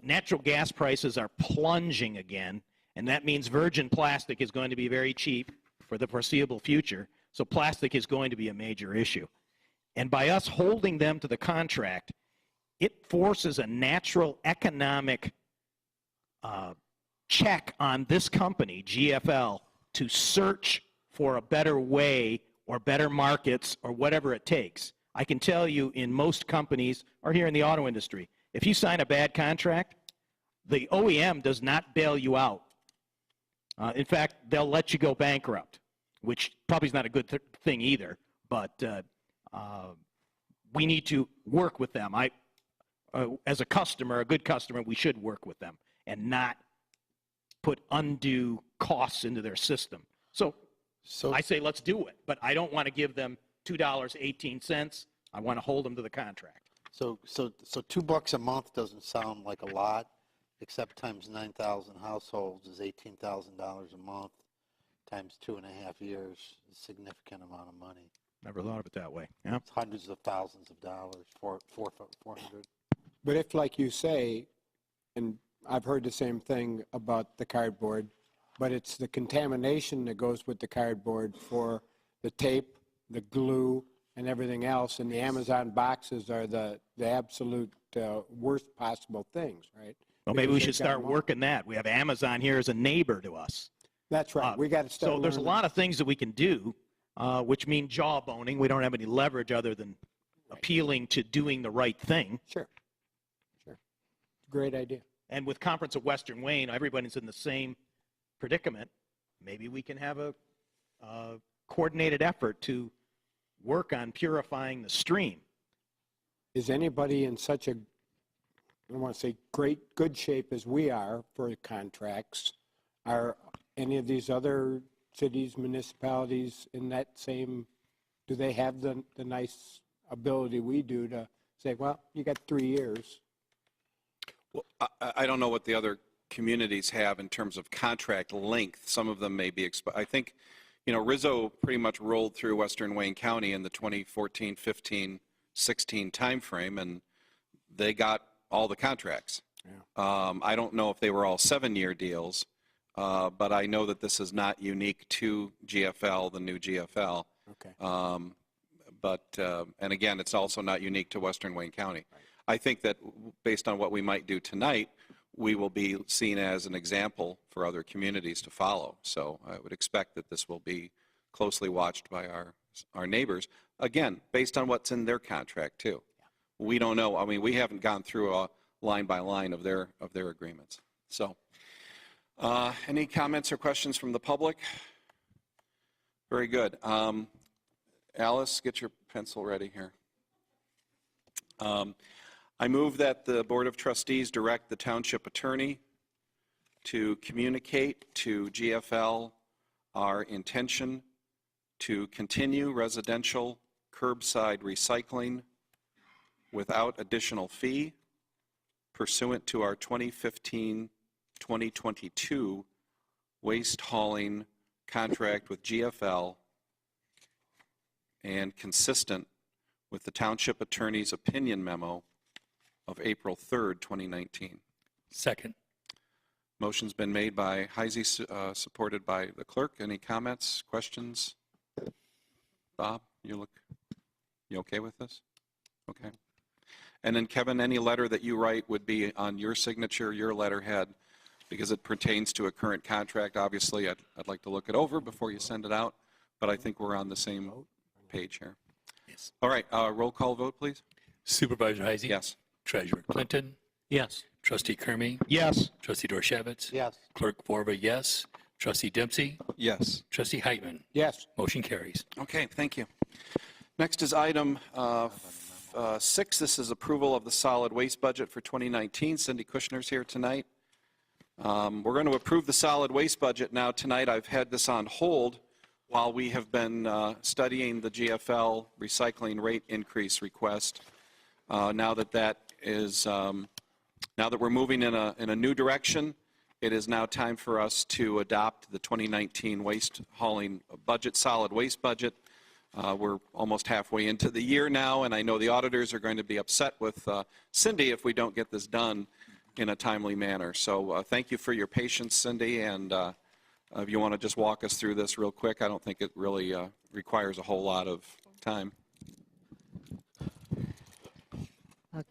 E: natural gas prices are plunging again, and that means virgin plastic is going to be very cheap for the foreseeable future. So plastic is going to be a major issue. And by us holding them to the contract, it forces a natural economic check on this company, GFL, to search for a better way or better markets or whatever it takes. I can tell you in most companies, or here in the auto industry, if you sign a bad contract, the OEM does not bail you out. In fact, they'll let you go bankrupt, which probably is not a good thing either, but we need to work with them. As a customer, a good customer, we should work with them and not put undue costs into their system. So I say let's do it, but I don't want to give them $2.18. I want to hold them to the contract.
G: So $2 a month doesn't sound like a lot, except times 9,000 households is $18,000 a month, times 2.5 years, a significant amount of money.
E: Never thought of it that way. Yeah.
G: It's hundreds of thousands of dollars, 400.
C: But if, like you say, and I've heard the same thing about the cardboard, but it's the contamination that goes with the cardboard for the tape, the glue, and everything else, and the Amazon boxes are the absolute worst possible things, right?
E: Well, maybe we should start working that. We have Amazon here as a neighbor to us.
C: That's right. We got to start.
E: So there's a lot of things that we can do, which mean jawboning. We don't have any leverage other than appealing to doing the right thing.
C: Sure. Great idea.
E: And with Conference of Western Wayne, everybody's in the same predicament. Maybe we can have a coordinated effort to work on purifying the stream.
C: Is anybody in such a, I don't want to say good shape as we are for contracts? Are any of these other cities, municipalities in that same, do they have the nice ability we do to say, well, you got 3 years?
A: Well, I don't know what the other communities have in terms of contract length. Some of them may be, I think, Rizzo pretty much rolled through Western Wayne County in the 2014, 15, 16 timeframe, and they got all the contracts. Yeah. I don't know if they were all 7-year deals, but I know that this is not unique to GFL, the new GFL.
C: Okay.
A: And again, it's also not unique to Western Wayne County. Right. I think that based on what we might do tonight, we will be seen as an example for other communities to follow. So I would expect that this will be closely watched by our neighbors, again, based on what's in their contract too. Yeah. We don't know. I mean, we haven't gone through a line by line of their agreements. So any comments or questions from the public? Very good. Alice, get your pencil ready here. I move that the Board of Trustees direct the Township Attorney to communicate to GFL our intention to continue residential curbside recycling without additional fee pursuant to our 2015-2022 waste hauling contract with GFL and consistent with the Township Attorney's opinion memo of April 3rd, 2019.
B: Second.
A: Motion's been made by Heisey, supported by the clerk. Any comments, questions? Bob, you okay with this? Okay. And then Kevin, any letter that you write would be on your signature, your letterhead, because it pertains to a current contract. Obviously, I'd like to look it over before you send it out, but I think we're on the same page here.
B: Yes.
A: All right, roll call vote, please.
B: Supervisor Heisey?
A: Yes.
B: Treasurer Clinton?
J: Yes.
B: Trustee Kermy?
E: Yes.
B: Trustee Dorshevitz?
G: Yes.
B: Clerk Borba, yes. Trustee Dempsey?
K: Yes.
B: Trustee Heitman?
C: Yes.
B: Motion carries.
A: Okay, thank you. Next is item 6. This is approval of the solid waste budget for 2019. Cindy Kushner's here tonight. We're going to approve the solid waste budget now tonight. I've had this on hold while we have been studying the GFL recycling rate increase request. Now that we're moving in a new direction, it is now time for us to adopt the 2019 waste hauling budget, solid waste budget. We're almost halfway into the year now, and I know the auditors are going to be upset with Cindy if we don't get this done in a timely manner. So thank you for your patience, Cindy, and if you want to just walk us through this real quick, I don't think it really requires a whole lot of time.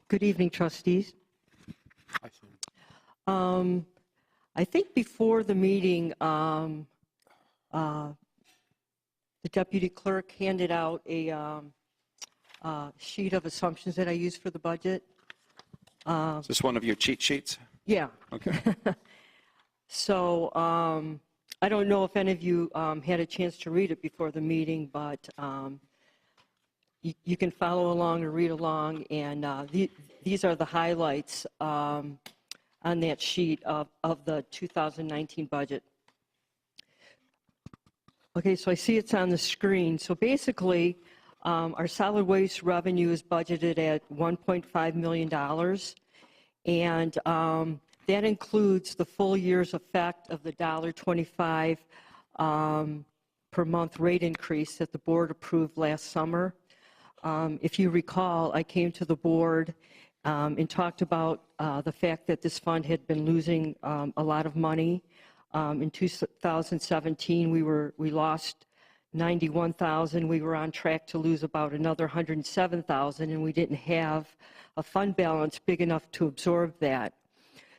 Q: Good evening, trustees. I think before the meeting, the deputy clerk handed out a sheet of assumptions that I use for the budget.
A: Is this one of your cheat sheets?
Q: Yeah.
A: Okay.
Q: So I don't know if any of you had a chance to read it before the meeting, but you can follow along or read along, and these are the highlights on that sheet of the 2019 budget. Okay, so I see it's on the screen. So basically, our solid waste revenue is budgeted at $1.5 million, and that includes the full year's effect of the $1.25 per month rate increase that the board approved last summer. If you recall, I came to the board and talked about the fact that this fund had been losing a lot of money. In 2017, we lost $91,000. We were on track to lose about another $107,000, and we didn't have a fund balance big enough to absorb that.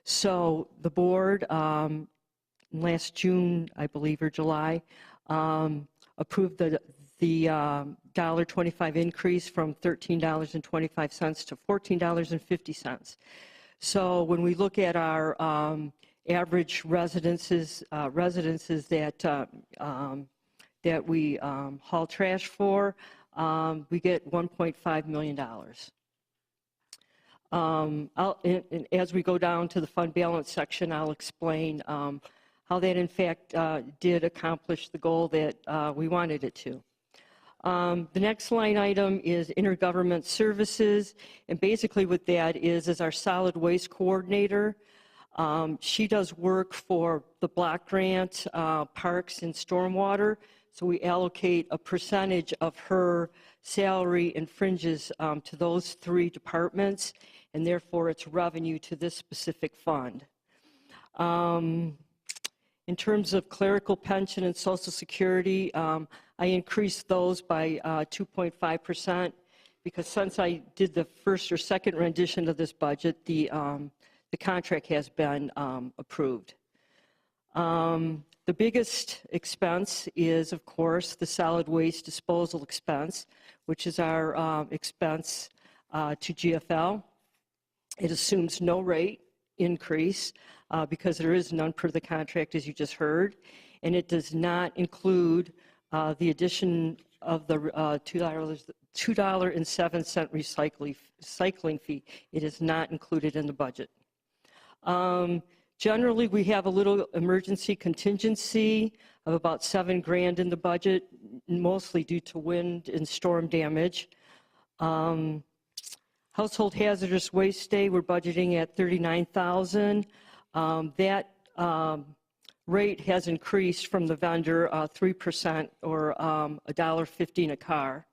Q: So the board, last June, I believe, or July, approved the $1.25 increase from $13.25 to $14.50. So when we look at our average residences that we haul trash for, we get $1.5 million. And as we go down to the fund balance section, I'll explain how that in fact did accomplish the goal that we wanted it to. The next line item is intergovernment services, and basically what that is our solid waste coordinator. She does work for the block grant, parks, and stormwater, so we allocate a percentage of her salary and fringes to those three departments, and therefore it's revenue to this specific fund. In terms of clerical pension and Social Security, I increased those by 2.5% because since I did the first or second rendition of this budget, the contract has been approved. The biggest expense is, of course, the solid waste disposal expense, which is our expense to GFL. It assumes no rate increase because there is none per the contract, as you just heard, and it does not include the addition of the $2.07 recycling fee. It is not included in the budget. Generally, we have a little emergency contingency of about $7,000 in the budget, mostly due to wind and storm damage. Household hazardous waste day, we're budgeting at $39,000. That rate has increased from the vendor 3% or $1.50 in a car.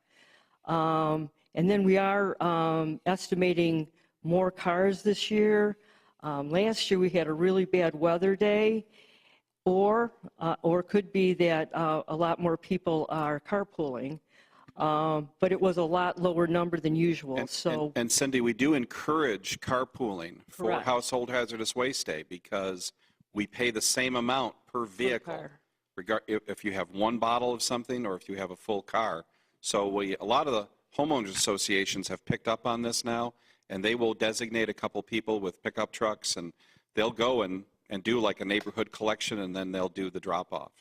Q: And then we are estimating more cars this year. Last year we had a really bad weather day, or could be that a lot more people are carpooling. But it was a lot lower number than usual.
A: And Cindy, we do encourage carpooling for
Q: Correct.
A: Household Hazardous Waste Day because we pay the same amount per vehicle, if you have one bottle of something or if you have a full car. So a lot of the homeowners associations have picked up on this now, and they will designate a couple people with pickup trucks, and they'll go and do like a neighborhood collection, and then they'll do the drop-off.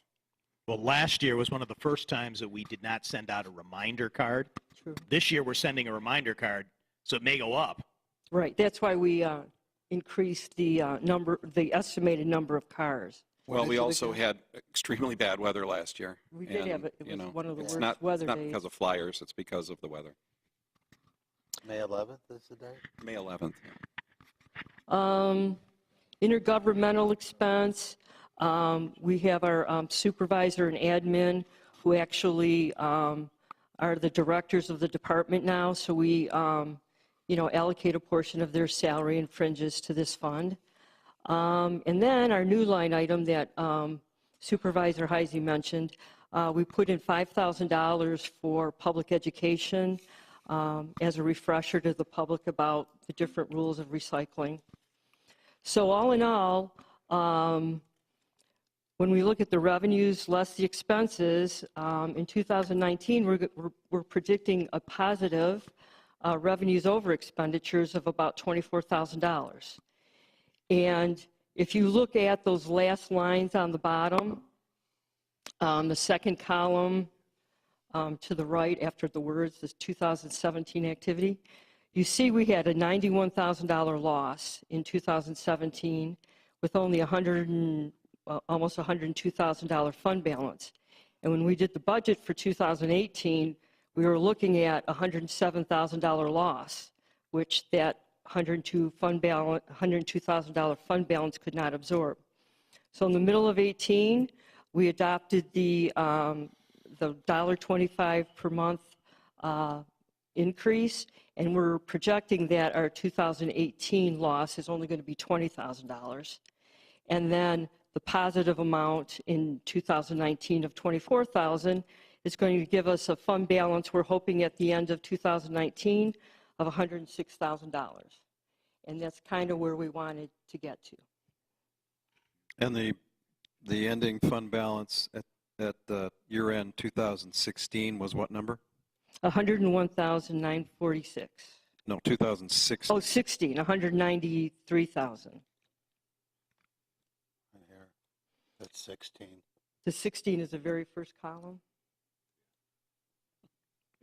E: Well, last year was one of the first times that we did not send out a reminder card.
Q: True.
E: This year we're sending a reminder card, so it may go up.
Q: Right, that's why we increased the estimated number of cars.
A: Well, we also had extremely bad weather last year.
Q: We did have it. It was one of the worst weather
A: It's not
Q: days.
A: because of flyers, it's because of the weather.
G: May 11th is the day?
A: May 11th.
Q: Intergovernmental expense, we have our supervisor and admin who actually are the directors of the department now, so we allocate a portion of their salary and fringes to this fund. And then our new line item that Supervisor Heisey mentioned, we put in $5,000 for public education. as a refresher to the public about the different rules of recycling. So all in all, when we look at the revenues less the expenses, in 2019, we're predicting a positive revenues over expenditures of about $24,000. And if you look at those last lines on the bottom, the second column to the right after the words, this 2017 activity, you see we had a $91,000 loss in 2017 with only almost $102,000 fund balance. And when we did the budget for 2018, we were looking at a $107,000 loss, which that $102,000 fund balance could not absorb. So in the middle of 18, we adopted the $1.25 per month increase, and we're projecting that our 2018 loss is only going to be $20,000. And then the positive amount in 2019 of $24,000 is going to give us a fund balance, we're hoping at the end of 2019, of $106,000. And that's kind of where we wanted to get to.
K: And the ending fund balance at year-end 2016 was what number?
Q: 101,946.
K: No, 2016.
Q: Oh, 16, 193,000.
G: That's 16.
Q: The 16 is the very first column.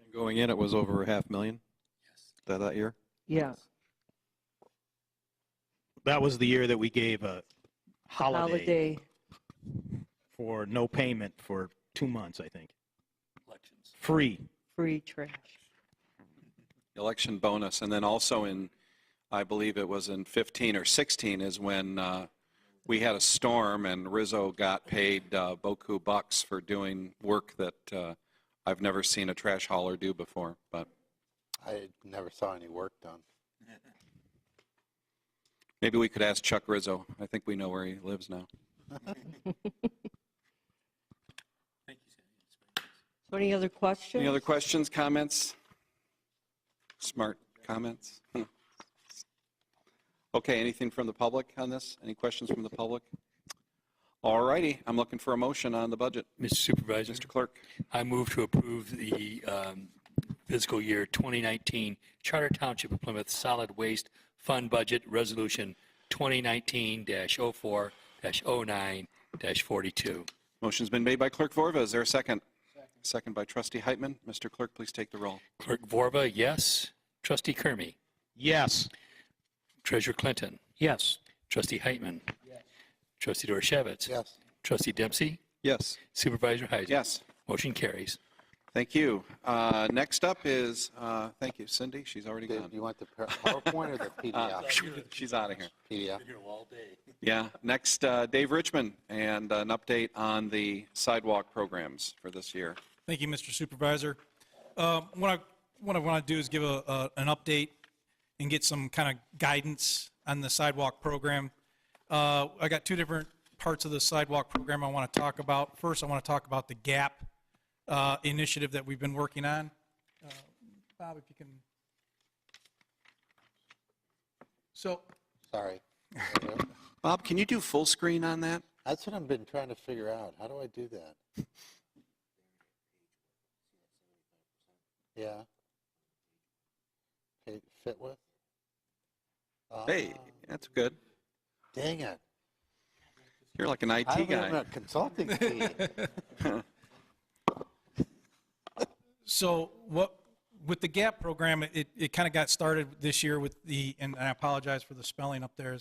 K: And going in, it was over $500,000? Yes. That year?
Q: Yeah.
E: That was the year that we gave a
Q: Holiday.
E: for no payment for 2 months, I think.
B: Elections.
E: Free.
Q: Free trash.
A: Election bonus, and then also in, I believe it was in 15 or 16 is when we had a storm and Rizzo got paid beaucoup bucks for doing work that I've never seen a trash hauler do before. But
G: I never saw any work done.
A: maybe we could ask Chuck Rizzo. I think we know where he lives now.
Q: So any other questions?
A: Any other questions, comments? Smart comments? Okay, anything from the public on this? Any questions from the public? All righty, I'm looking for a motion on the budget.
B: Mr. Supervisor.
A: Mr. Clerk.
B: I move to approve the fiscal year 2019 Charter Township of Plymouth Solid Waste Fund Budget Resolution 2019-04-09-42.
A: Motion's been made by Clerk Vorva. Is there a second? Second by Trustee Heitman. Mr. Clerk, please take the roll.
B: Clerk Vorva, yes. Trustee Kermy.
E: Yes.
B: Treasurer Clinton.
J: Yes.
B: Trustee Heitman. Yes. Trustee Dorshevitz.
G: Yes.
B: Trustee Dempsey.
K: Yes.
B: Supervisor Heiser.
A: Yes.
B: Motion carries.
A: Thank you. Next up is, thank you, Cindy. She's already
G: Do
A: gone.
G: you want the PowerPoint or the PDF?
A: She's out of here.
G: PDF.
A: Yeah. Next, Dave Richmond, and an update on the sidewalk programs for this year.
R: Thank you, Mr. Supervisor. What I want to do is give an update and get some kind of guidance on the sidewalk program. I got two different parts of the sidewalk program I want to talk about. First, I want to talk about the GAP initiative that we've been working on. Bob, if you can. So.
G: Sorry.
A: Bob, can you do full screen on that?
G: That's what I've been trying to figure out. How do I do that? Yeah. Fit with?
A: Hey, that's good.
G: Dang it.
A: You're like an IT
G: I'm
A: guy.
G: in a consulting team.
R: So with the GAP program, it kind of got started this year with and I apologize for the spelling up there,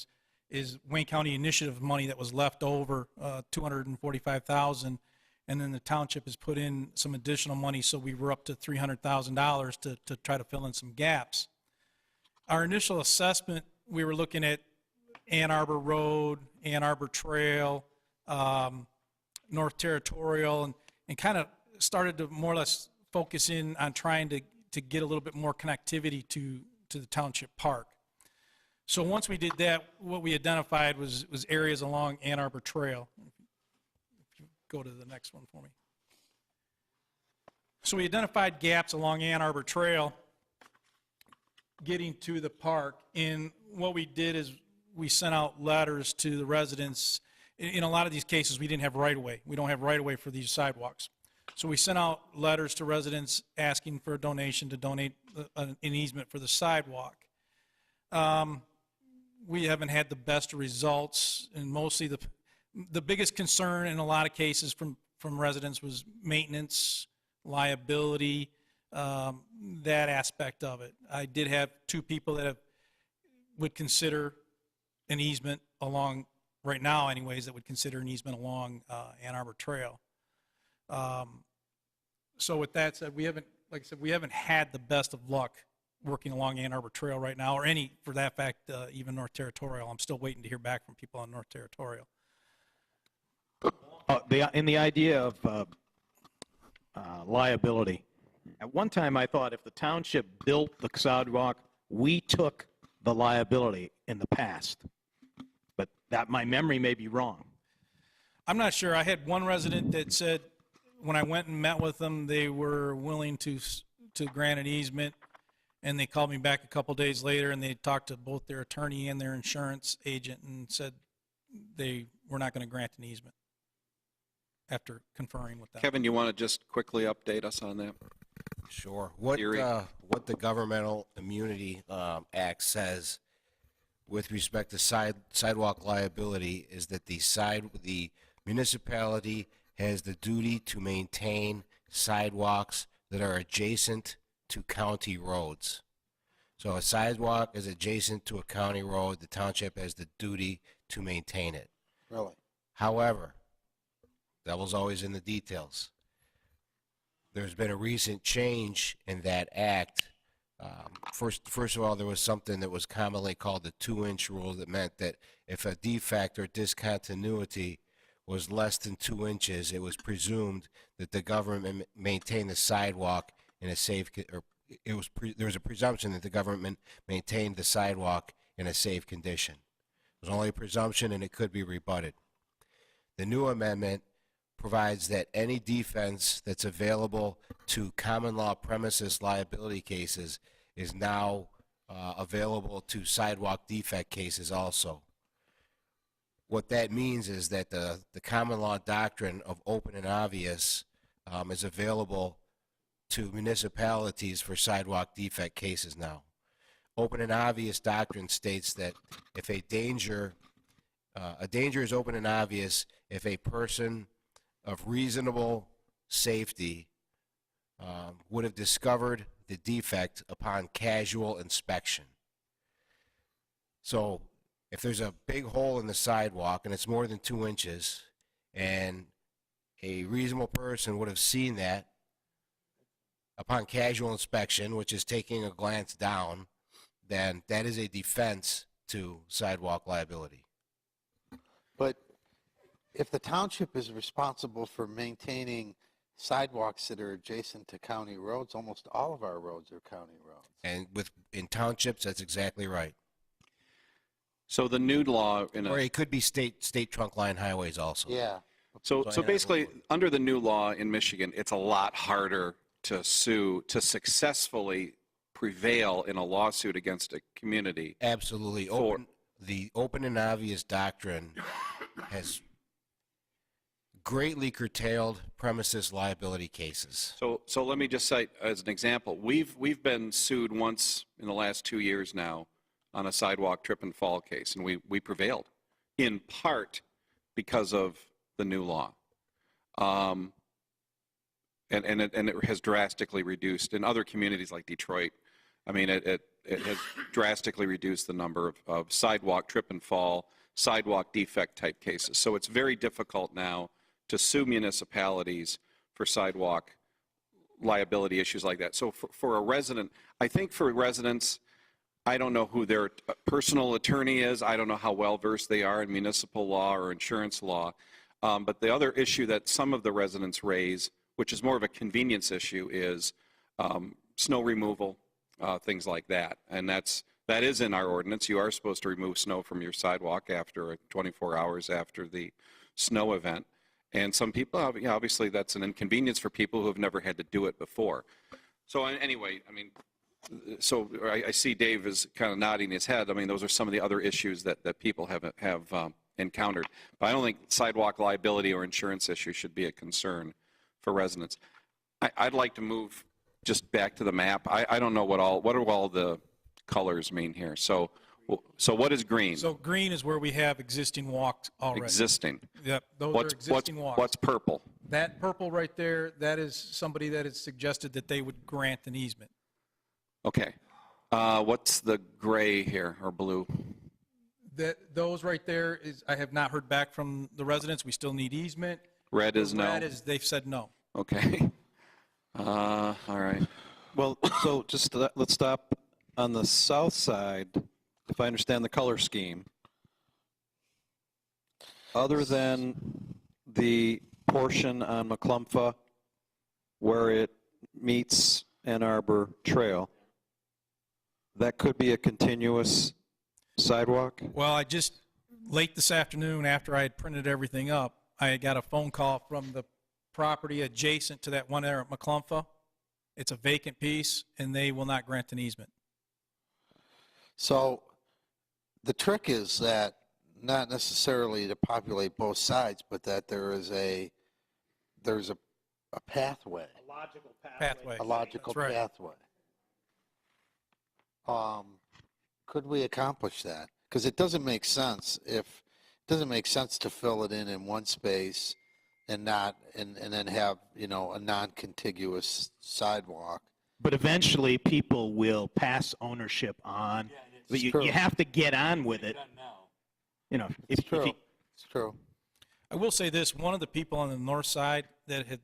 R: is Wayne County Initiative money that was left over, $245,000, and then the township has put in some additional money, so we were up to $300,000 to try to fill in some gaps. Our initial assessment, we were looking at Ann Arbor Road, Ann Arbor Trail, North Territorial, and kind of started to more or less focus in on trying to get a little bit more connectivity to the township park. So once we did that, what we identified was areas along Ann Arbor Trail. If you go to the next one for me. So we identified gaps along Ann Arbor Trail, getting to the park. And what we did is we sent out letters to the residents. In a lot of these cases, we didn't have right-of-way. We don't have right-of-way for these sidewalks. So we sent out letters to residents asking for a donation to donate an easement for the sidewalk. We haven't had the best results, and mostly the biggest concern in a lot of cases from residents was maintenance, liability, that aspect of it. I did have 2 people that would consider an easement along, right now anyways, that would consider an easement along Ann Arbor Trail. So with that said, we haven't, like I said, we haven't had the best of luck working along Ann Arbor Trail right now, or any, for that fact, even North Territorial. I'm still waiting to hear back from people on North Territorial.
E: In the idea of liability, at one time I thought if the township built the sidewalk, we took the liability in the past. But that my memory may be wrong.
R: I'm not sure. I had one resident that said when I went and met with them, they were willing to grant an easement, and they called me back a couple days later, and they talked to both their attorney and their insurance agent and said they were not going to grant an easement after conferring with them.
A: Kevin, you want to just quickly update us on that?
M: Sure. What the Governmental Immunity Act says with respect to sidewalk liability is that the municipality has the duty to maintain sidewalks that are adjacent to county roads. So a sidewalk is adjacent to a county road, the township has the duty to maintain it.
G: Really?
M: However, devil's always in the details. There's been a recent change in that act. First of all, there was something that was commonly called the 2-inch rule that meant that if a defect or discontinuity was less than 2 inches, it was presumed that the government maintained the sidewalk in a safe, or there was a presumption that the government maintained the sidewalk in a safe condition. It was only a presumption, and it could be rebutted. The new amendment provides that any defense that's available to common law premises liability cases is now available to sidewalk defect cases also. What that means is that the common law doctrine of open and obvious is available to municipalities for sidewalk defect cases now. Open and obvious doctrine states that if a danger is open and obvious if a person of reasonable safety would have discovered the defect upon casual inspection. So if there's a big hole in the sidewalk and it's more than 2 inches and a reasonable person would have seen that upon casual inspection, which is taking a glance down, then that is a defense to sidewalk liability.
G: But if the township is responsible for maintaining sidewalks that are adjacent to county roads, almost all of our roads are county roads.
M: And in townships, that's exactly right.
A: So the new law,
M: or it could be state trunk line highways also.
G: Yeah.
A: So basically, under the new law in Michigan, it's a lot harder to sue, to successfully prevail in a lawsuit against a community.
M: Absolutely. The open and obvious doctrine has greatly curtailed premises liability cases.
A: So let me just cite as an example. We've been sued once in the last 2 years now on a sidewalk trip and fall case, and we prevailed, in part because of the new law. And it has drastically reduced in other communities like Detroit. I mean, it has drastically reduced the number of sidewalk trip and fall, sidewalk defect type cases. So it's very difficult now to sue municipalities for sidewalk liability issues like that. So for a resident, I think for residents, I don't know who their personal attorney is. I don't know how well versed they are in municipal law or insurance law. But the other issue that some of the residents raise, which is more of a convenience issue, is snow removal, things like that. And that is in our ordinance. You are supposed to remove snow from your sidewalk after 24 hours after the snow event. And some people, obviously, that's an inconvenience for people who have never had to do it before. So anyway, I mean, so I see Dave is kind of nodding his head. I mean, those are some of the other issues that people have encountered. But I don't think sidewalk liability or insurance issues should be a concern for residents. I'd like to move just back to the map. I don't know what do all the colors mean here. So what is green?
R: So green is where we have existing walks already.
A: Existing.
R: Yep, those are existing walks.
A: What's purple?
R: That purple right there, that is somebody that has suggested that they would grant an easement.
A: Okay. What's the gray here, or blue?
R: Those right there is, I have not heard back from the residents. We still need easement.
A: Red is no?
R: Red is, they've said no.
A: Okay. All right.
K: Well, so just let's stop on the south side, if I understand the color scheme. Other than the portion on McClumpha where it meets Ann Arbor Trail, that could be a continuous sidewalk?
R: Well, I just, late this afternoon, after I had printed everything up, I got a phone call from the property adjacent to that one there at McClumpha. It's a vacant piece, and they will not grant an easement.
G: So the trick is that not necessarily to populate both sides, but that there's a pathway.
R: A logical pathway.
G: A logical
R: That's right.
G: pathway. Could we accomplish that? Because it doesn't make sense to fill it in one space and not and then have a non-contiguous sidewalk.
E: But eventually, people will pass ownership on. But you have to get on with it. You know,
G: It's true. It's true.
R: I will say this, one of the people on the north side that had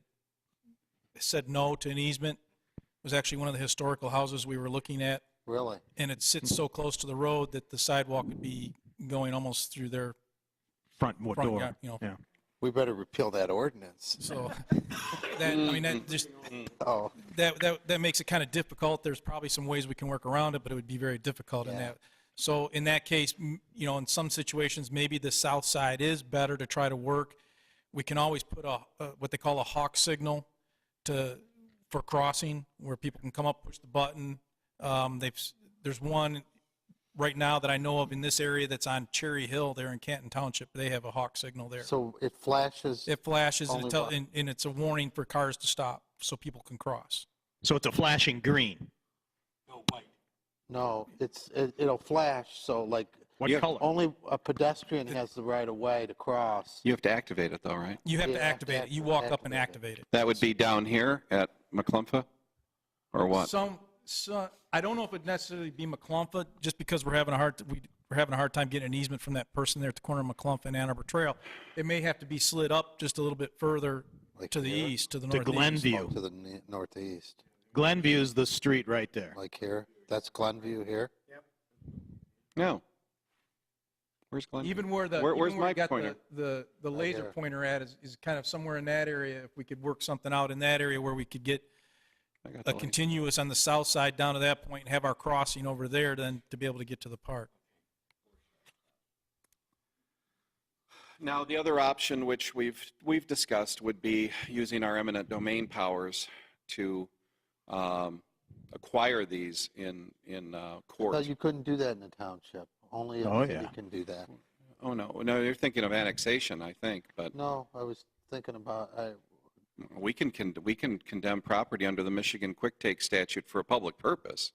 R: said no to an easement was actually one of the historical houses we were looking at.
G: Really?
R: And it sits so close to the road that the sidewalk would be going almost through their
E: front door.
R: yard, you know.
E: Yeah.
G: We better repeal that ordinance.
R: So that just that makes it kind of difficult. There's probably some ways we can work around it, but it would be very difficult in that. So in that case, in some situations, maybe the south side is better to try to work. We can always put what they call a hawk signal for crossing, where people can come up, push the button. There's one right now that I know of in this area that's on Cherry Hill there in Canton Township. They have a hawk signal there.
G: So it flashes?
R: It flashes, and it's a warning for cars to stop so people can cross.
E: So it's a flashing green.
G: No, it'll flash, so like
E: What color?
G: only a pedestrian has the right of way to cross.
A: You have to activate it, though, right?
R: You have to activate it. You walk up and activate it.
A: That would be down here at McClumpha, or what?
R: I don't know if it'd necessarily be McClumpha, just because we're having a hard time getting an easement from that person there at the corner of McClumpha and Ann Arbor Trail. It may have to be slid up just a little bit further to the east, to the northeast.
E: Glenview.
G: To the northeast.
E: Glenview is the street right there.
G: Like here? That's Glenview here?
A: No. Where's Glenview?
R: Even where
A: where's
R: you
A: my
R: got
A: pointer?
R: the laser
G: there.
R: pointer at is kind of somewhere in that area. If we could work something out in that area where we could get a continuous on the south side down to that point and have our crossing over there, then to be able to get to the park.
A: Now, the other option, which we've discussed, would be using our eminent domain powers to acquire these in court.
G: So you couldn't do that in the township. Only a city can do that.
A: Oh, no, you're thinking of annexation, I think, but
G: No, I was thinking about,
A: we can condemn property under the Michigan Quick Take statute for a public purpose,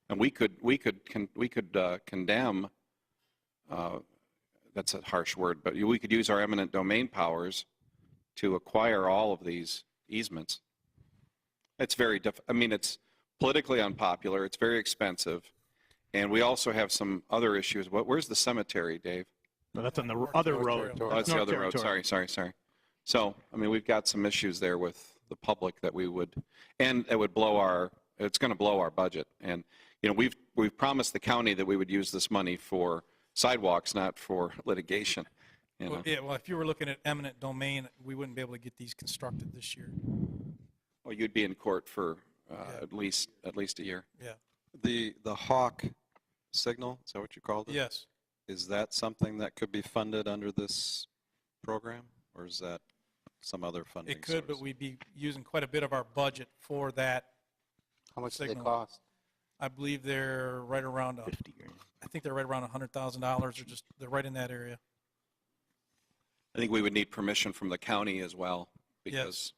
A: and we could condemn. That's a harsh word, but we could use our eminent domain powers to acquire all of these easements. It's very it's politically unpopular. It's very expensive, and we also have some other issues. Where's the cemetery, Dave?
E: No, that's on the other road.
A: Oh, that's the other road. Sorry. So, we've got some issues there with the public that we would, and it would it's going to blow our budget. And, we've promised the county that we would use this money for sidewalks, not for litigation.
R: Well, if you were looking at eminent domain, we wouldn't be able to get these constructed this year.
A: Well, you'd be in court for at least a year.
R: Yeah.
K: The hawk signal, is that what you called it?
R: Yes.
K: Is that something that could be funded under this program, or is that some other funding
R: It could,
K: source?
R: but we'd be using quite a bit of our budget for that.
G: how much do they
R: signal.
G: cost?
R: I believe they're right around, I think they're right around $100,000, or just, they're right in that area.
A: I think we would need permission from the county as well, because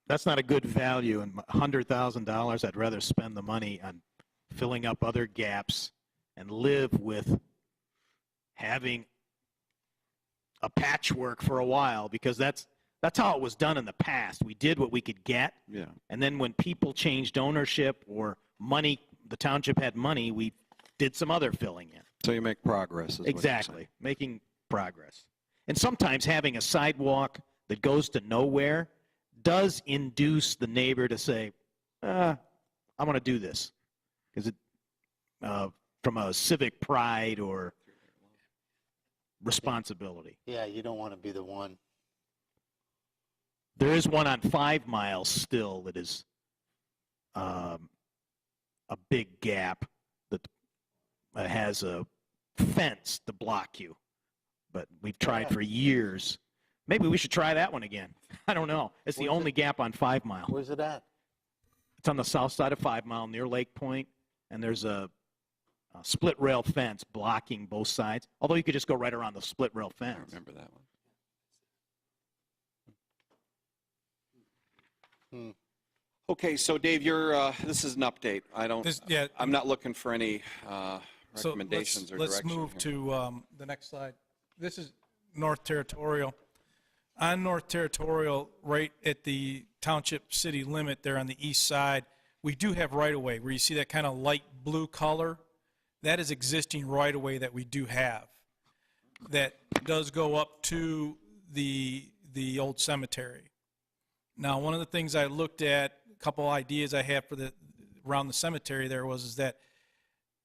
E: That's not a good value, and $100,000, I'd rather spend the money on filling up other gaps and live with having a patchwork for a while, because that's how it was done in the past. We did what we could get, and then when people changed ownership or money, the township had money, we did some other filling in.
K: So you make progress. Is what you're
E: Exactly, making progress. And sometimes having a sidewalk that goes to nowhere does induce the neighbor to say, I want to do this, because from a civic pride or responsibility.
G: Yeah, you don't want to be the one.
E: There is one on 5 Miles still that is a big gap that has a fence to block you. But we've tried for years. Maybe we should try that one again. I don't know. It's the only gap on 5 Mile.
G: Where's it at?
E: It's on the south side of 5 Mile near Lake Point, and there's a split rail fence blocking both sides. Although you could just go right around the split rail fence.
A: I remember that one. Okay, so Dave, this is an update. I'm not looking for any recommendations or direction.
R: Let's move to the next slide. This is North Territorial. On North Territorial, right at the township city limit there on the east side, we do have right-of-way where you see that kind of light blue color. That is existing right-of-way that we do have. That does go up to the old cemetery. Now, one of the things I looked at, a couple ideas I had for around the cemetery there is that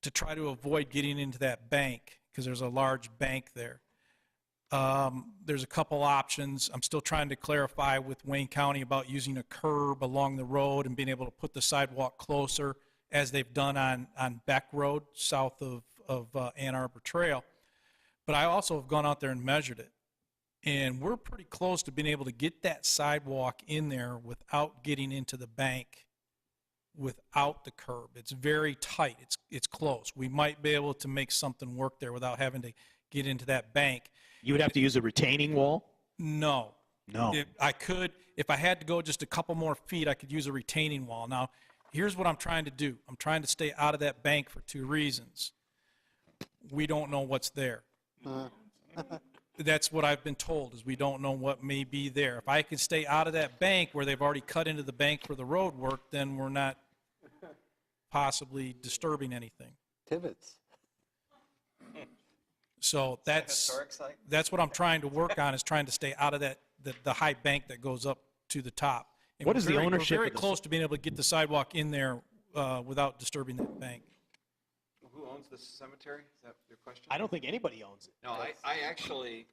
R: to try to avoid getting into that bank, because there's a large bank there. There's a couple options. I'm still trying to clarify with Wayne County about using a curb along the road and being able to put the sidewalk closer, as they've done on Beck Road south of Ann Arbor Trail. But I also have gone out there and measured it. And we're pretty close to being able to get that sidewalk in there without getting into the bank, without the curb. It's very tight. It's close. We might be able to make something work there without having to get into that bank.
E: You would have to use a retaining wall?
R: No.
E: No.
R: If I had to go just a couple more feet, I could use a retaining wall. Now, here's what I'm trying to do. I'm trying to stay out of that bank for 2 reasons. We don't know what's there. That's what I've been told, is we don't know what may be there. If I can stay out of that bank where they've already cut into the bank for the road work, then we're not possibly disturbing anything.
G: Pivots.
R: So that's what I'm trying to work on, is trying to stay out of the high bank that goes up to the top. And
E: What is the ownership
R: We're very
E: of this?
R: close to being able to get the sidewalk in there without disturbing that bank.
A: Who owns this cemetery? Is that your question?
E: I don't think anybody owns it.
A: No, I actually,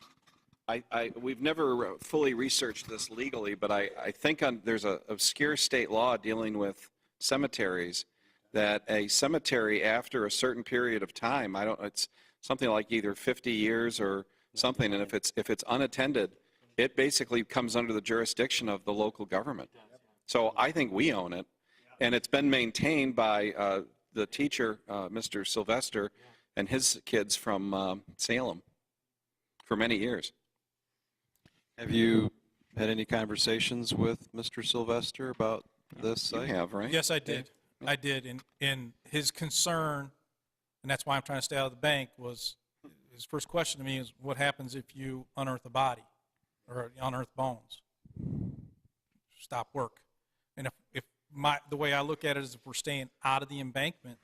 A: we've never fully researched this legally, but I think there's an obscure state law dealing with cemeteries, that a cemetery after a certain period of time, it's something like either 50 years or something, and if it's unattended, it basically comes under the jurisdiction of the local government. So I think we own it, and it's been maintained by the teacher, Mr. Sylvester, and his kids from Salem for many years.
K: Have you had any conversations with Mr. Sylvester about this site?
A: You have, right?
R: Yes, I did. I did. And his concern, and that's why I'm trying to stay out of the bank, was his first question to me is, what happens if you unearth a body or unearth bones? Stop work. And if the way I look at it is, if we're staying out of the embankment,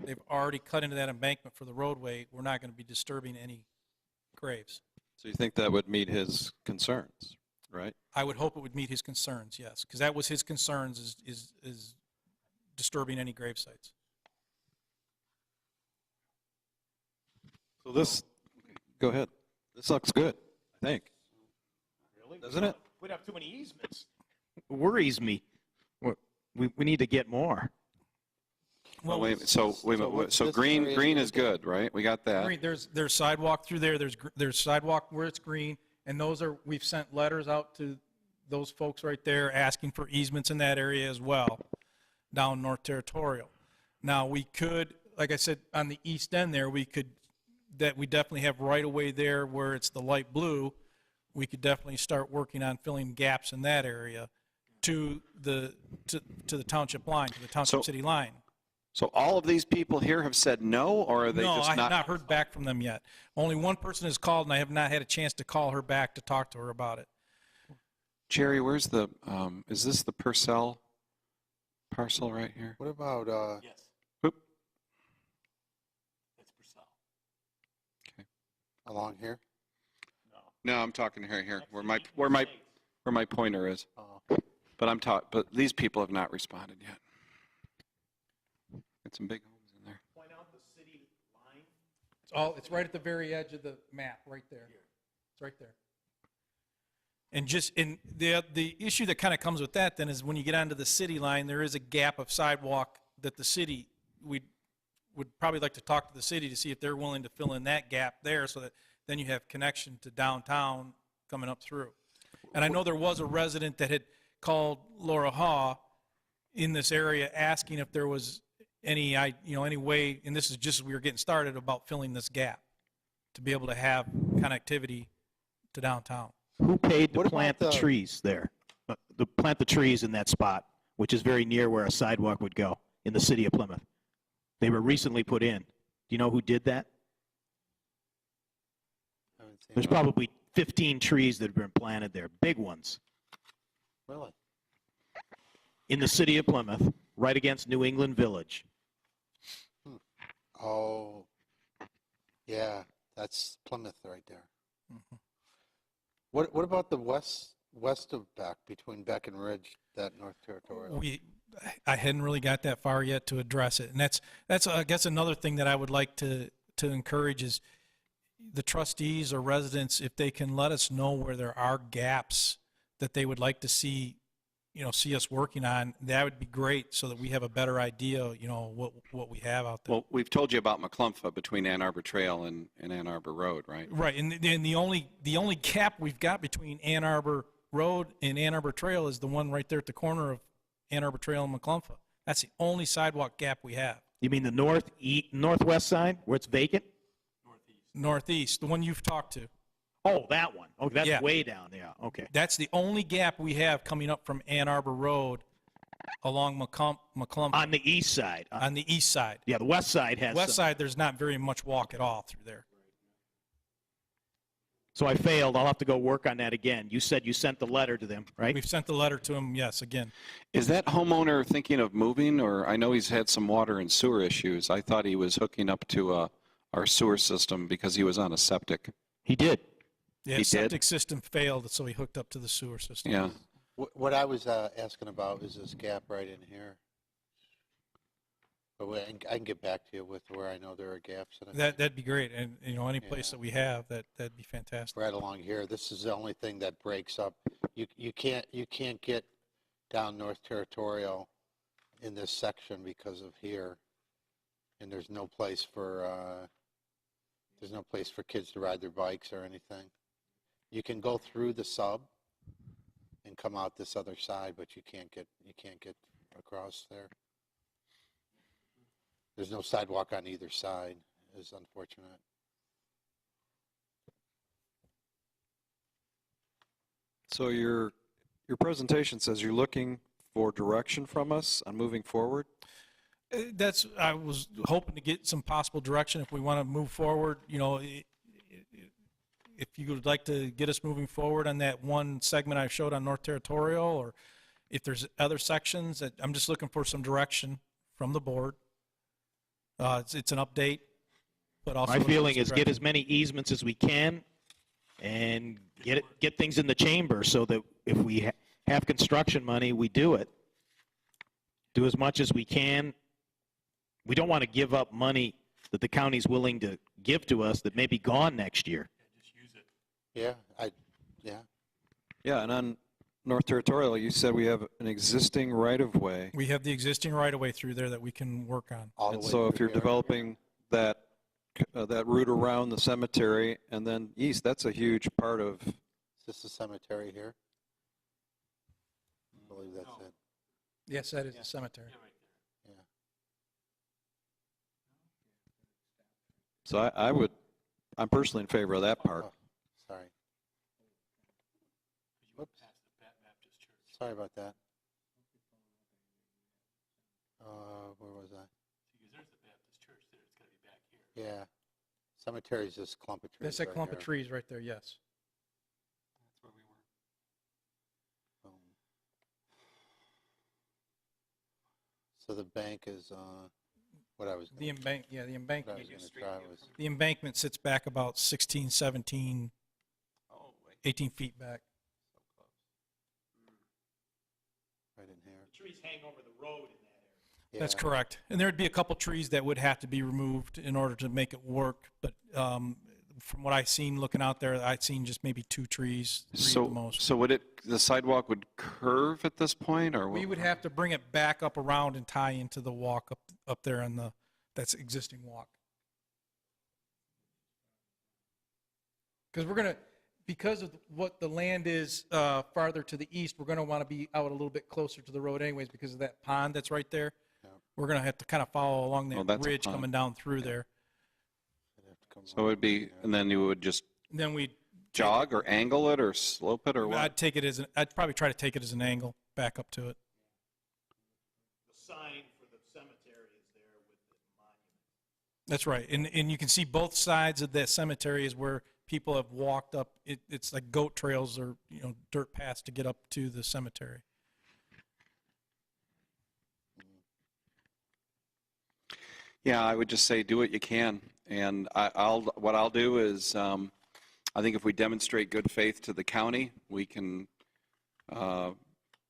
R: they've already cut into that embankment for the roadway, we're not going to be disturbing any graves.
K: So you think that would meet his concerns, right?
R: I would hope it would meet his concerns, yes, because that was his concerns, is disturbing any grave sites.
K: So this, go ahead. This looks good, I think.
E: Really?
K: Doesn't it?
E: We'd have too many easements. It worries me. We need to get more.
A: Well, wait, so green is good, right? We got that.
R: Green, there's sidewalk through there. There's sidewalk where it's green, and we've sent letters out to those folks right there asking for easements in that area as well. down North Territorial. Now, we could, like I said, on the east end there, we definitely have right of way there where it's the light blue. We could definitely start working on filling gaps in that area to the township line, to the township city line.
A: So all of these people here have said no, or are they
R: No,
A: just
R: I
A: not?
R: have not heard back from them yet. Only one person has called, and I have not had a chance to call her back to talk to her about it.
A: Jerry, where's the, is this the Purcell parcel right here?
G: What about,
B: Yes.
A: Whoop.
B: That's Purcell.
G: along here?
A: No, I'm talking here, where my pointer is.
G: Oh.
A: But these people have not responded yet. Got some big homes in there.
R: Point out the city line. It's right at the very edge of the map, right there. It's right there. And the issue that kind of comes with that then is when you get onto the city line, there is a gap of sidewalk that the city, we would probably like to talk to the city to see if they're willing to fill in that gap there so that then you have connection to downtown coming up through. And I know there was a resident that had called Laura Haw in this area asking if there was any way, and this is just as we were getting started, about filling this gap to be able to have connectivity to downtown.
E: Who paid to
G: What
E: plant
G: about
E: the
G: the-
E: trees there? Plant the trees in that spot, which is very near where a sidewalk would go in the city of Plymouth. They were recently put in. Do you know who did that?
G: Haven't seen
E: There's
G: it.
E: probably 15 trees that have been planted there, big ones,
G: Really?
E: in the city of Plymouth, right against New England Village.
G: Oh, yeah, that's Plymouth right there.
R: Mhm.
G: What about the west of Beck, between Beck and Ridge, that North Territorial?
R: I hadn't really got that far yet to address it, and that's I guess another thing that I would like to encourage is the trustees or residents, if they can let us know where there are gaps that they would like to see us working on, that would be great, so that we have a better idea, what we have out there.
A: Well, we've told you about McClumpha between Ann Arbor Trail and Ann Arbor Road, right?
R: Right, and the only gap we've got between Ann Arbor Road and Ann Arbor Trail is the one right there at the corner of Ann Arbor Trail and McClumpha. That's the only sidewalk gap we have.
E: You mean the northwest side, where it's vacant?
R: Northeast, the one you've talked to.
E: Oh, that one. Oh, that's
R: Yeah.
E: way down there. Okay.
R: That's the only gap we have coming up from Ann Arbor Road along McClumpha.
E: On the east side.
R: On the east side.
E: Yeah, the west side has
R: West
E: some.
R: side, there's not very much walk at all through there.
E: So I failed. I'll have to go work on that again. You said you sent the letter to them, right?
R: We've sent the letter to him, yes, again.
A: Is that homeowner thinking of moving, or I know he's had some water and sewer issues. I thought he was hooking up to our sewer system because he was on a septic.
E: He did.
R: Yeah,
A: He
R: septic system failed, so he hooked up to the sewer system.
A: Yeah.
G: What I was asking about is this gap right in here. But I can get back to you with where I know there are gaps. In it.
R: That'd be great, and any place that we have, that'd be fantastic.
G: Right along here, this is the only thing that breaks up. You can't get down North Territorial in this section because of here, and there's no place for kids to ride their bikes or anything. You can go through the sub and come out this other side, but you can't get across there. There's no sidewalk on either side. It's unfortunate.
K: So your presentation says you're looking for direction from us on moving forward?
R: I was hoping to get some possible direction if we want to move forward. If you would like to get us moving forward on that one segment I showed on North Territorial, or if there's other sections, I'm just looking for some direction from the board. It's an update, but also
E: My feeling
R: some
E: is get
R: direction.
E: as many easements as we can and get things in the chamber so that if we have construction money, we do it. Do as much as we can. We don't want to give up money that the county's willing to give to us that may be gone next year.
G: Yeah,
K: Yeah, and on North Territorial, you said we have an existing right-of-way.
R: We have the existing right-of-way through there that we can work on.
K: And so if you're developing that route around the cemetery and then east, that's a huge part of.
G: Is this the cemetery here? I believe that's it.
R: Yes, that is the cemetery.
K: So I'm personally in favor of that part.
G: Oh, sorry. Whoops. Sorry about that. Where was I? Yeah. Cemetery is this clump of trees.
R: That's that
G: right
R: clump of
G: there.
R: trees right there, yes.
G: So the bank is what I was.
R: The embankment.
G: What I was going to try was.
R: The embankment sits back about 16, 17, 18 feet back.
G: Right in here.
E: The trees hang over the road in that area.
R: That's
G: Yeah.
R: correct. And there'd be a couple trees that would have to be removed in order to make it work. But from what I've seen looking out there, I'd seen just maybe 2 trees, 3 at the most.
A: So would the sidewalk would curve at this point, or?
R: We would have to bring it back up around and tie into the walk up there on that's existing walk. Because of what the land is farther to the east, we're going to want to be out a little bit closer to the road anyways because of that pond that's right there.
G: Yeah.
R: We're going to have to kind of follow along
A: Oh,
R: that
A: that's a
R: ridge
A: pond.
R: coming down through there.
A: So it would be, and then you would just
R: And then we'd
A: jog or angle it or slope it or what?
R: I'd probably try to take it as an angle back up to it.
E: The sign for the cemetery is there with the monument.
R: That's right. And you can see both sides of that cemetery is where people have walked up. It's like goat trails or dirt paths to get up to the cemetery.
A: Yeah, I would just say do what you can. And what I'll do is, I think if we demonstrate good faith to the county, we can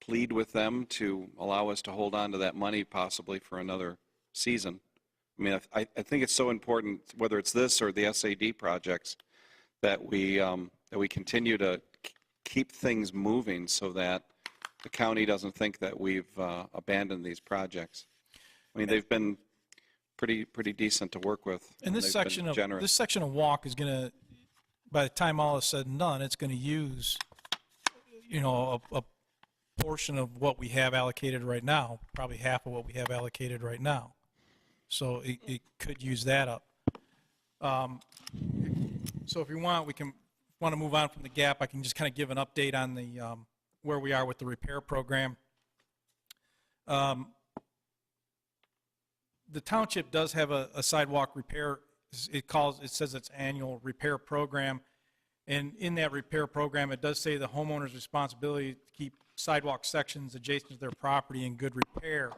A: plead with them to allow us to hold on to that money possibly for another season. I mean, I think it's so important, whether it's this or the SAD projects, that we continue to keep things moving so that the county doesn't think that we've abandoned these projects. I mean, they've been pretty decent to work with.
R: And this
A: they've been generous.
R: this section of walk is going to, by the time all is said and done, it's going to use, a portion of what we have allocated right now, probably half of what we have allocated right now. So it could use that up. So if you want, we can want to move on from the gap. I can just kind of give an update on the where we are with the repair program. The township does have a sidewalk repair. It says it's annual repair program, and in that repair program, it does say the homeowner's responsibility to keep sidewalk sections adjacent to their property in good repair.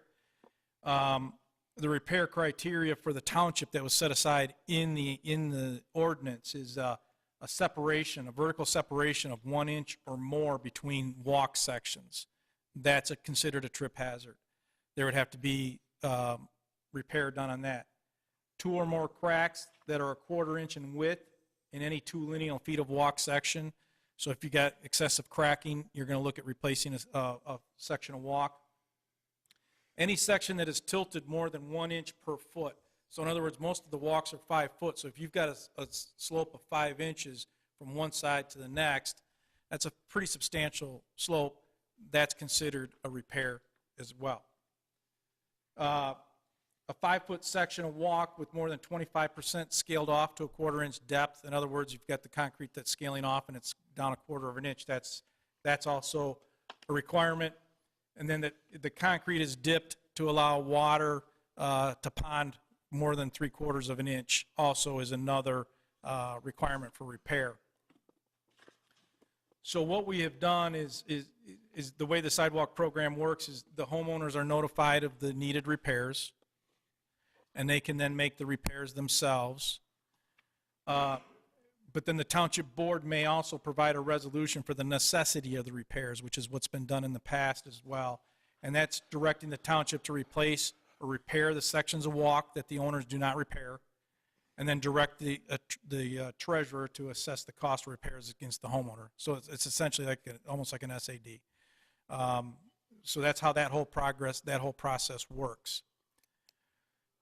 R: The repair criteria for the township that was set aside in the ordinance is a vertical separation of 1 inch or more between walk sections. That's considered a trip hazard. There would have to be repair done on that. 2 or more cracks that are 1/4 inch in width in any 2 lineal feet of walk section. So if you got excessive cracking, you're going to look at replacing a section of walk. Any section that is tilted more than 1 inch per foot. So in other words, most of the walks are 5 foot. So if you've got a slope of 5 inches from one side to the next, that's a pretty substantial slope. That's considered a repair as well. A 5-foot section of walk with more than 25% scaled off to a 1/4 inch depth. In other words, you've got the concrete that's scaling off and it's down a 1/4 inch. That's also a requirement. And then the concrete is dipped to allow water to pond more than 3/4 inch also is another requirement for repair. So what we have done is the way the sidewalk program works is the homeowners are notified of the needed repairs, and they can then make the repairs themselves. But then the township board may also provide a resolution for the necessity of the repairs, which is what's been done in the past as well. And that's directing the township to replace or repair the sections of walk that the owners do not repair, and then direct the treasurer to assess the cost of repairs against the homeowner. So it's essentially almost like an SAD. So that's how that whole process works.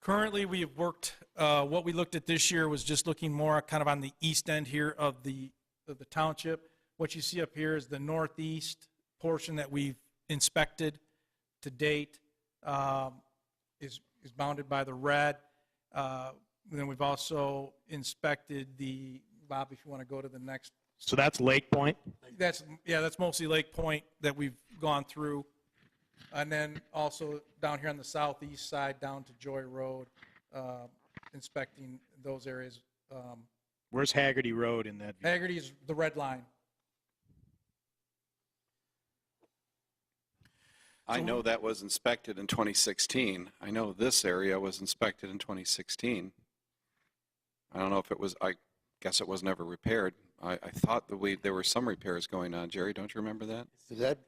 R: Currently, we have worked, what we looked at this year was just looking more kind of on the east end here of the township. What you see up here is the northeast portion that we've inspected to date is bounded by the red. then we've also inspected Bob, if you want to go to the next.
E: So that's Lake Point?
R: That's mostly Lake Point that we've gone through. And then also down here on the southeast side, down to Joy Road, inspecting those areas.
E: Where's Haggerty Road in that view?
R: Haggerty is the red line.
A: I know that was inspected in 2016. I know this area was inspected in 2016. I don't know if it was, I guess it was never repaired. I thought that there were some repairs going on. Jerry, don't you remember that?
G: Is that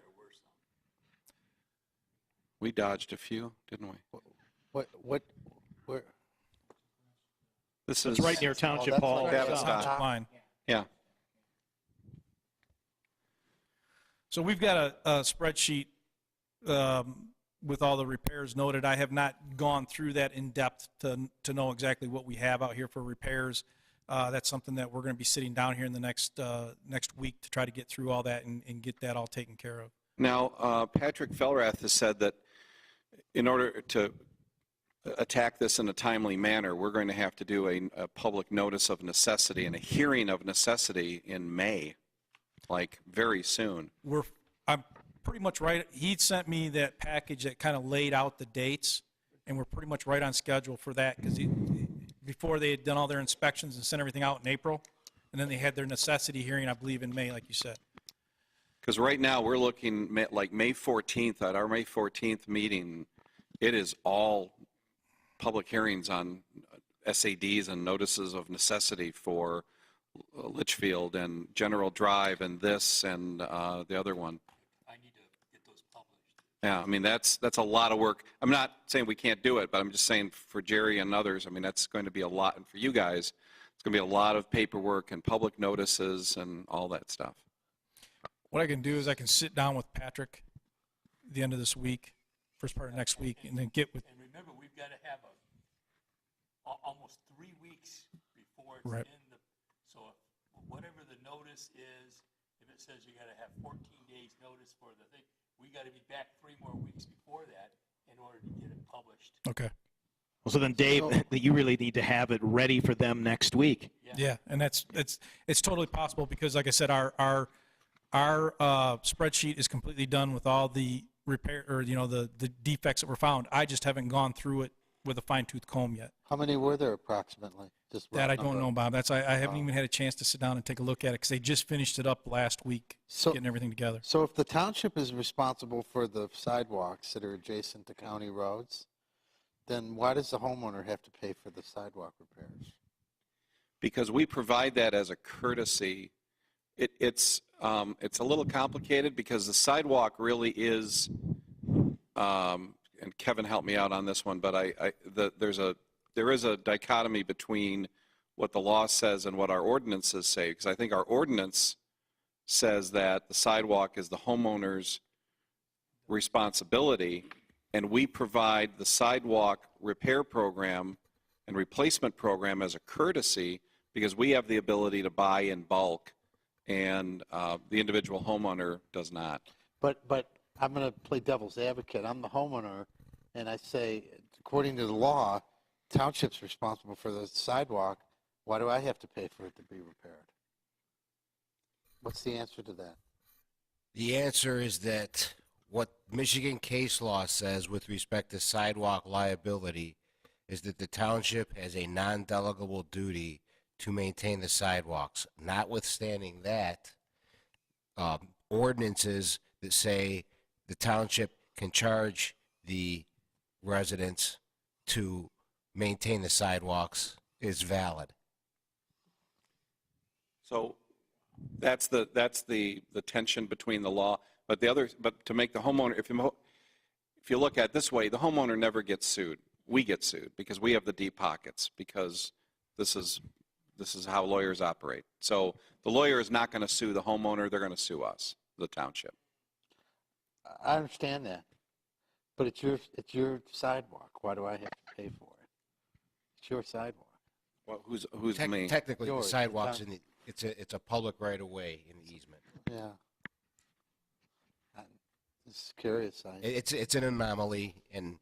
A: We dodged a few, didn't we?
G: where?
A: This
E: It's
A: is
E: right near Township
G: that's
E: Hall.
G: like
R: Township line.
A: Yeah.
R: So we've got a spreadsheet with all the repairs noted. I have not gone through that in depth to know exactly what we have out here for repairs. That's something that we're going to be sitting down here in the next week to try to get through all that and get that all taken care of.
A: Now, Patrick Felrath has said that in order to attack this in a timely manner, we're going to have to do a public notice of necessity and a hearing of necessity in May, like very soon.
R: I'm pretty much right. He sent me that package that kind of laid out the dates, and we're pretty much right on schedule for that because before they had done all their inspections and sent everything out in April, and then they had their necessity hearing, I believe, in May, like you said.
A: Because right now we're looking like May 14th, at our May 14th meeting, it is all public hearings on SADs and notices of necessity for Litchfield and General Drive and this and the other one.
B: I need to get those published.
A: Yeah, I mean, that's a lot of work. I'm not saying we can't do it, but I'm just saying for Jerry and others, I mean, that's going to be a lot. And for you guys, it's going to be a lot of paperwork and public notices and all that stuff.
R: What I can do is I can sit down with Patrick at the end of this week, first part of next week, and then get with.
B: And remember, we've got to have almost 3 weeks before it's
R: Right.
B: in the, so whatever the notice is, if it says you got to have 14 days notice for the thing, we got to be back 3 more weeks before that in order to get it published.
R: Okay.
E: Well, so then, Dave, you really need to have it ready for them next week.
R: Yeah, and it's totally possible because, like I said, our spreadsheet is completely done with all the repair or the defects that were found. I just haven't gone through it with a fine-tooth comb yet.
G: How many were there approximately? Just
R: That
G: rough
R: I don't
G: number.
R: know, Bob. I haven't even had a chance to sit down and take a look at it because they just finished it up last week, getting everything together.
G: So if the township is responsible for the sidewalks that are adjacent to county roads, then why does the homeowner have to pay for the sidewalk repairs?
A: Because we provide that as a courtesy. It's a little complicated because the sidewalk really is, and Kevin helped me out on this one, but there is a dichotomy between what the law says and what our ordinances say, because I think our ordinance says that the sidewalk is the homeowner's responsibility, and we provide the sidewalk repair program and replacement program as a courtesy because we have the ability to buy in bulk, and the individual homeowner does not.
G: But I'm going to play devil's advocate. I'm the homeowner, and I say, according to the law, township's responsible for the sidewalk. Why do I have to pay for it to be repaired? What's the answer to that?
M: The answer is that what Michigan case law says with respect to sidewalk liability is that the township has a non-delegable duty to maintain the sidewalks. Notwithstanding that, ordinances that say the township can charge the residents to maintain the sidewalks is valid.
A: So that's the tension between the law. But to make the homeowner, if you look at it this way, the homeowner never gets sued. We get sued because we have the deep pockets, because this is how lawyers operate. So the lawyer is not going to sue the homeowner. They're going to sue us, the township.
G: I understand that, but it's your sidewalk. Why do I have to pay for it? It's your sidewalk.
A: Well, who's me?
M: Technically,
G: Yours,
M: the sidewalks
G: the town-
M: it's a public right of way in the easement.
G: Yeah. I'm just curious.
M: It's an anomaly, and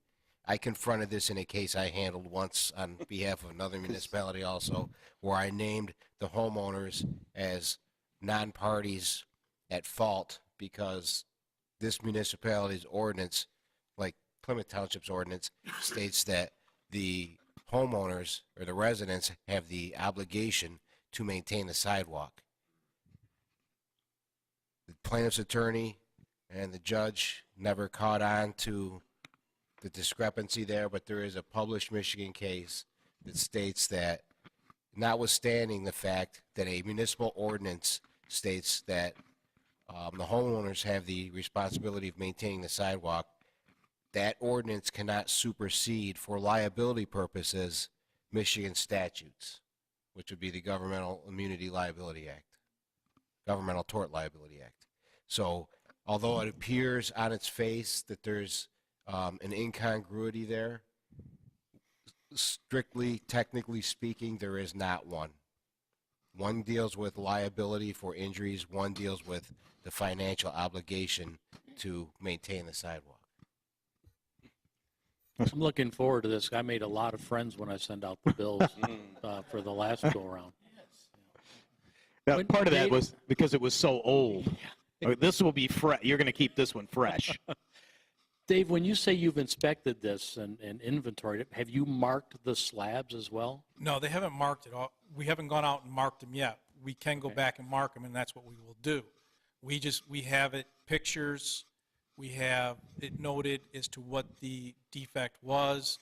M: I confronted this in a case I handled once on behalf of another municipality also, where I named the homeowners as non-parties at fault because this municipality's ordinance, like Plymouth Township's ordinance, states that the homeowners or the residents have the obligation to maintain the sidewalk. The plaintiff's attorney and the judge never caught on to the discrepancy there, but there is a published Michigan case that states that notwithstanding the fact that a municipal ordinance states that the homeowners have the responsibility of maintaining the sidewalk, that ordinance cannot supersede, for liability purposes, Michigan statutes, which would be the Governmental Immunity Liability Act, Governmental Tort Liability Act. So although it appears on its face that there's an incongruity there, strictly, technically speaking, there is not one. One deals with liability for injuries, one deals with the financial obligation to maintain the sidewalk.
J: I'm looking forward to this. I made a lot of friends when I sent out the bills for the last go-around.
E: Now, part of that was because it was so old. This will be fresh. You're going to keep this one fresh.
J: Dave, when you say you've inspected this and inventoried it, have you marked the slabs as well?
R: No, they haven't marked it all. We haven't gone out and marked them yet. We can go back and mark them, and that's what we will do. We have it pictures. We have it noted as to what the defect was,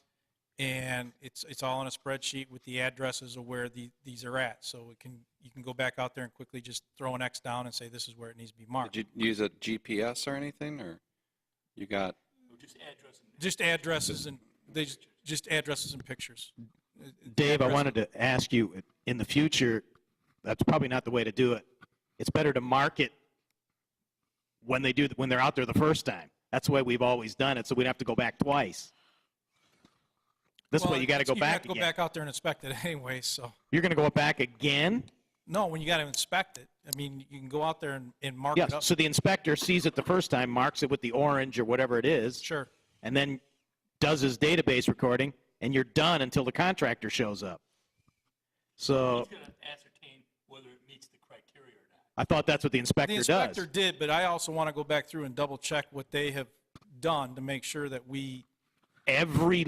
R: and it's all on a spreadsheet with the addresses of where these are at. So you can go back out there and quickly just throw an X down and say this is where it needs to be marked.
A: Did you use a GPS or anything, or you got?
R: Just addresses and just addresses and pictures.
E: Dave, I wanted to ask you, in the future, that's probably not the way to do it. It's better to mark it when they're out there the first time. That's the way we've always done it, so we'd have to go back twice. This way, you got to go back again.
R: You have to go back out there and inspect it anyway. So
E: you're going to go back again?
R: No, when you got to inspect it. I mean, you can go out there and mark it up.
E: So the inspector sees it the first time, marks it with the orange or whatever it is.
R: Sure.
E: And then does his database recording, and you're done until the contractor shows up. So
B: He's going to ascertain whether it meets the criteria or not.
E: I thought that's what the inspector does.
R: The inspector did, but I also want to go back through and double check what they have done to make sure that we.
E: Every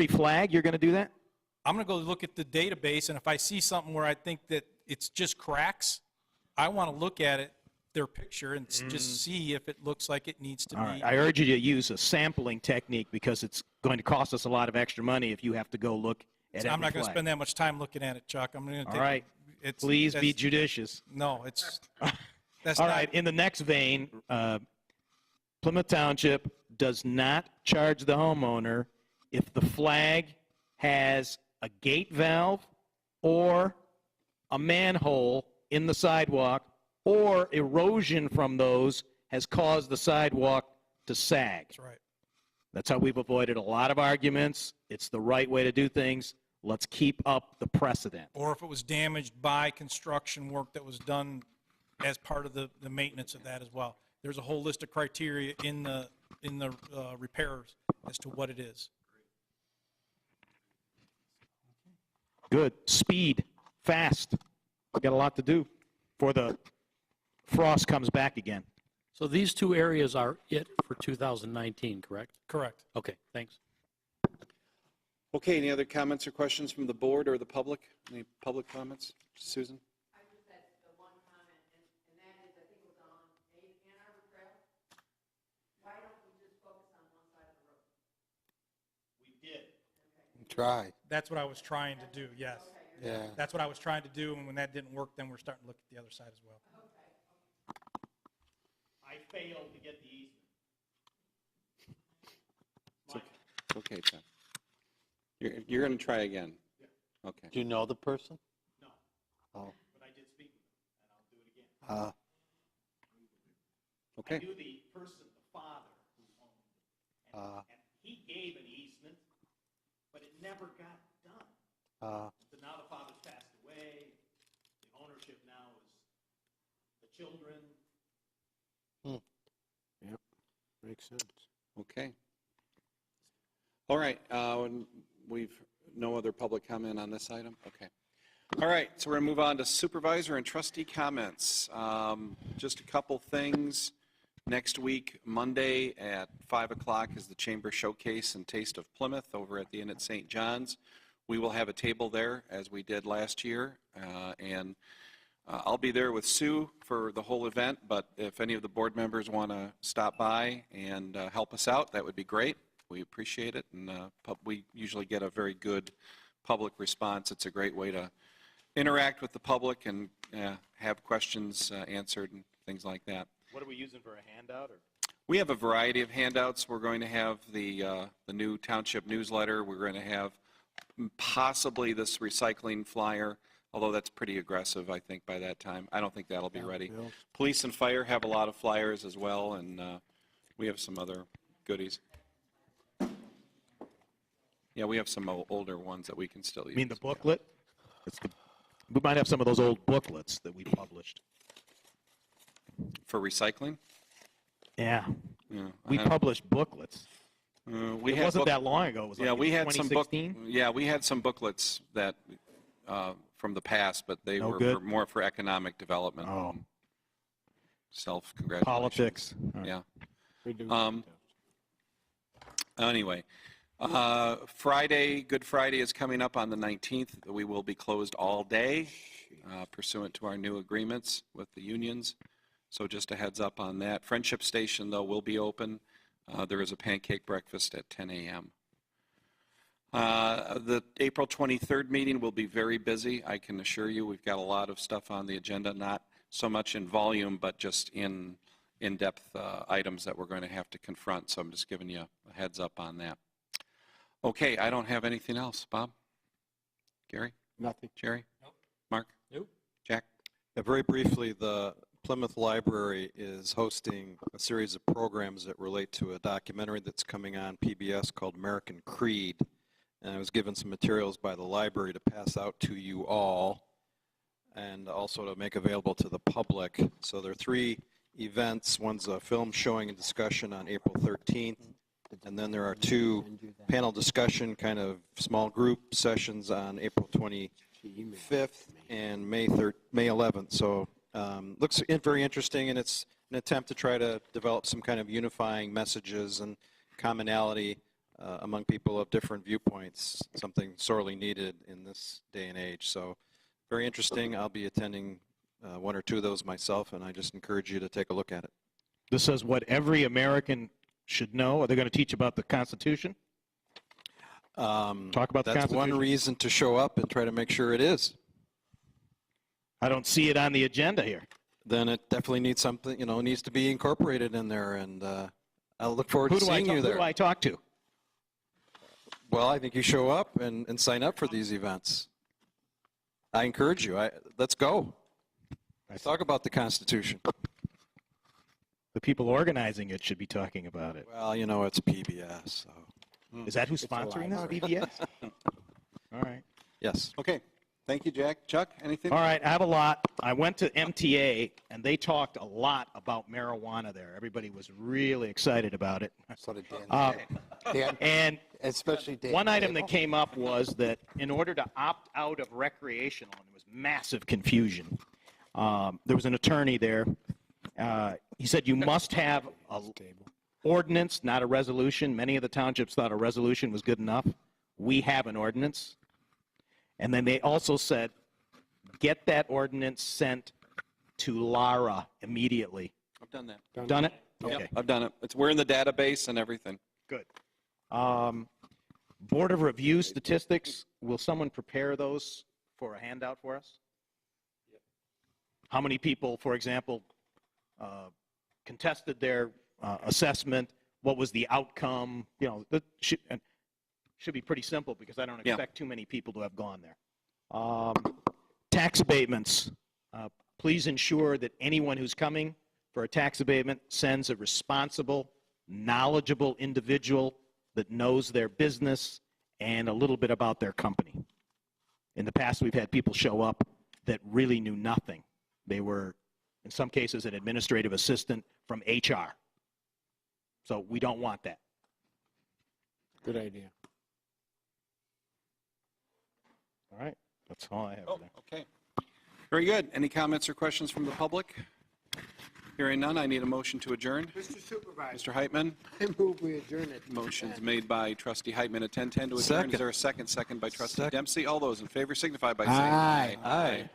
E: flag, you're going to do that?
R: I'm going to go look at the database, and if I see something where I think that it's just cracks, I want to look at it, their picture, and just see if it looks like it needs to be.
E: All right. I urge you to use a sampling technique because it's going to cost us a lot of extra money if you have to go look at
R: I'm not going to
E: flag.
R: spend that much time looking at it, Chuck. I'm going to take.
E: All right. Please be judicious.
R: No, it's. That's
E: All
R: not,
E: right. In the next vein, Plymouth Township does not charge the homeowner if the flag has a gate valve or a manhole in the sidewalk, or erosion from those has caused the sidewalk to sag.
R: That's right.
E: That's how we've avoided a lot of arguments. It's the right way to do things. Let's keep up the precedent.
R: Or if it was damaged by construction work that was done as part of the maintenance of that as well. There's a whole list of criteria in the repairs as to what it is.
E: Good. Speed. Fast. We got a lot to do before the frost comes back again.
J: So these two areas are it for 2019, correct?
R: Correct.
J: Okay, thanks.
A: Okay, any other comments or questions from the board or the public? Any public comments? Susan?
F: I just had one comment, and that is, I think it was on Ann Arbor Trail. Why don't we just focus on one side of the road?
R: We did.
G: Try.
R: That's what I was trying to do, yes.
G: Yeah.
R: That's what I was trying to do, and when that didn't work, then we're starting to look at the other side as well.
E: I failed to get the easement.
A: It's okay, Tom. You're going to try again? Okay.
G: Do you know the person?
E: No.
G: Oh.
E: But I did speak with him, and I'll do it again.
A: Okay.
E: I knew the person, the father, who owned it. And he gave an easement, but it never got done. So now the father's passed away. The ownership now is the children.
C: Yep, makes sense.
A: Okay. All right, we've no other public comment on this item? Okay. All right, so we're going to move on to supervisor and trustee comments. Just a couple things. Next week, Monday at 5 o'clock is the Chamber Showcase and Taste of Plymouth over at the Inn at St. John's. We will have a table there as we did last year, and I'll be there with Sue for the whole event, but if any of the board members want to stop by and help us out, that would be great. We appreciate it, and we usually get a very good public response. It's a great way to interact with the public and have questions answered and things like that.
E: What are we using for a handout? Or?
A: We have a variety of handouts. We're going to have the new township newsletter. We're going to have possibly this recycling flyer, although that's pretty aggressive, I think, by that time. I don't think that'll be ready. Police and fire have a lot of flyers as well, and we have some other goodies. Yeah, we have some older ones that we can still use.
E: You mean the booklet? We might have some of those old booklets that we published.
A: For recycling?
E: Yeah.
A: Yeah.
E: We published booklets.
A: It
E: wasn't that long ago. It was like
A: we had
E: 2016?
A: we had some booklets that from the past, but they were
E: good?
A: more for economic development.
E: Oh.
A: Self-congratulations.
E: Politics.
A: Yeah.
C: We do.
A: Anyway, Friday, Good Friday is coming up on the 19th. We will be closed all day pursuant to our new agreements with the unions. So just a heads up on that. Friendship Station, though, will be open. There is a pancake breakfast at 10 a.m. The April 23rd meeting will be very busy, I can assure you. We've got a lot of stuff on the agenda, not so much in volume, but just in-depth items that we're going to have to confront. So I'm just giving you a heads up on that. Okay, I don't have anything else. Bob? Gary?
C: Nothing.
A: Jerry? Nope. Mark?
J: Nope.
A: Jack?
K: Very briefly, the Plymouth Library is hosting a series of programs that relate to a documentary that's coming on PBS called American Creed. And I was given some materials by the library to pass out to you all and also to make available to the public. So there are 3 events. One's a film showing and discussion on April 13th. And then there are 2 panel discussion kind of small group sessions on April 25th and May 11th. So looks very interesting, and it's an attempt to try to develop some kind of unifying messages and commonality among people of different viewpoints, something sorely needed in this day and age. So very interesting. I'll be attending 1 or 2 of those myself, and I just encourage you to take a look at it.
E: This says what every American should know. Are they going to teach about the Constitution? Talk about the
K: That's
E: Constitution?
K: one reason to show up and try to make sure it is.
E: I don't see it on the agenda here.
K: Then it definitely needs something, needs to be incorporated in there, and I'll look forward to seeing you there.
E: Who do I talk to?
K: Well, I think you show up and sign up for these events. I encourage you. Let's go. Talk about the Constitution.
E: The people organizing it should be talking about it.
K: Well, it's PBS. So.
E: Is that who's sponsoring this, PBS? All right.
K: Yes.
A: Okay. Thank you, Jack. Chuck, anything?
E: All right, I have a lot. I went to MTA, and they talked a lot about marijuana there. Everybody was really excited about it.
G: So did Dan. Dan,
E: And
G: especially Dan.
E: one item that came up was that in order to opt out of recreational, and there was massive confusion, there was an attorney there. He said you must have an ordinance, not a resolution. Many of the townships thought a resolution was good enough. We have an ordinance. And then they also said, get that ordinance sent to Lara immediately.
A: I've done that.
E: Done it?
A: Yep,
E: Okay.
A: I've done it. We're in the database and everything.
E: Good. Board of Review statistics, will someone prepare those for a handout for us? How many people, for example, contested their assessment? What was the outcome? That should be pretty simple because I don't expect too many people to have gone there. Tax abatements. Please ensure that anyone who's coming for a tax abatement sends a responsible, knowledgeable individual that knows their business and a little bit about their company. In the past, we've had people show up that really knew nothing. They were, in some cases, an administrative assistant from HR. So we don't want that.
C: Good idea.
E: All right, that's all I have.
A: Oh,
E: there.
A: okay. Very good. Any comments or questions from the public? Hearing none, I need a motion to adjourn.
C: Mr. Supervisor,
A: Mr. Heitman,
C: I move we adjourn at
A: motion's
C: 10.
A: made by trustee Heitman at 10:10 to adjourn.
K: Second.
A: Is there a second? Second by trustee
K: Second.
A: Dempsey. All those in favor signify by saying
C: Aye.
A: aye.